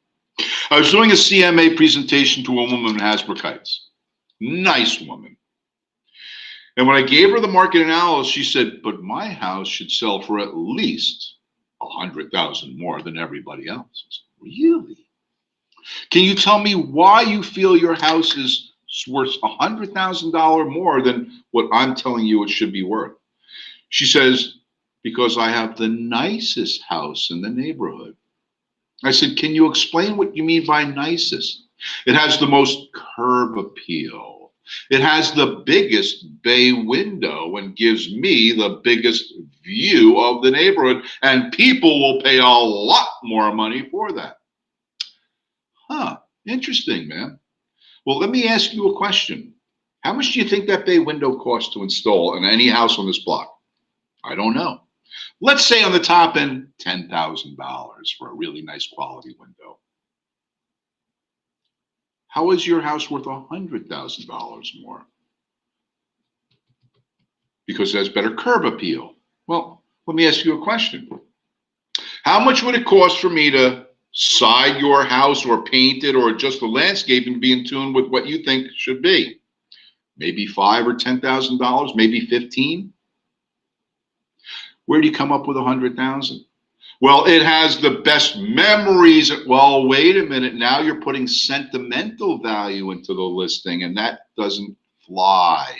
I was doing a CMA presentation to a woman in Hasbrook Heights. Nice woman. And when I gave her the market analysis, she said, but my house should sell for at least $100,000 more than everybody else. I said, really? Can you tell me why you feel your house is worth $100,000 more than what I'm telling you it should be worth? She says, because I have the nicest house in the neighborhood. I said, can you explain what you mean by nicest? It has the most curb appeal. It has the biggest bay window and gives me the biggest view of the neighborhood, and people will pay a lot more money for that. Huh, interesting, man. Well, let me ask you a question. How much do you think that bay window costs to install in any house on this block? I don't know. Let's say on the top end, $10,000 for a really nice quality window. How is your house worth $100,000 more? Because it has better curb appeal. Well, let me ask you a question. How much would it cost for me to side your house or paint it or just the landscape and be in tune with what you think should be? Maybe $5,000 or $10,000, maybe $15,000. Where do you come up with $100,000? Well, it has the best memories. Well, wait a minute. Now you're putting sentimental value into the listing, and that doesn't fly.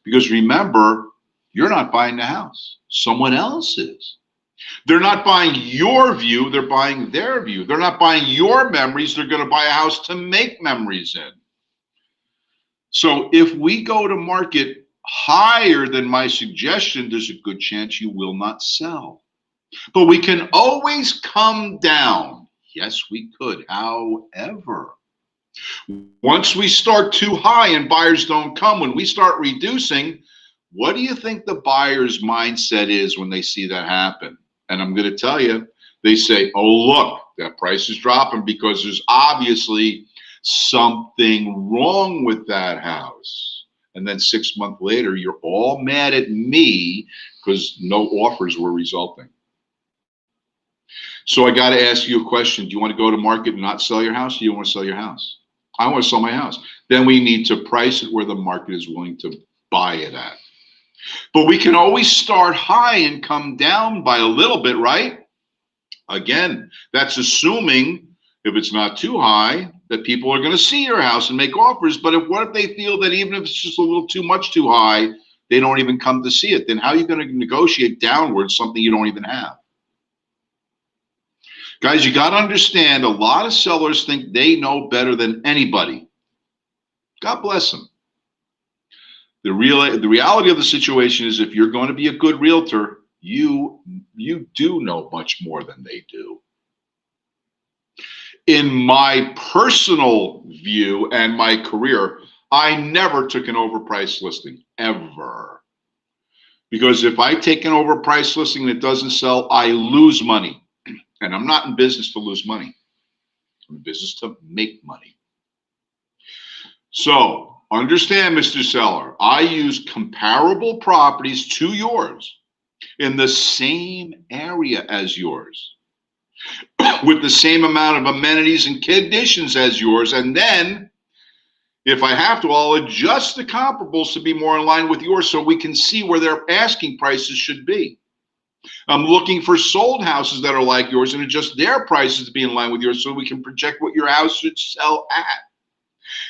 Because remember, you're not buying the house. Someone else is. They're not buying your view. They're buying their view. They're not buying your memories. They're going to buy a house to make memories in. So if we go to market higher than my suggestion, there's a good chance you will not sell. But we can always come down. Yes, we could. However, once we start too high and buyers don't come, when we start reducing, what do you think the buyer's mindset is when they see that happen? And I'm going to tell you, they say, oh, look, that price is dropping because there's obviously something wrong with that house. And then 6 months later, you're all mad at me because no offers were resulting. So I got to ask you a question. Do you want to go to market and not sell your house? Or do you want to sell your house? I want to sell my house. Then we need to price it where the market is willing to buy it at. But we can always start high and come down by a little bit, right? Again, that's assuming if it's not too high, that people are going to see your house and make offers. But what if they feel that even if it's just a little too much too high, they don't even come to see it? Then how are you going to negotiate downwards something you don't even have? Guys, you got to understand, a lot of sellers think they know better than anybody. God bless them. The reality of the situation is, if you're going to be a good realtor, you do know much more than they do. In my personal view and my career, I never took an overpriced listing, ever. Because if I take an overpriced listing and it doesn't sell, I lose money. And I'm not in business to lose money. I'm in business to make money. So understand, Mr. Seller, I use comparable properties to yours in the same area as yours, with the same amount of amenities and conditions as yours. And then, if I have to, I'll adjust the comparables to be more in line with yours so we can see where their asking prices should be. I'm looking for sold houses that are like yours and adjust their prices to be in line with yours so we can project what your house should sell at.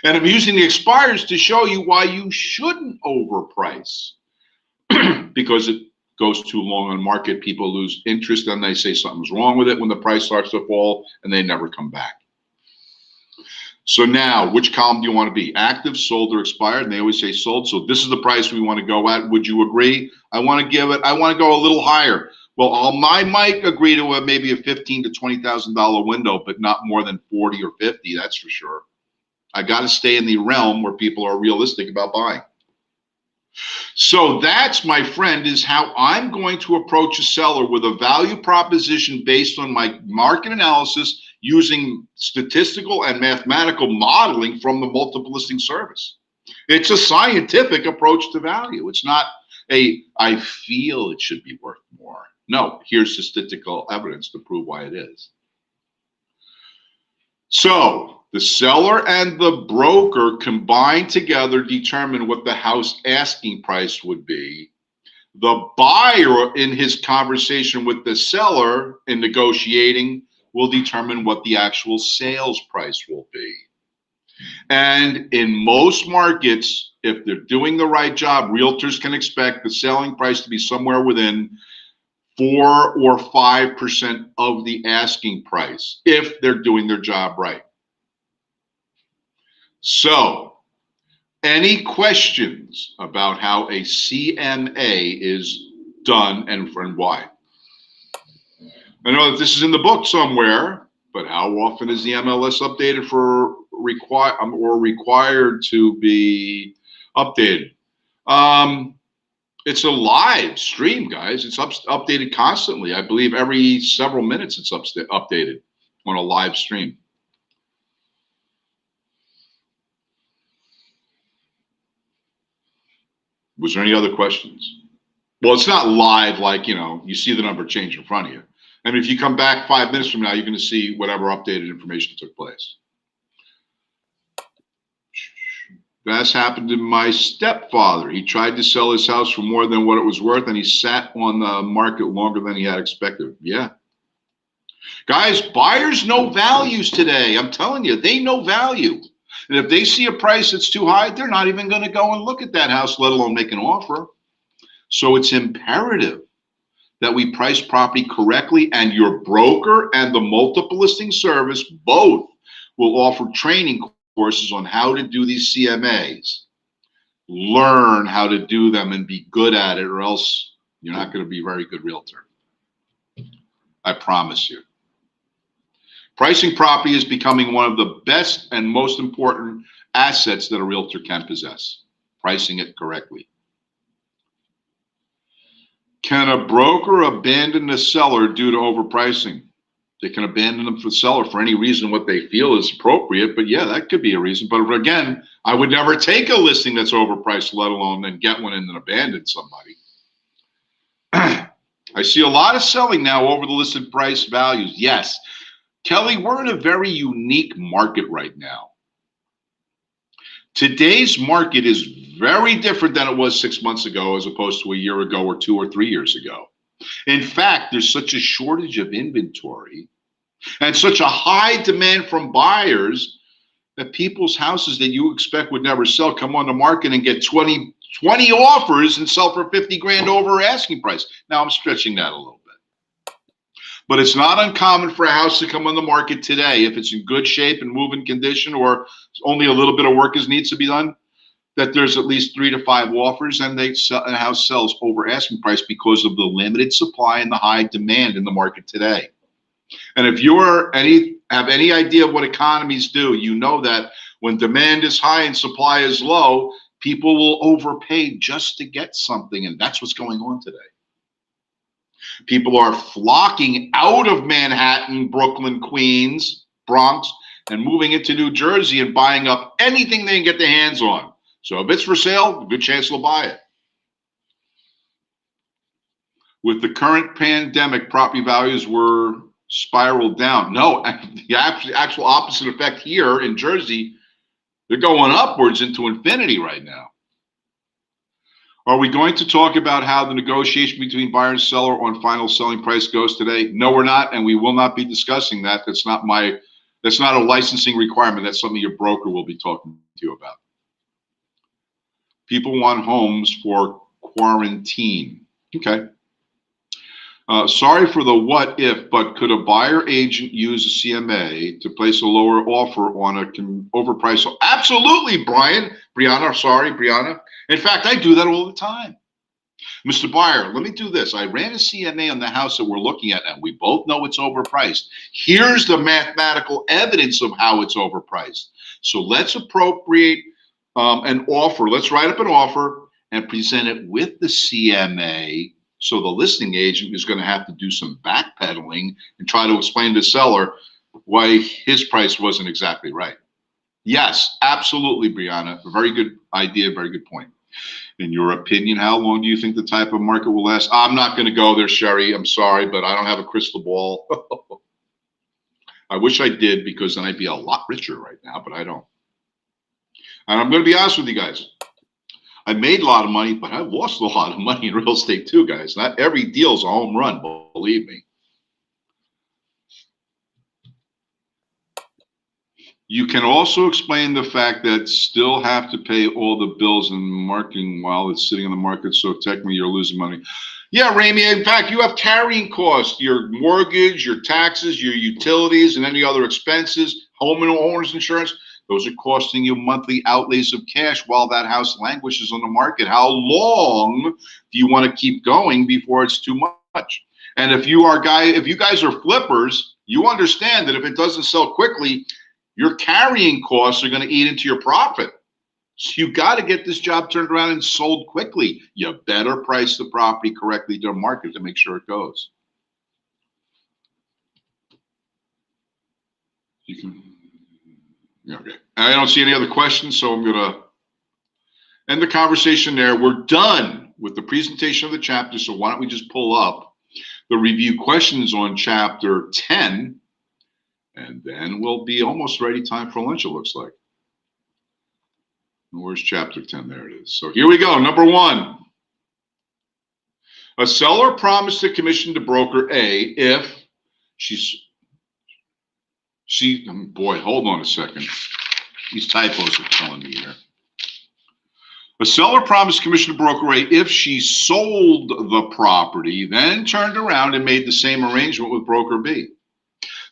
And I'm using the expires to show you why you shouldn't overprice. Because it goes too long on market, people lose interest, and they say something's wrong with it when the price starts to fall, and they never come back. So now, which column do you want to be? Active, sold, or expired? And they always say sold. So this is the price we want to go at. Would you agree? I want to go a little higher. Well, I might agree to maybe a $15,000 to $20,000 window, but not more than 40 or 50. That's for sure. I got to stay in the realm where people are realistic about buying. So that's, my friend, is how I'm going to approach a seller, with a value proposition based on my market analysis, using statistical and mathematical modeling from the multiple listing service. It's a scientific approach to value. It's not I feel it should be worth more. No, here's statistical evidence to prove why it is. So the seller and the broker combined together determine what the house asking price would be. The buyer, in his conversation with the seller in negotiating, will determine what the actual sales price will be. And in most markets, if they're doing the right job, realtors can expect the selling price to be somewhere within 4 or 5% of the asking price, if they're doing their job right. So, any questions about how a CMA is done and why? I know that this is in the book somewhere, but how often is the MLS updated for required to be updated? It's a live stream, guys. It's updated constantly. I believe every several minutes it's updated on a live stream. Was there any other questions? Well, it's not live like, you see the number change in front of you. I mean, if you come back 5 minutes from now, you're going to see whatever updated information took place. That's happened to my stepfather. He tried to sell his house for more than what it was worth, and he sat on the market longer than he had expected. Yeah. Guys, buyers know values today. I'm telling you, they know value. And if they see a price that's too high, they're not even going to go and look at that house, let alone make an offer. So it's imperative that we price property correctly, and your broker and the multiple listing service both will offer training courses on how to do these CMAs. Learn how to do them and be good at it, or else you're not going to be a very good realtor. I promise you. Pricing property is becoming one of the best and most important assets that a realtor can possess. Pricing it correctly. Can a broker abandon a seller due to overpricing? They can abandon them for the seller for any reason what they feel is appropriate, but yeah, that could be a reason. But again, I would never take a listing that's overpriced, let alone then get one and then abandon somebody. I see a lot of selling now over the listed price values. Yes, Kelly, we're in a very unique market right now. Today's market is very different than it was 6 months ago, as opposed to a year ago or 2 or 3 years ago. In fact, there's such a shortage of inventory and such a high demand from buyers that people's houses that you expect would never sell come on the market and get 20 offers and sell for 50 grand over asking price. Now I'm stretching that a little bit. But it's not uncommon for a house to come on the market today, if it's in good shape and move-in condition or only a little bit of work needs to be done, that there's at least 3 to 5 offers and a house sells over asking price because of the limited supply and the high demand in the market today. And if you have any idea of what economies do, you know that when demand is high and supply is low, people will overpay just to get something, and that's what's going on today. People are flocking out of Manhattan, Brooklyn, Queens, Bronx, and moving into New Jersey and buying up anything they can get their hands on. So if it's for sale, a good chance they'll buy it. With the current pandemic, property values were spiraled down. No, the actual opposite effect here in Jersey, they're going upwards into infinity right now. Are we going to talk about how the negotiation between buyer and seller on final selling price goes today? No, we're not, and we will not be discussing that. That's not a licensing requirement. That's something your broker will be talking to you about. People want homes for quarantine. Okay. Sorry for the what if, but could a buyer agent use a CMA to place a lower offer on an overpriced? Absolutely, Brianna. In fact, I do that all the time. Mr. Buyer, let me do this. I ran a CMA on the house that we're looking at, and we both know it's overpriced. Here's the mathematical evidence of how it's overpriced. So let's appropriate an offer. Let's write up an offer and present it with the CMA. So the listing agent is going to have to do some backpedaling and try to explain to the seller why his price wasn't exactly right. Yes, absolutely, Brianna. Very good idea, very good point. In your opinion, how long do you think the type of market will last? I'm not going to go there, Sherry. I'm sorry, but I don't have a crystal ball. I wish I did, because then I'd be a lot richer right now, but I don't. And I'm going to be honest with you guys. I made a lot of money, but I lost a lot of money in real estate too, guys. Not every deal's a home run, believe me. You can also explain the fact that still have to pay all the bills and marketing while it's sitting on the market, so technically you're losing money. Yeah, Ramey, in fact, you have carrying costs, your mortgage, your taxes, your utilities, and any other expenses, homeowners insurance. Those are costing you monthly outlays of cash while that house languishes on the market. How long do you want to keep going before it's too much? And if you guys are flippers, you understand that if it doesn't sell quickly, your carrying costs are going to eat into your profit. So you got to get this job turned around and sold quickly. You better price the property correctly to the market to make sure it goes. You can. Okay. I don't see any other questions, so I'm going to end the conversation there. We're done with the presentation of the chapter, so why don't we just pull up the review questions on chapter 10, and then we'll be almost ready. Time for lunch, it looks like. Where's chapter 10? There it is. So here we go. Number 1. A seller promised a commission to broker A if boy, hold on a second. These typos are killing me here. A seller promised commission to broker A if she sold the property, then turned around and made the same arrangement with broker B.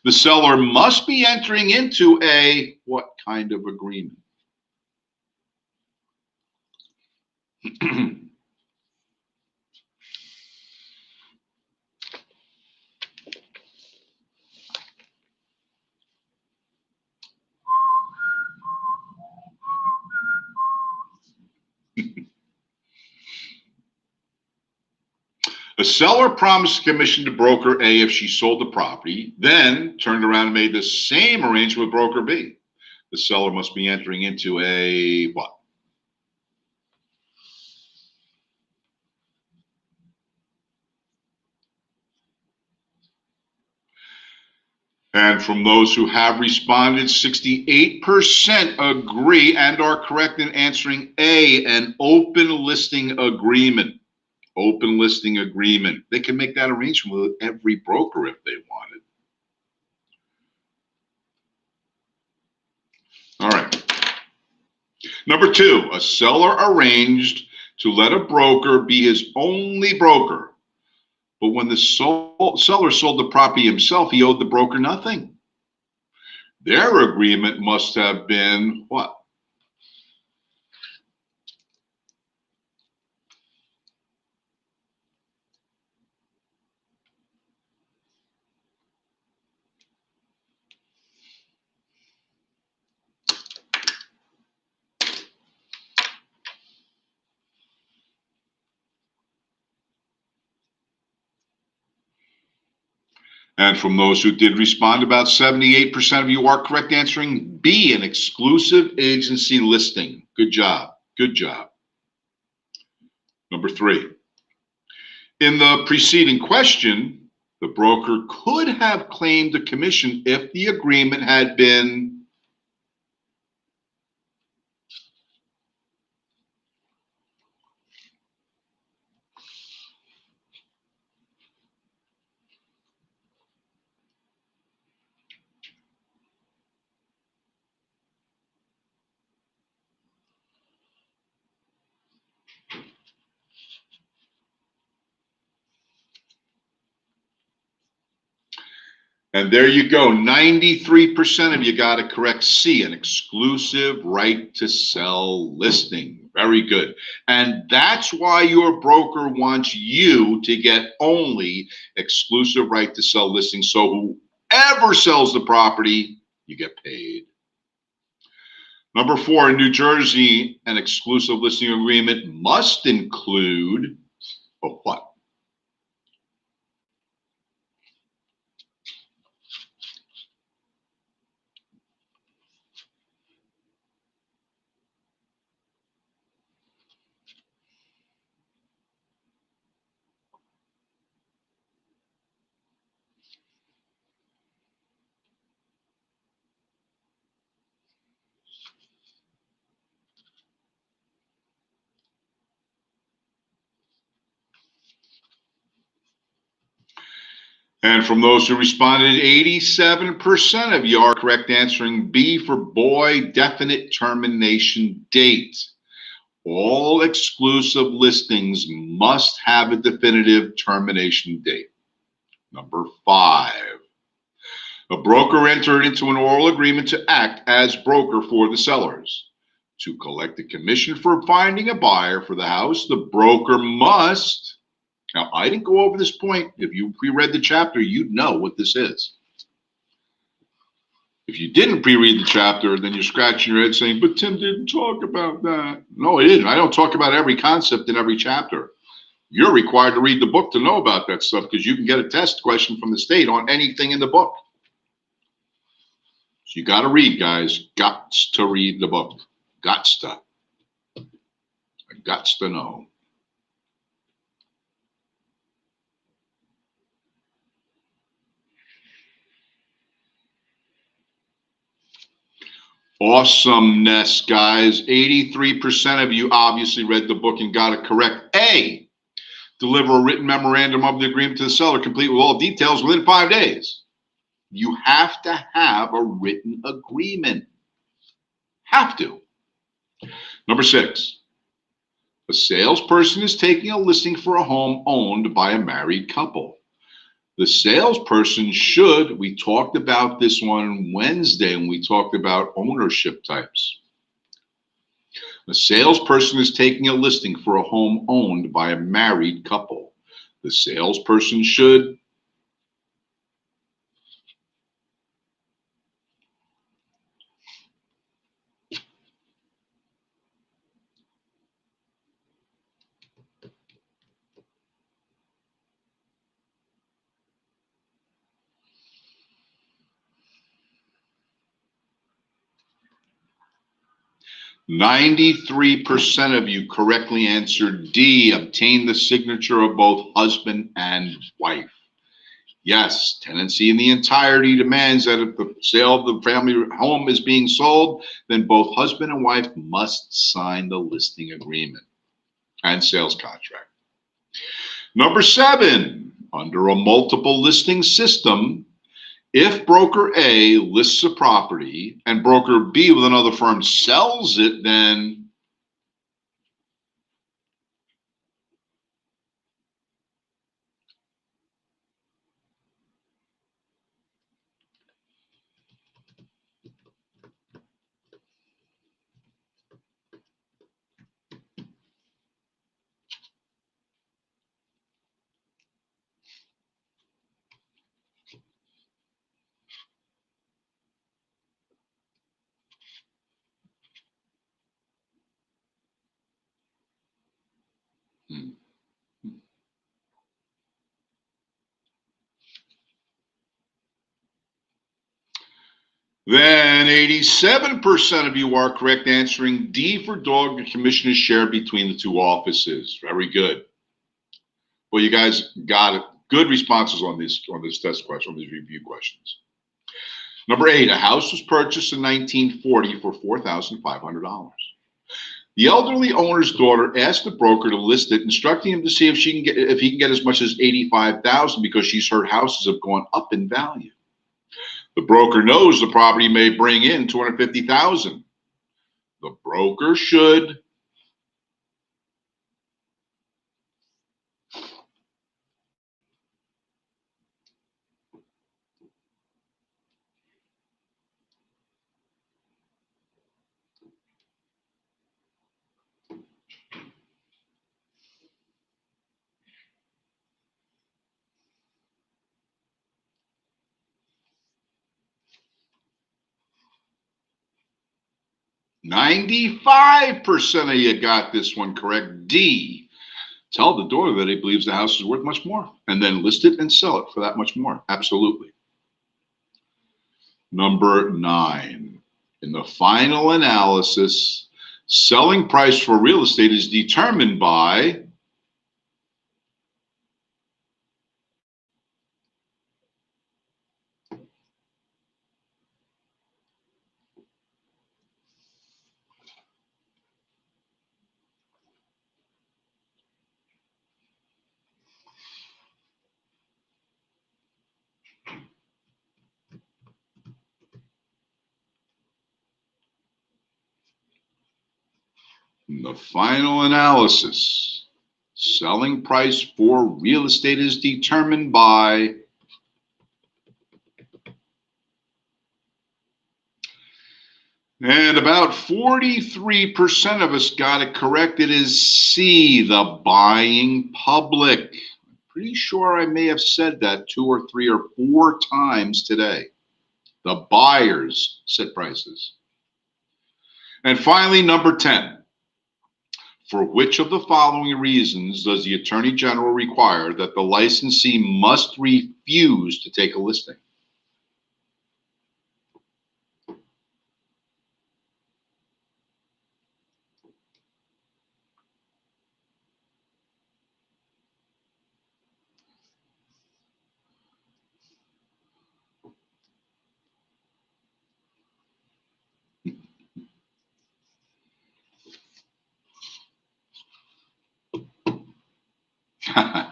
The seller must be entering into a what kind of agreement? A seller promised commission to broker A if she sold the property, then turned around and made the same arrangement with broker B. The seller must be entering into a what? And from those who have responded, 68% agree and are correct in answering A, an open listing agreement. Open listing agreement. They can make that arrangement with every broker if they wanted. All right. Number 2, a seller arranged to let a broker be his only broker. But when the seller sold the property himself, he owed the broker nothing. Their agreement must have been what? And from those who did respond, about 78% of you are correct answering B, an exclusive agency listing. Good job. Good job. Number 3. In the preceding question, the broker could have claimed a commission if the agreement had been and there you go. 93% of you got it correct. C, an exclusive right to sell listing. Very good. And that's why your broker wants you to get only exclusive right to sell listing. So whoever sells the property, you get paid. Number 4, in New Jersey, an exclusive listing agreement must include what? And from those who responded, 87% of you are correct answering B for boy, definite termination date. All exclusive listings must have a definitive termination date. Number 5, a broker entered into an oral agreement to act as broker for the sellers. To collect a commission for finding a buyer for the house, the broker must. Now, I didn't go over this point. If you pre-read the chapter, you'd know what this is. If you didn't pre-read the chapter, then you're scratching your head saying, but Tim didn't talk about that. No, I didn't. I don't talk about every concept in every chapter. You're required to read the book to know about that stuff because you can get a test question from the state on anything in the book. So you got to read, guys. Gots to read the book. Gots to. Gots to know. Awesomeness, guys. 83% of you obviously read the book and got it correct. A, deliver a written memorandum of the agreement to the seller, complete with all details within 5 days. You have to have a written agreement. Have to. Number 6, a salesperson is taking a listing for a home owned by a married couple. The salesperson should, we talked about this one Wednesday when we talked about ownership types. A salesperson is taking a listing for a home owned by a married couple. The salesperson should. %93 of you correctly answered D, obtain the signature of both husband and wife. Yes, tenancy in the entirety demands that if the sale of the family home is being sold, then both husband and wife must sign the listing agreement and sales contract. Number 7, under a multiple listing system, if broker A lists a property and broker B with another firm sells it, then then 87% of you are correct, answering D for dog. The commission is shared between the two offices. Very good. Well, you guys got it. Good responses on this test question, on these review questions. Number 8, a house was purchased in 1940 for $4,500. The elderly owner's daughter asked the broker to list it, instructing him to see if he can get as much as $85,000 because she's heard houses have gone up in value. The broker knows the property may bring in $250,000. The broker should $95% of you got this one correct. D, tell the daughter that he believes the house is worth much more, and then list it and sell it for that much more. Absolutely. Number 9, in the final analysis, selling price for real estate is determined by the final analysis. Selling price for real estate is determined by, and about 43% of us got it correct. It is C, the buying public. I'm pretty sure I may have said that 2 or 3 or 4 times today. The buyers set prices. And finally, number 10. For which of the following reasons does the Attorney General require that the licensee must refuse to take a listing?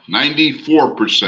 (94%)